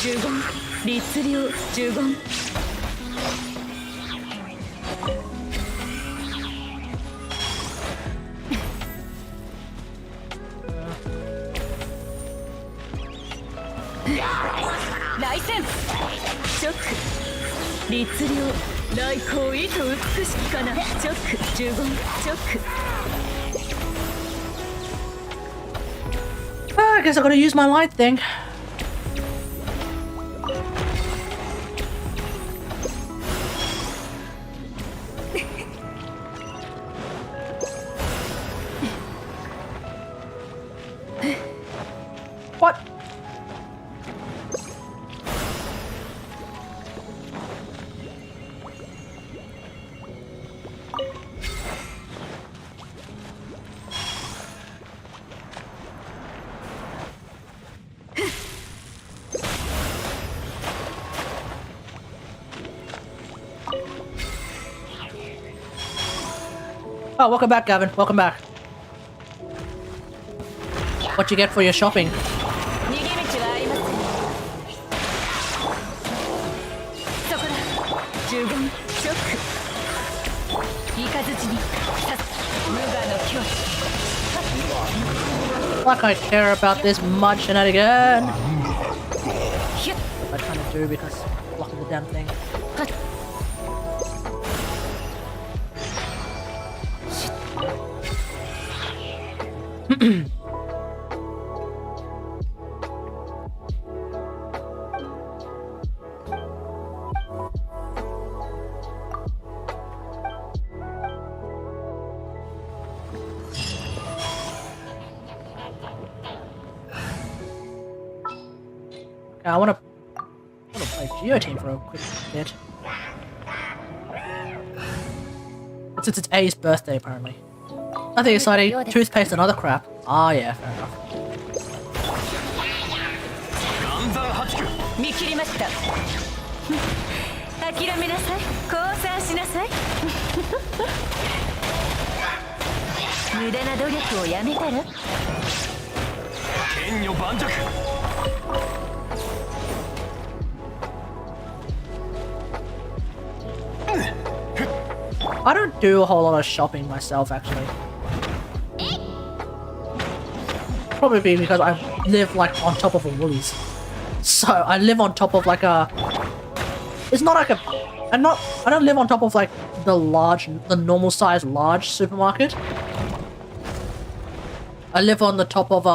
呪言律令呪言 来戦直律令来光意と美しきかな直呪言直 Ah, I guess I gotta use my light thing. What? Oh, welcome back, Gavin. Welcome back. What you get for your shopping? 逃げ道はありませんそこだ呪言ショック雷に刺す無我の境地 Like I care about this much and again. I kind of do because blocking the damn thing. I wanna play Geoteam for a quick bit. Since it's Ei's birthday, apparently. Nothing exciting. Toothpaste and other crap. Ah, yeah, fair enough. 見切りました諦めなさい降参しなさい無駄な努力をやめたら剣女盤石 I don't do a whole lot of shopping myself, actually. Probably because I live like on top of a Woolies. So I live on top of like a. It's not like a. I don't live on top of like the normal size large supermarket. I live on the top of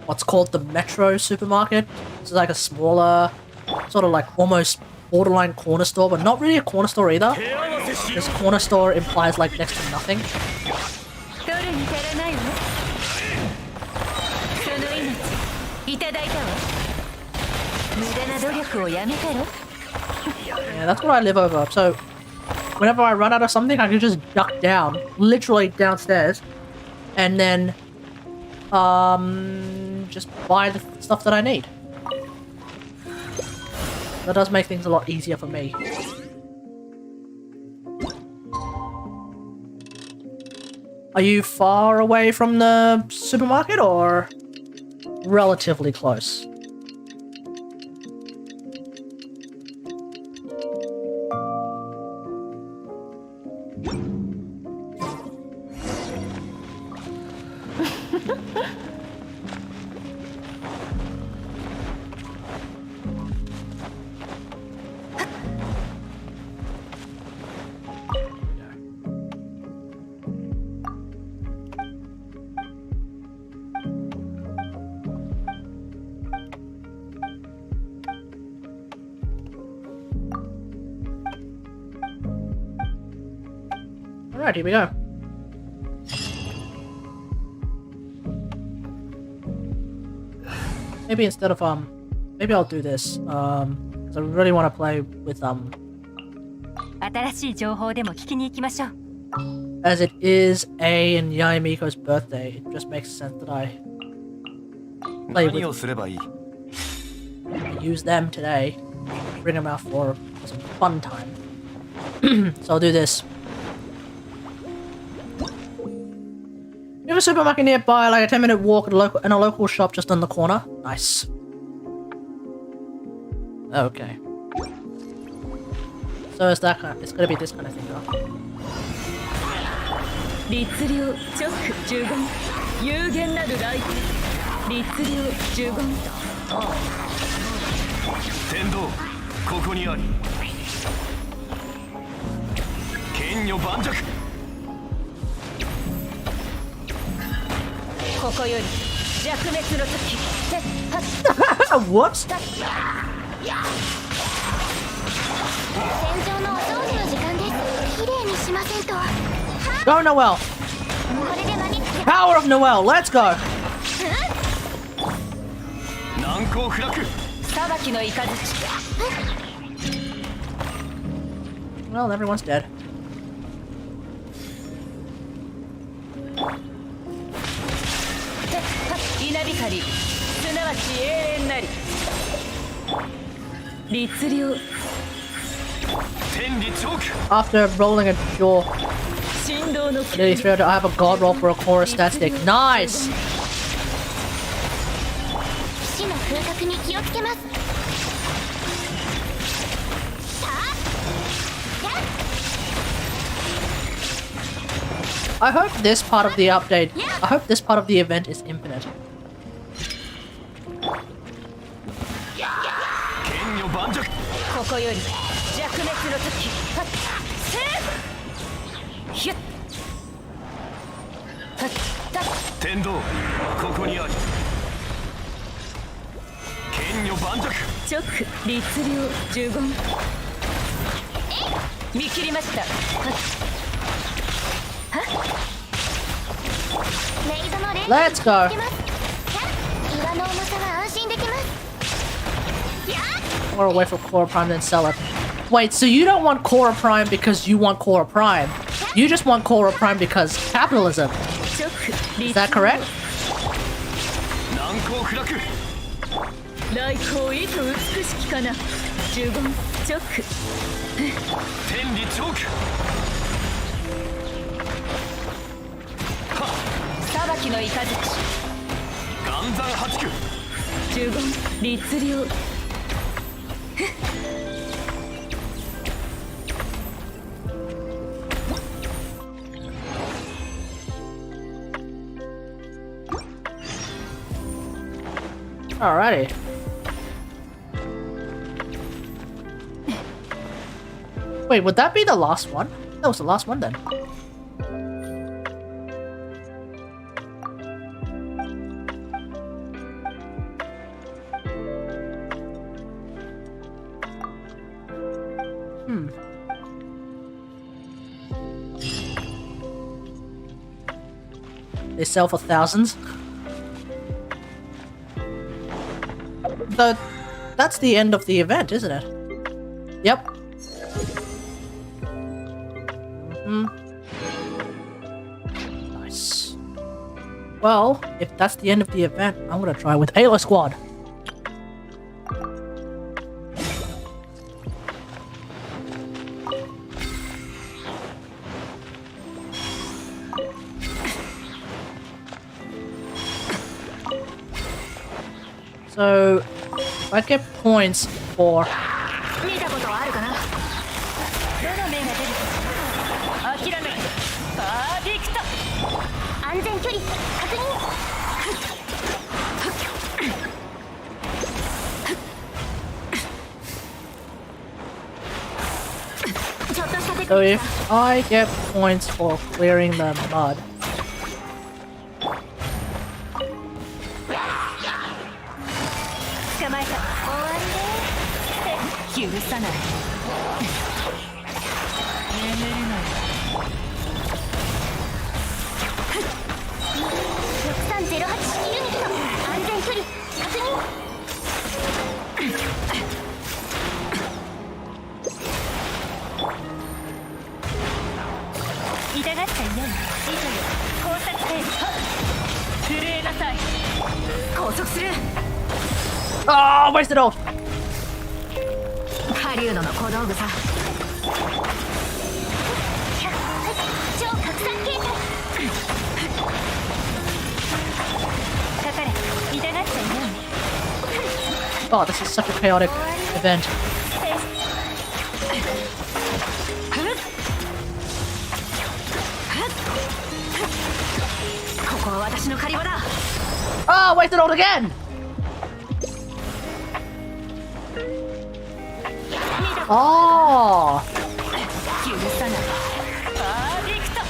what's called the Metro supermarket. It's like a smaller, sort of like almost borderline corner store, but not really a corner store either. This corner store implies like next to nothing. Yeah, that's what I live over. So whenever I run out of something, I can just duck down, literally downstairs, and then just buy the stuff that I need. That does make things a lot easier for me. Are you far away from the supermarket or relatively close? Alright, here we go. Maybe instead of maybe I'll do this because I really want to play with as it is Ei and Yae birthday. It just makes sense that I play with use them today, bring them out for some fun time. So I'll do this. You have a supermarket nearby, like a 10-minute walk at a local shop just on the corner. Nice. Okay. So it's that kind. It's gonna be this kind of thing, though. Whoops. Go Noel. Power of Noel. Let's go. Well, everyone's dead. After rolling a jaw, I have a god roll for a chorus stat stick. Nice! I hope this part of the update, I hope this part of the event is infinite. Let's go. Or away from Cora Prime then sell it. Wait, so you don't want Cora Prime because you want Cora Prime. You just want Cora Prime because capitalism. Is that correct? Alrighty. Wait, would that be the last one? That was the last one then. They sell for thousands. So that's the end of the event, isn't it? Yep. Nice. Well, if that's the end of the event, I'm gonna try with Ayla Squad. So, if I get points for... 見たことあるかな。どの目が出るか諦めてパーフェクト。安全距離確認。ちょっとしたテク So ニッ if ク I get points for clearing the mud... 捕まえた。終わりね。許さない。眠れない。6308式ユニット安全距離確認。痛がっちゃいない。いいとよ。工作兵。震えなさい。拘束する。Ah, wasted off! 狩人の小道具さ。超拡散形態。かかれ。痛がっちゃいない。Oh, this is such a chaotic event. ここは私の狩り場だ。Ah, wasted off again! Oh! 許さない。パーフェクト。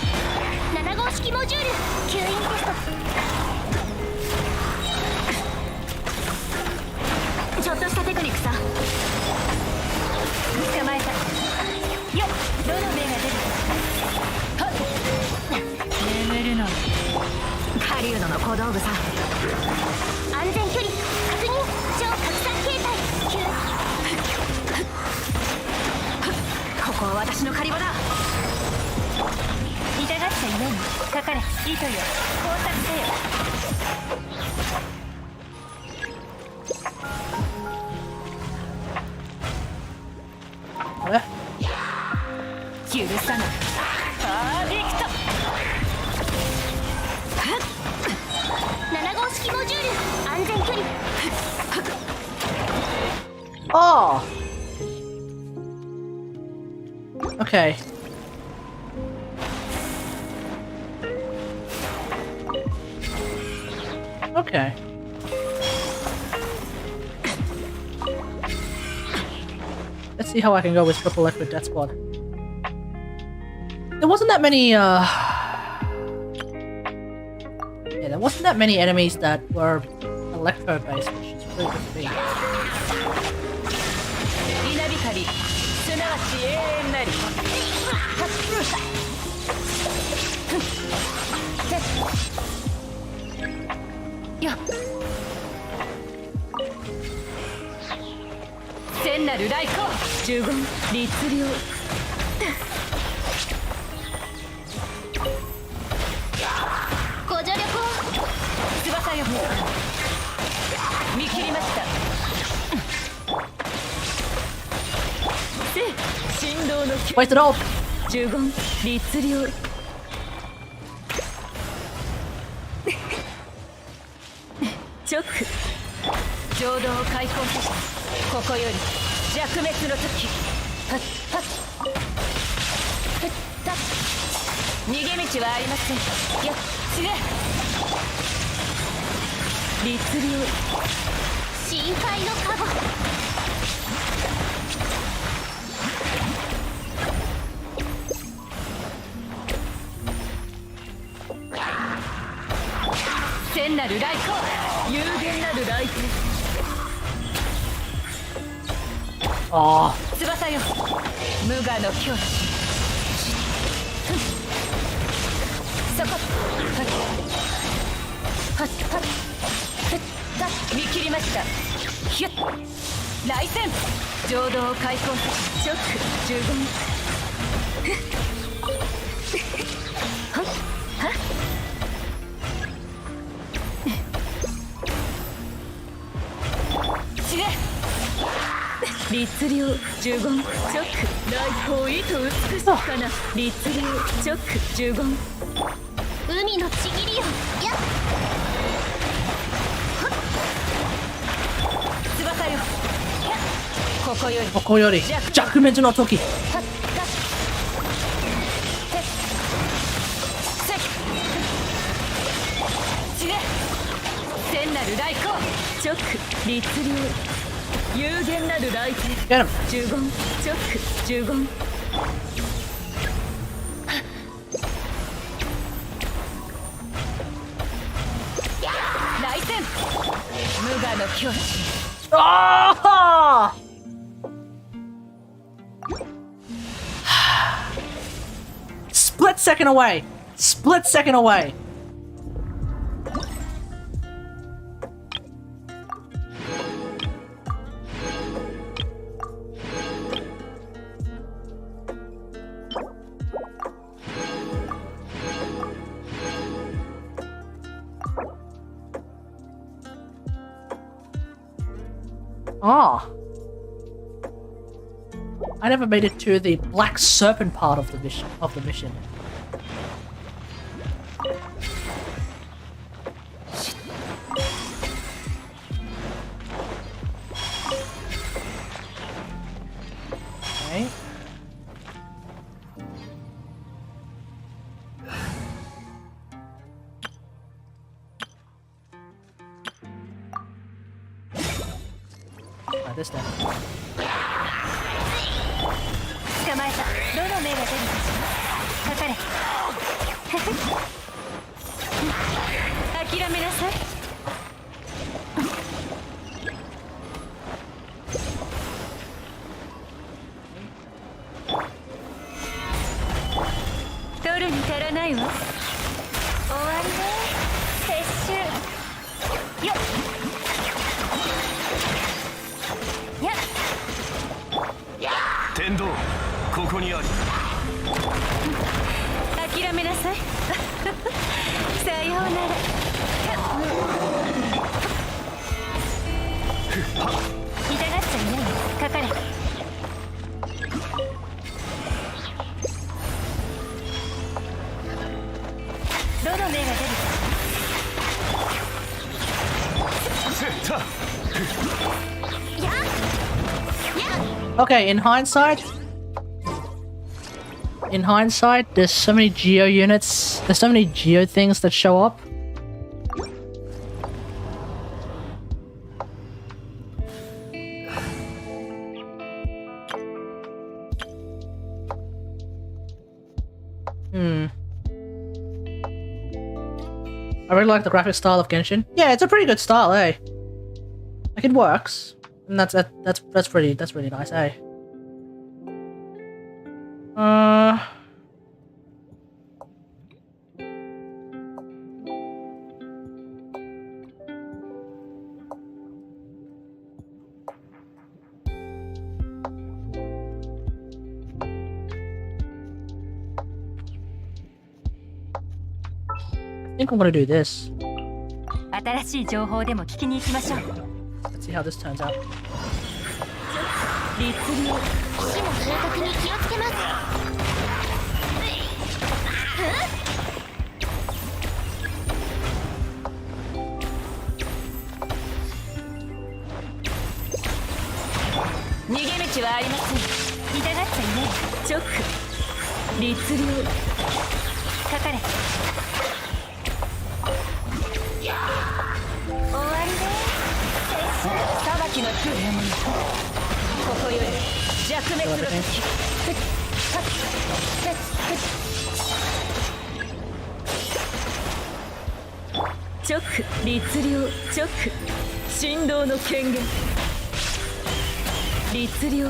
7号式モジュール吸引テスト。ちょっとしたテクニックさ。捕まえた。よっ、どの目が出るか。はっ、眠るの。狩人の小道具さ。安全距離確認。超拡散形態。ここは私の狩り場だ。痛がっちゃいない。かかれ。糸よ。工作せよ。あれ？許さない。パーフェクト。7号式モジュール安全距離。Oh! Okay. Okay. Let's see how I can go with Triple Liquid Death Squad. There wasn't that many, yeah, there wasn't that many enemies that were electro-based, which is really good to me. 稲光すなわち永遠なり。よっ。聖なる来光呪言律令。ご助力を。翼よ。見切りました。振動の Wasted off! 呪言律令。直浄土を開放せし。ここより弱滅の時。はっはっはっはっ。逃げ道はありません。よっすげ。律令深海のカゴ。聖なる来光有限なる来天。あ翼よ無我の境地。そこはっはっ見切りました。ひゅっ来戦浄土を開墾ショック15はっはっ死ね律令呪言チョック来光意図美しかな律令チョック呪言海のちぎりよやっ翼よここより弱滅の時。聖なる来光チョック律令有限なる来天Get him. 呪言チョック呪言来戦無我の境地 Ah! Split second away. Split second away. Ah. I never made it to the Black Serpent part of the mission. Okay. Try this then. 捕まえたどの目が出るかしらかかれ諦めなさい取るに足らないわ終わりね撤収よっ天道ここにあり諦めなさいさようなら痛がっちゃいないかかれどの目が出るせった Okay, in hindsight, there's so many geo units, there's so many geo things that show up. I really like the graphic style of Genshin. Yeah, it's a pretty good style, eh? Like, it works. And that's pretty nice, eh? I think I'm gonna do this. 新しい情報でも聞きに行きましょう Let's see how this turns out. 律令死の計画に気をつけます逃げ道はありません痛がっちゃいないチョック律令かかれ終わりね裁きの来るものここより弱滅の時チョック律令チョック振動の権限律令戦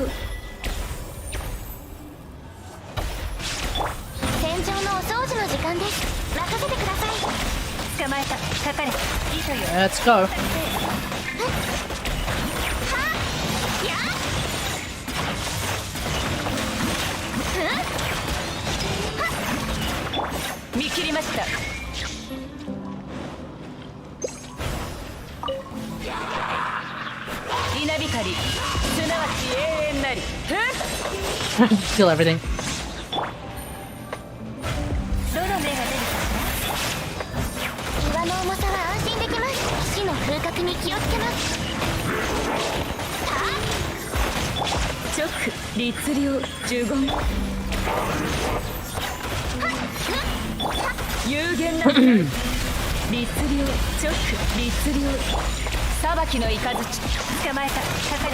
場のお掃除の時間です任せてください捕捕まえた。かかれ。糸よ。 Let's go. 見切りました。稲光、すなわち永遠なり。Kill everything. どの目が出るか。岩の重さは安心できます。死の風格に気をつけます。直律令呪言。有限な律令直律令裁きの雷捕まえた。かかれ。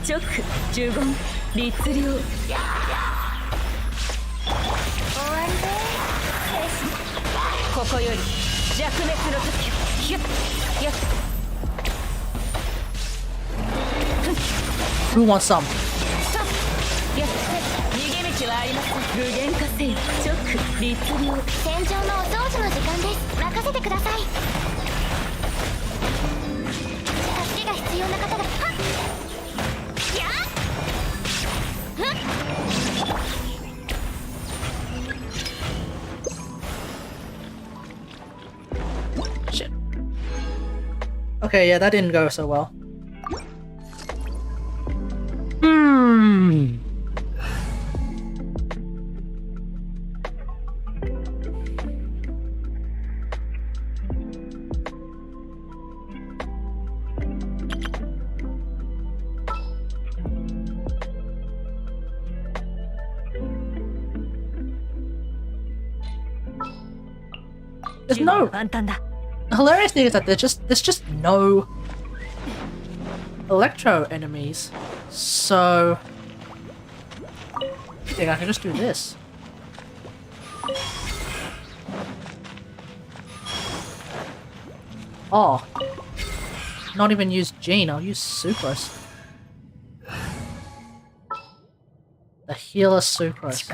直呪言律令終わりでーす。ここより弱滅の時をヒュッよっ。 Who wants some? 逃げ道はありません。無限化せよ。直律令。戦場のお掃除の時間です。任せてください。助けが必要な方が。はっやっふっ。 Shit. Okay, yeah, that didn't go so well. There's no. The hilarious thing is that there's just no electro enemies. So I think I can just do this. Oh. Not even use Gene, I'll use Sucrose. The healer Sucrose.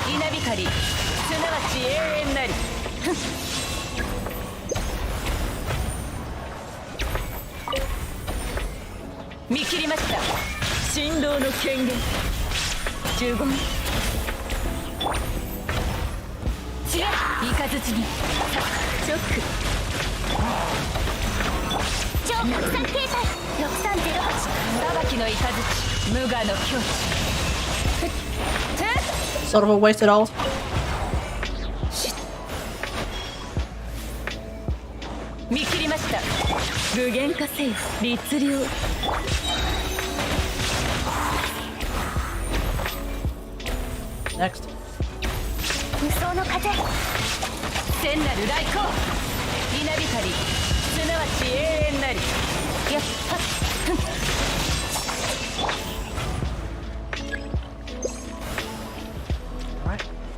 稲光、すなわち永遠なり。見切りました。神道の権限。15人。知恵、雷に。チョック。超拡散形態。6308。裁きの雷。無我の境地。 Sort of a wasted ult. Next. 無双の風。千なる来光。稲光、すなわち永遠なり。やっはっ。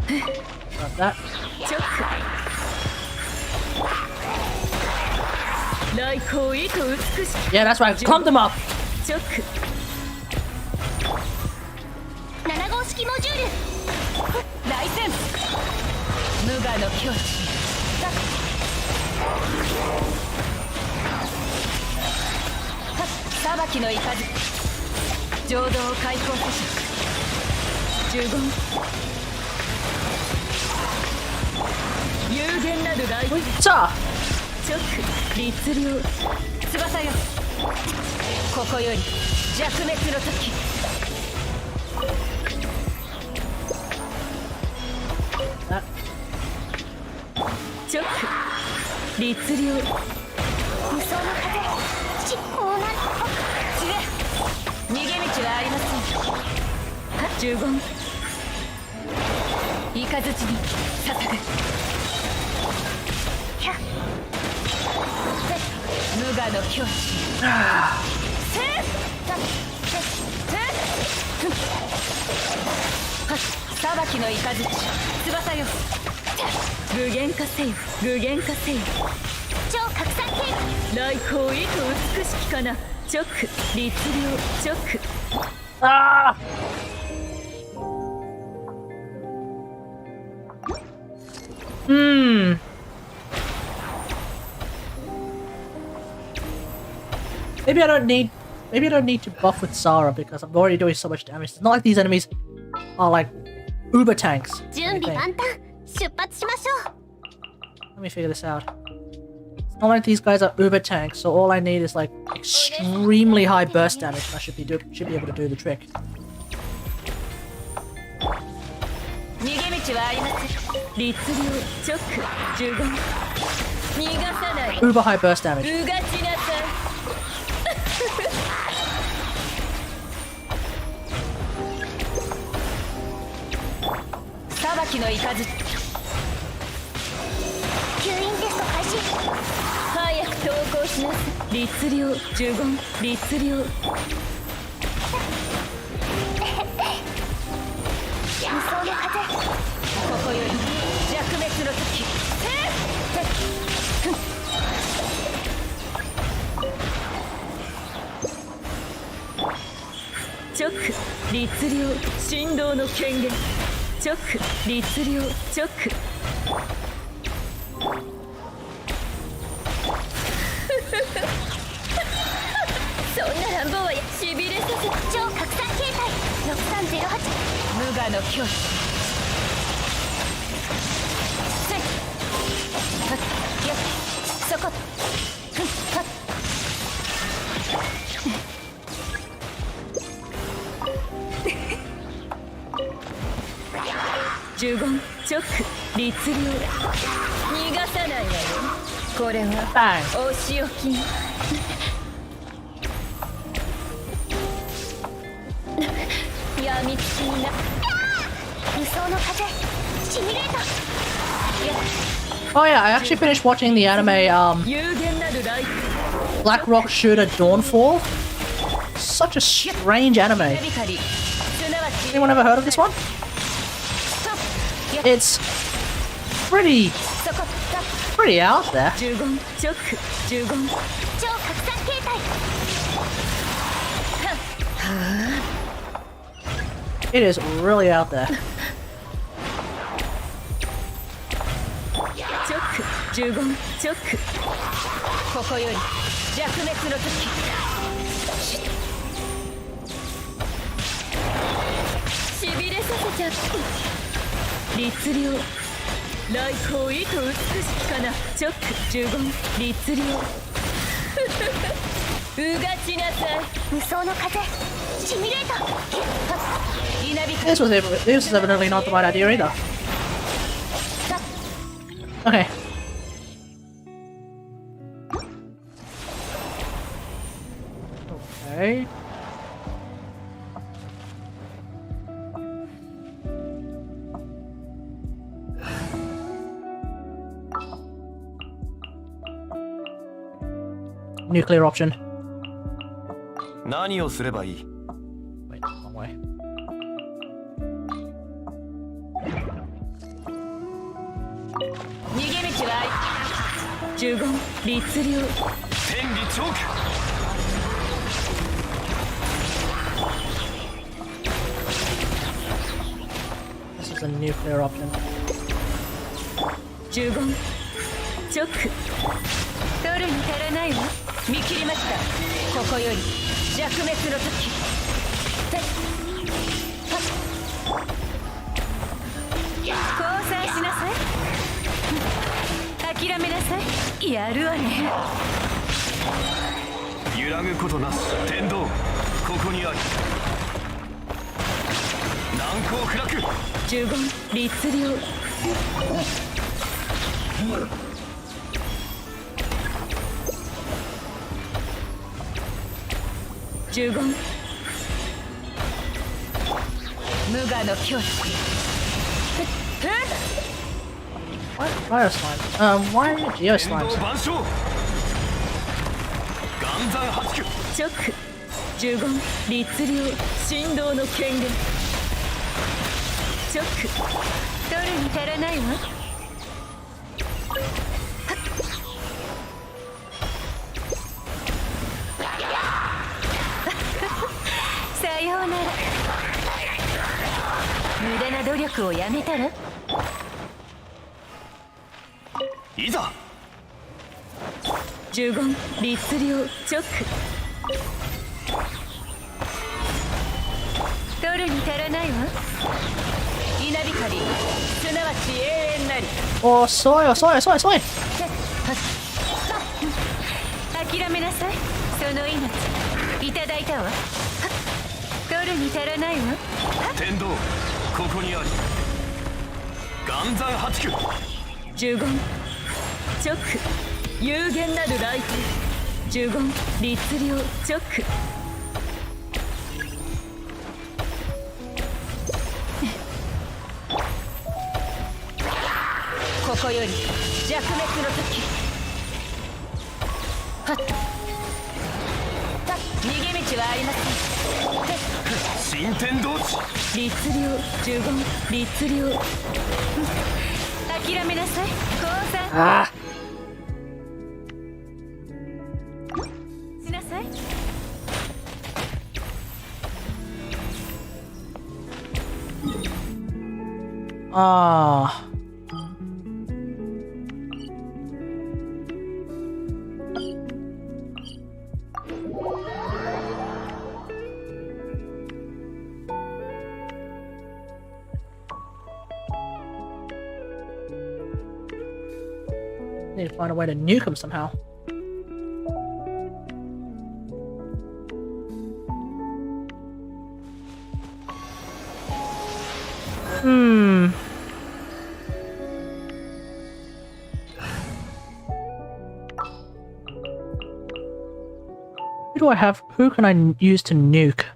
Got that. Yeah, that's right. Clump them up. 7号式モジュール。来戦。無我の境地。裁きの雷。浄土を解放せし。呪言。 有限なる来さあ直律令翼よ。ここより弱滅の時。直律令無双の風執行なる。知恵、逃げ道はありません。呪言雷に捧ぐ。 無我の境地。裁きの雷。翼よ。具現化せよ。具現化せよ。超拡散系。来光意図美しきかな。直律令直 Ah! Hmm. Maybe I don't need to buff with Sarah because I'm already doing so much damage. It's not like these enemies are like uber tanks.準備万端出発しましょう Let me figure this out. It's not like these guys are uber tanks, so all I need is like extremely high burst damage, and I should be able to do the trick. 逃げ道はありません律令直呪言逃がさない Uber high burst damage. うがちなさい裁きの雷吸引テスト開始早く投降しなさい律令呪言律令無双の風ここより弱滅の時直律令振動の権限直律令直そんな乱暴はしびれさせ超拡散形態6308無我の境地せいはっやっそこふんはっ呪言直律令逃がさないわよこれはお仕置きやみつきにな無双の風シミュレーター Oh yeah, I actually finished watching the anime Black Rock Shooter Dawnfall. Such a strange anime. Anyone ever heard of this one? It's pretty out there. It is really out there. 呪言直ここより弱滅の時しびれさせちゃった律令来光意図美しきかな直呪言律令うがちなさい無双の風シミュレーター稲光 This was evidently not the right idea either. Okay. Okay. Nuclear option. 何をすればいい Wait, wrong way. 逃げ道は呪言律令天理チョーク This is a nuclear option. 呪言直取るに足らないわ見切りましたここより弱滅の時てっはっ降参しなさい諦めなさいやるわね揺らぐことなし天道ここにあり難攻不落呪言律令呪言無我の境地 Why fire slimes? Why geo 天道 slimes? 万象岩山八九直呪言律令振動の権限直取るに足らないわ駄な努力をやめたら。いざ。呪言律令チョック。取るに足らないわ。稲光すなわち永遠なり。遅い遅い遅い遅い。諦めなさい。その命いただいたわ。取るに足らないわ。天道ここにあり。岩山八九。呪言チョック。有限なる来天。呪言律令チョック。ここより弱滅の時。はっ。逃げ道はありません。新天道地。律令呪言律令。諦めなさい。降参しなさい。Need to find a way to nuke him somehow. Who do I have? Who can I use to nuke?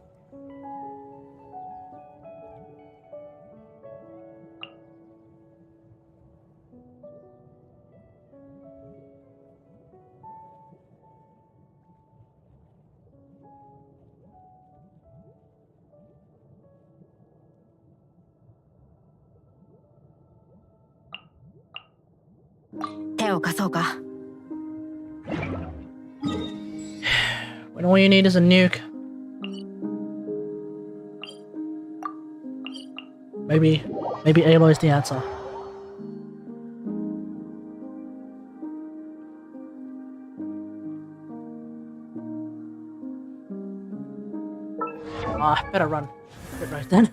When all you need is a nuke. Maybe Aloy's the answer. I better run. Good right then.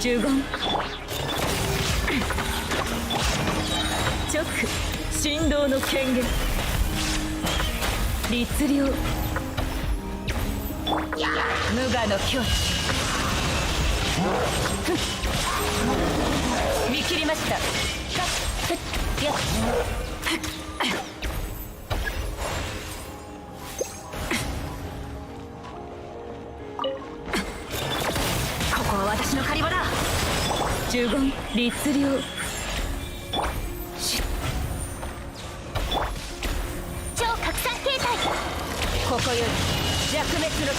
呪言直振動の権限律令無我の境地見切りましたここは私の狩り場だ呪言律令超拡散形態ここより弱滅の時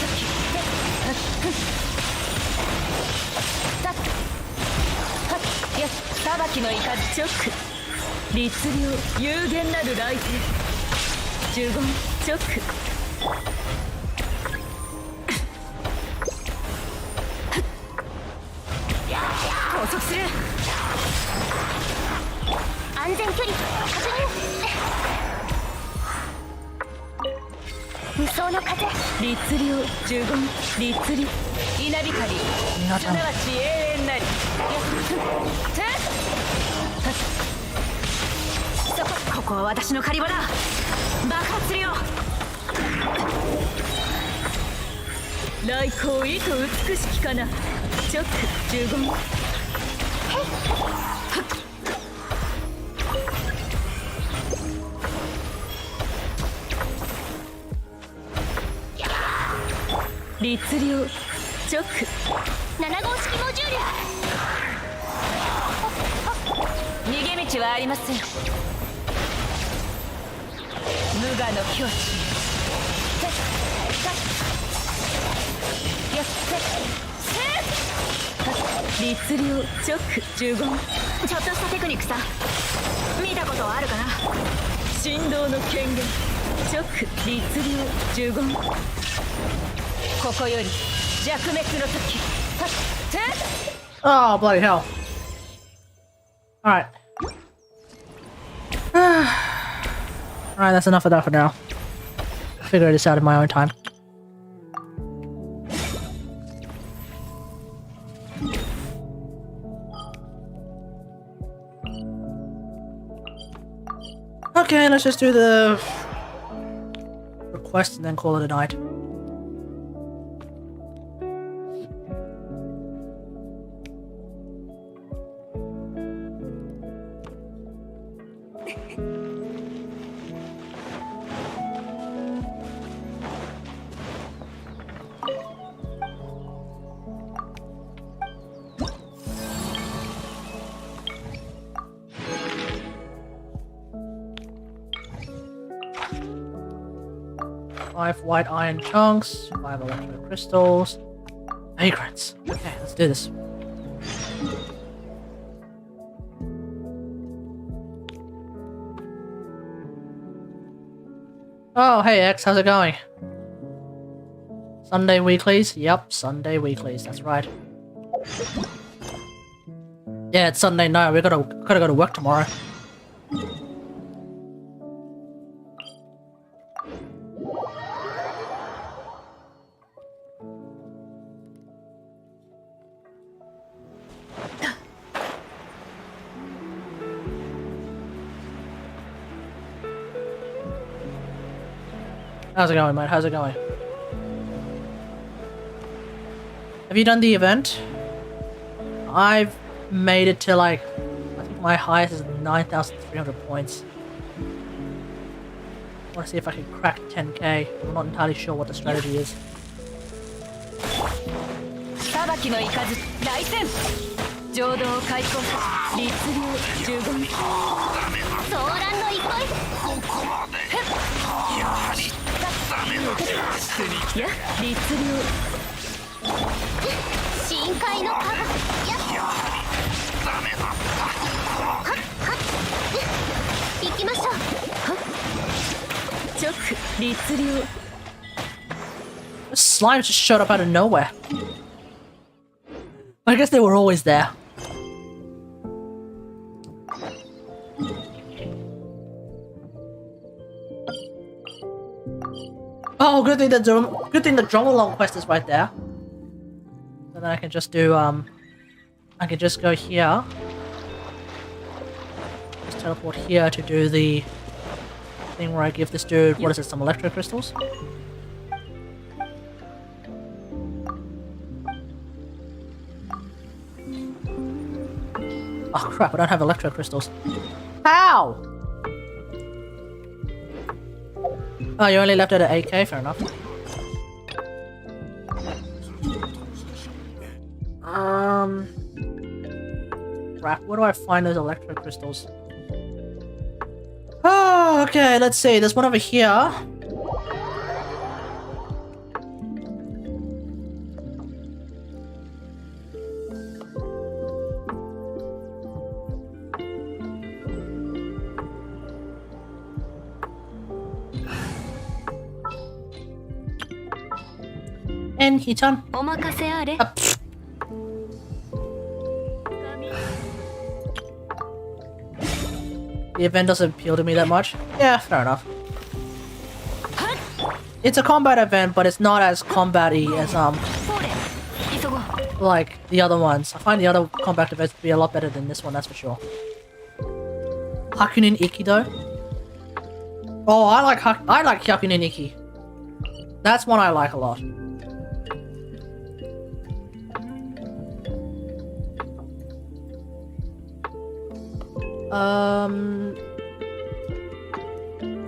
裁きの怒り直律令有限なる来天呪言直拘束する安全距離確認無双の風律令呪言律令稲光すなわち永遠なりここは私の狩り場だ爆発するよ来光意図美しきかな直呪言律令直7号式モジュール逃げ道はありません無我の境地律令直15ちょっとしたテクニックさ見たことあるかな振動の権限直律令15ここより弱滅の時 Oh, bloody hell. Alright. Alright, that's enough of that for now. Figure this out in my own time. Okay, let's just do the request and then call it a night. Five white iron chunks, 5 electro crystals, vagrants. Okay, let's do this. Oh, hey X, how's it going? Sunday weeklies? Yep, Sunday weeklies, that's right. Yeah, it's Sunday night, we gotta go to work tomorrow. How's it going, mate? How's it going? Have you done the event? I've made it to like, I think my highest is 9,300 points. I want to see if I can crack 10k. I'm not entirely sure what the strategy is. The slime just showed up out of nowhere. I guess they were always there. Oh, good thing the jungle long quest is right there. So then I can just do I can just go here. Just teleport here to do the thing where I give this dude, what is it, some electro crystals? Oh crap, I don't have electro crystals. How? Oh, you only left it at 8k? Fair enough. Crap, where do I find those electro crystals? Oh, okay, let's see. There's one over here. And Hitan. The event doesn't appeal to me that much. Yeah, fair enough. It's a combat event, but it's not as combat-y as like the other ones. I find the other combat events to be a lot better than this one, that's for sure. Hakunin Iki though. Oh, I like Hakunin Iki. That's one I like a lot.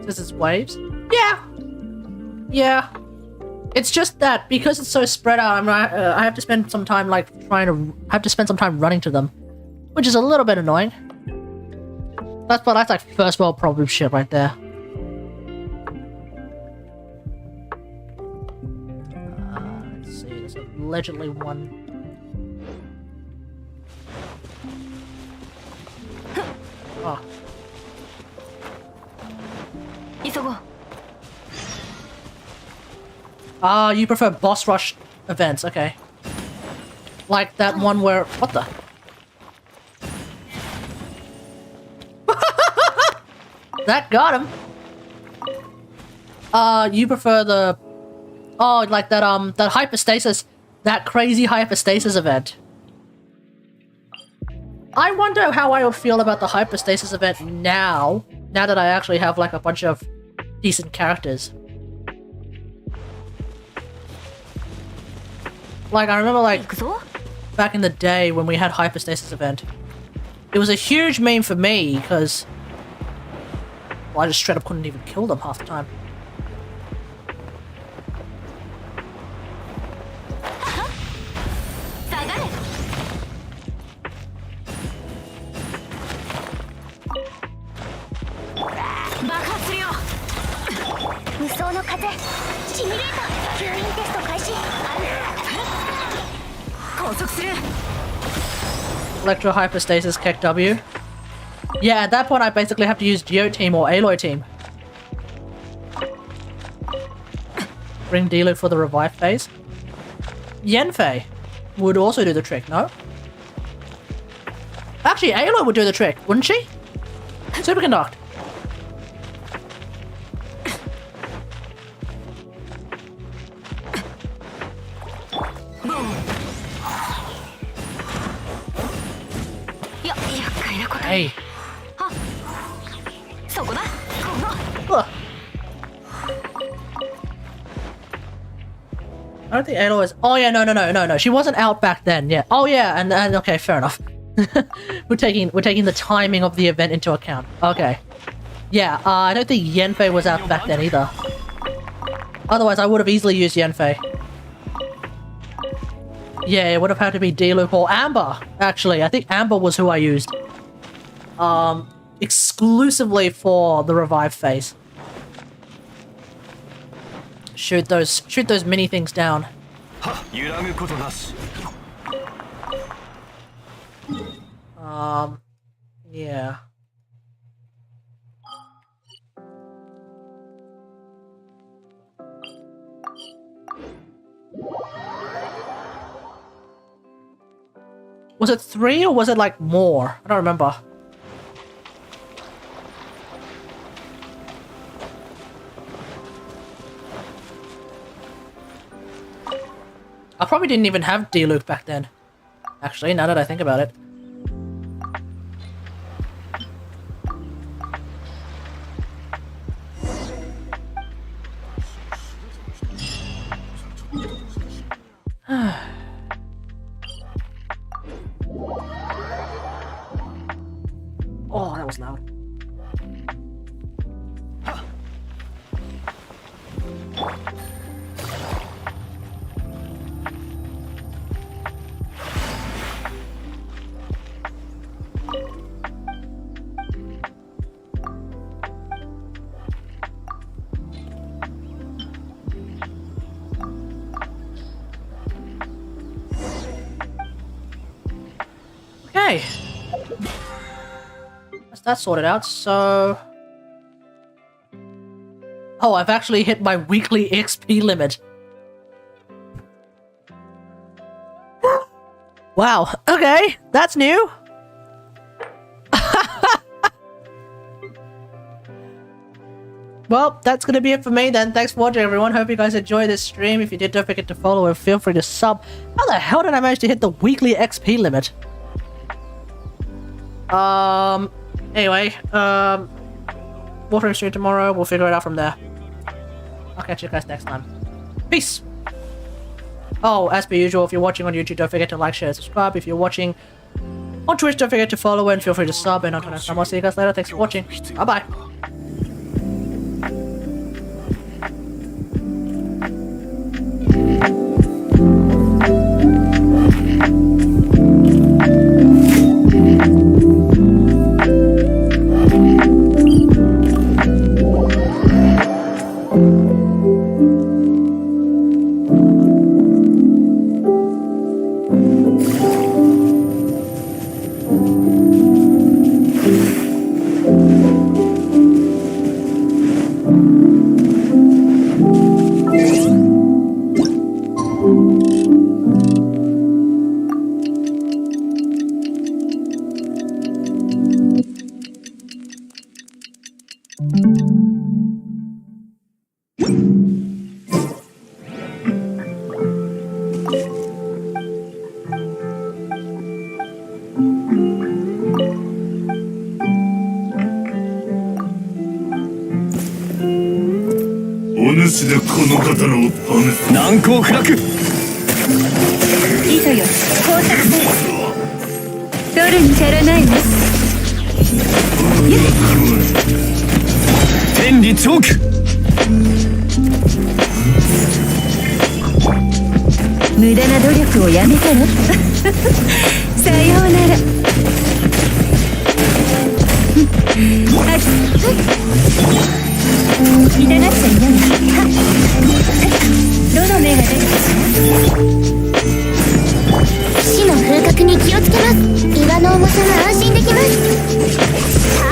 This is waves? Yeah! Yeah. It's just that because it's so spread out, I have to spend some time like I have to spend some time running to them, which is a little bit annoying. That's like first world problem shit right there. Let's see, there's allegedly one. Oh. You prefer boss rush events, okay. Like that one where... What the? That got him! You prefer the... Oh, like that, that hypostasis... That crazy hypostasis event. I wonder how I would feel about the hypostasis event now that I actually have, like, a bunch of decent characters. Like, I remember, like, back in the day when we had hypostasis event. It was a huge meme for me, because... Well, I just straight up couldn't even kill them half the time. Electro hypostasis Kek W. Yeah, at that point I basically have to use Geo team or Aloy team. Bring Diluc for the revive phase. Yanfei would also do the trick, no? Actually, Aloy would do the trick, wouldn't she? Superconduct. Hey. Ugh. I don't think Aloy is... Oh yeah, no. She wasn't out back then, yeah. Oh yeah, and okay, fair enough. we're taking the timing of the event into account. Okay. Yeah, I don't think Yanfei was out back then either. Otherwise, I would have easily used Yanfei. Yeah, it would have had to be Diluc or Amber, actually. I think Amber was who I used. Exclusively for the revive phase. Shoot those mini things down. Yeah. Was it 3 or was it like more? I don't remember. I probably didn't even have Diluc back then. Actually, now that I think about it. Oh, that was loud. Okay. That's that sorted out, so... Oh, I've actually hit my weekly XP limit. Wow, okay, that's new. Well, that's gonna be it for me then. Thanks for watching, everyone. Hope you guys enjoyed this stream. If you did, don't forget to follow and feel free to sub. How the hell did I manage to hit the weekly XP limit? Anyway, Warframe stream tomorrow. We'll figure it out from there. I'll catch you guys next time. Peace! Oh, as per usual, if you're watching on YouTube, don't forget to like, share, and subscribe. If you're watching on Twitch, don't forget to follow and feel free to sub. And until next time, I'll see you guys later. Thanks for watching. Bye-bye. でこの刀を試す。難攻不落。いざよ工作せ取るに足らないわ。天理チョーク。無駄な努力をやめたらさようなら。痛がっちゃいない。どの目が出るかしら。死の風格に気をつけます。岩の重さが安心できます。は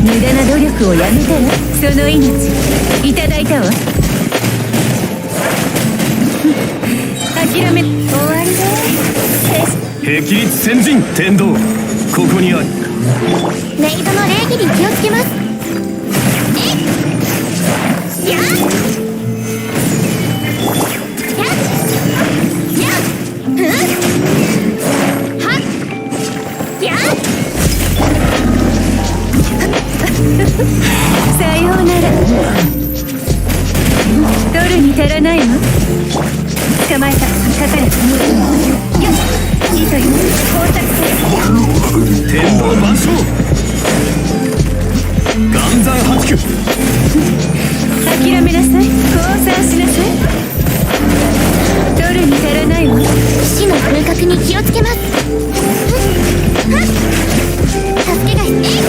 無駄な努力をやめたらその命いただいたわ。諦め終わりだ。霹靂先陣天道ここにあり。メイドの礼儀に気をつけます。やっさようなら。取るに足らないわ。捕まえた。かかれ。よしいいという工作せ天道万象。岩山八九。諦めなさい。降参しなさい。取るに足らないわ。死の風格に気をつけます。助けが必要。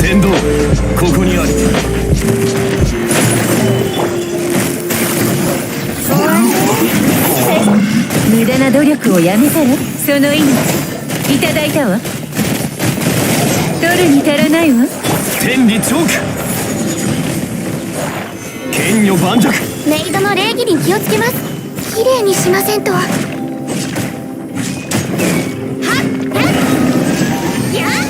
天道ここにあり。無駄な努力をやめたらその命いただいたわ。取るに足らないわ。天理チョーク。剣女盤石。メイドの礼儀に気をつけます。綺麗にしませんと。はっやっ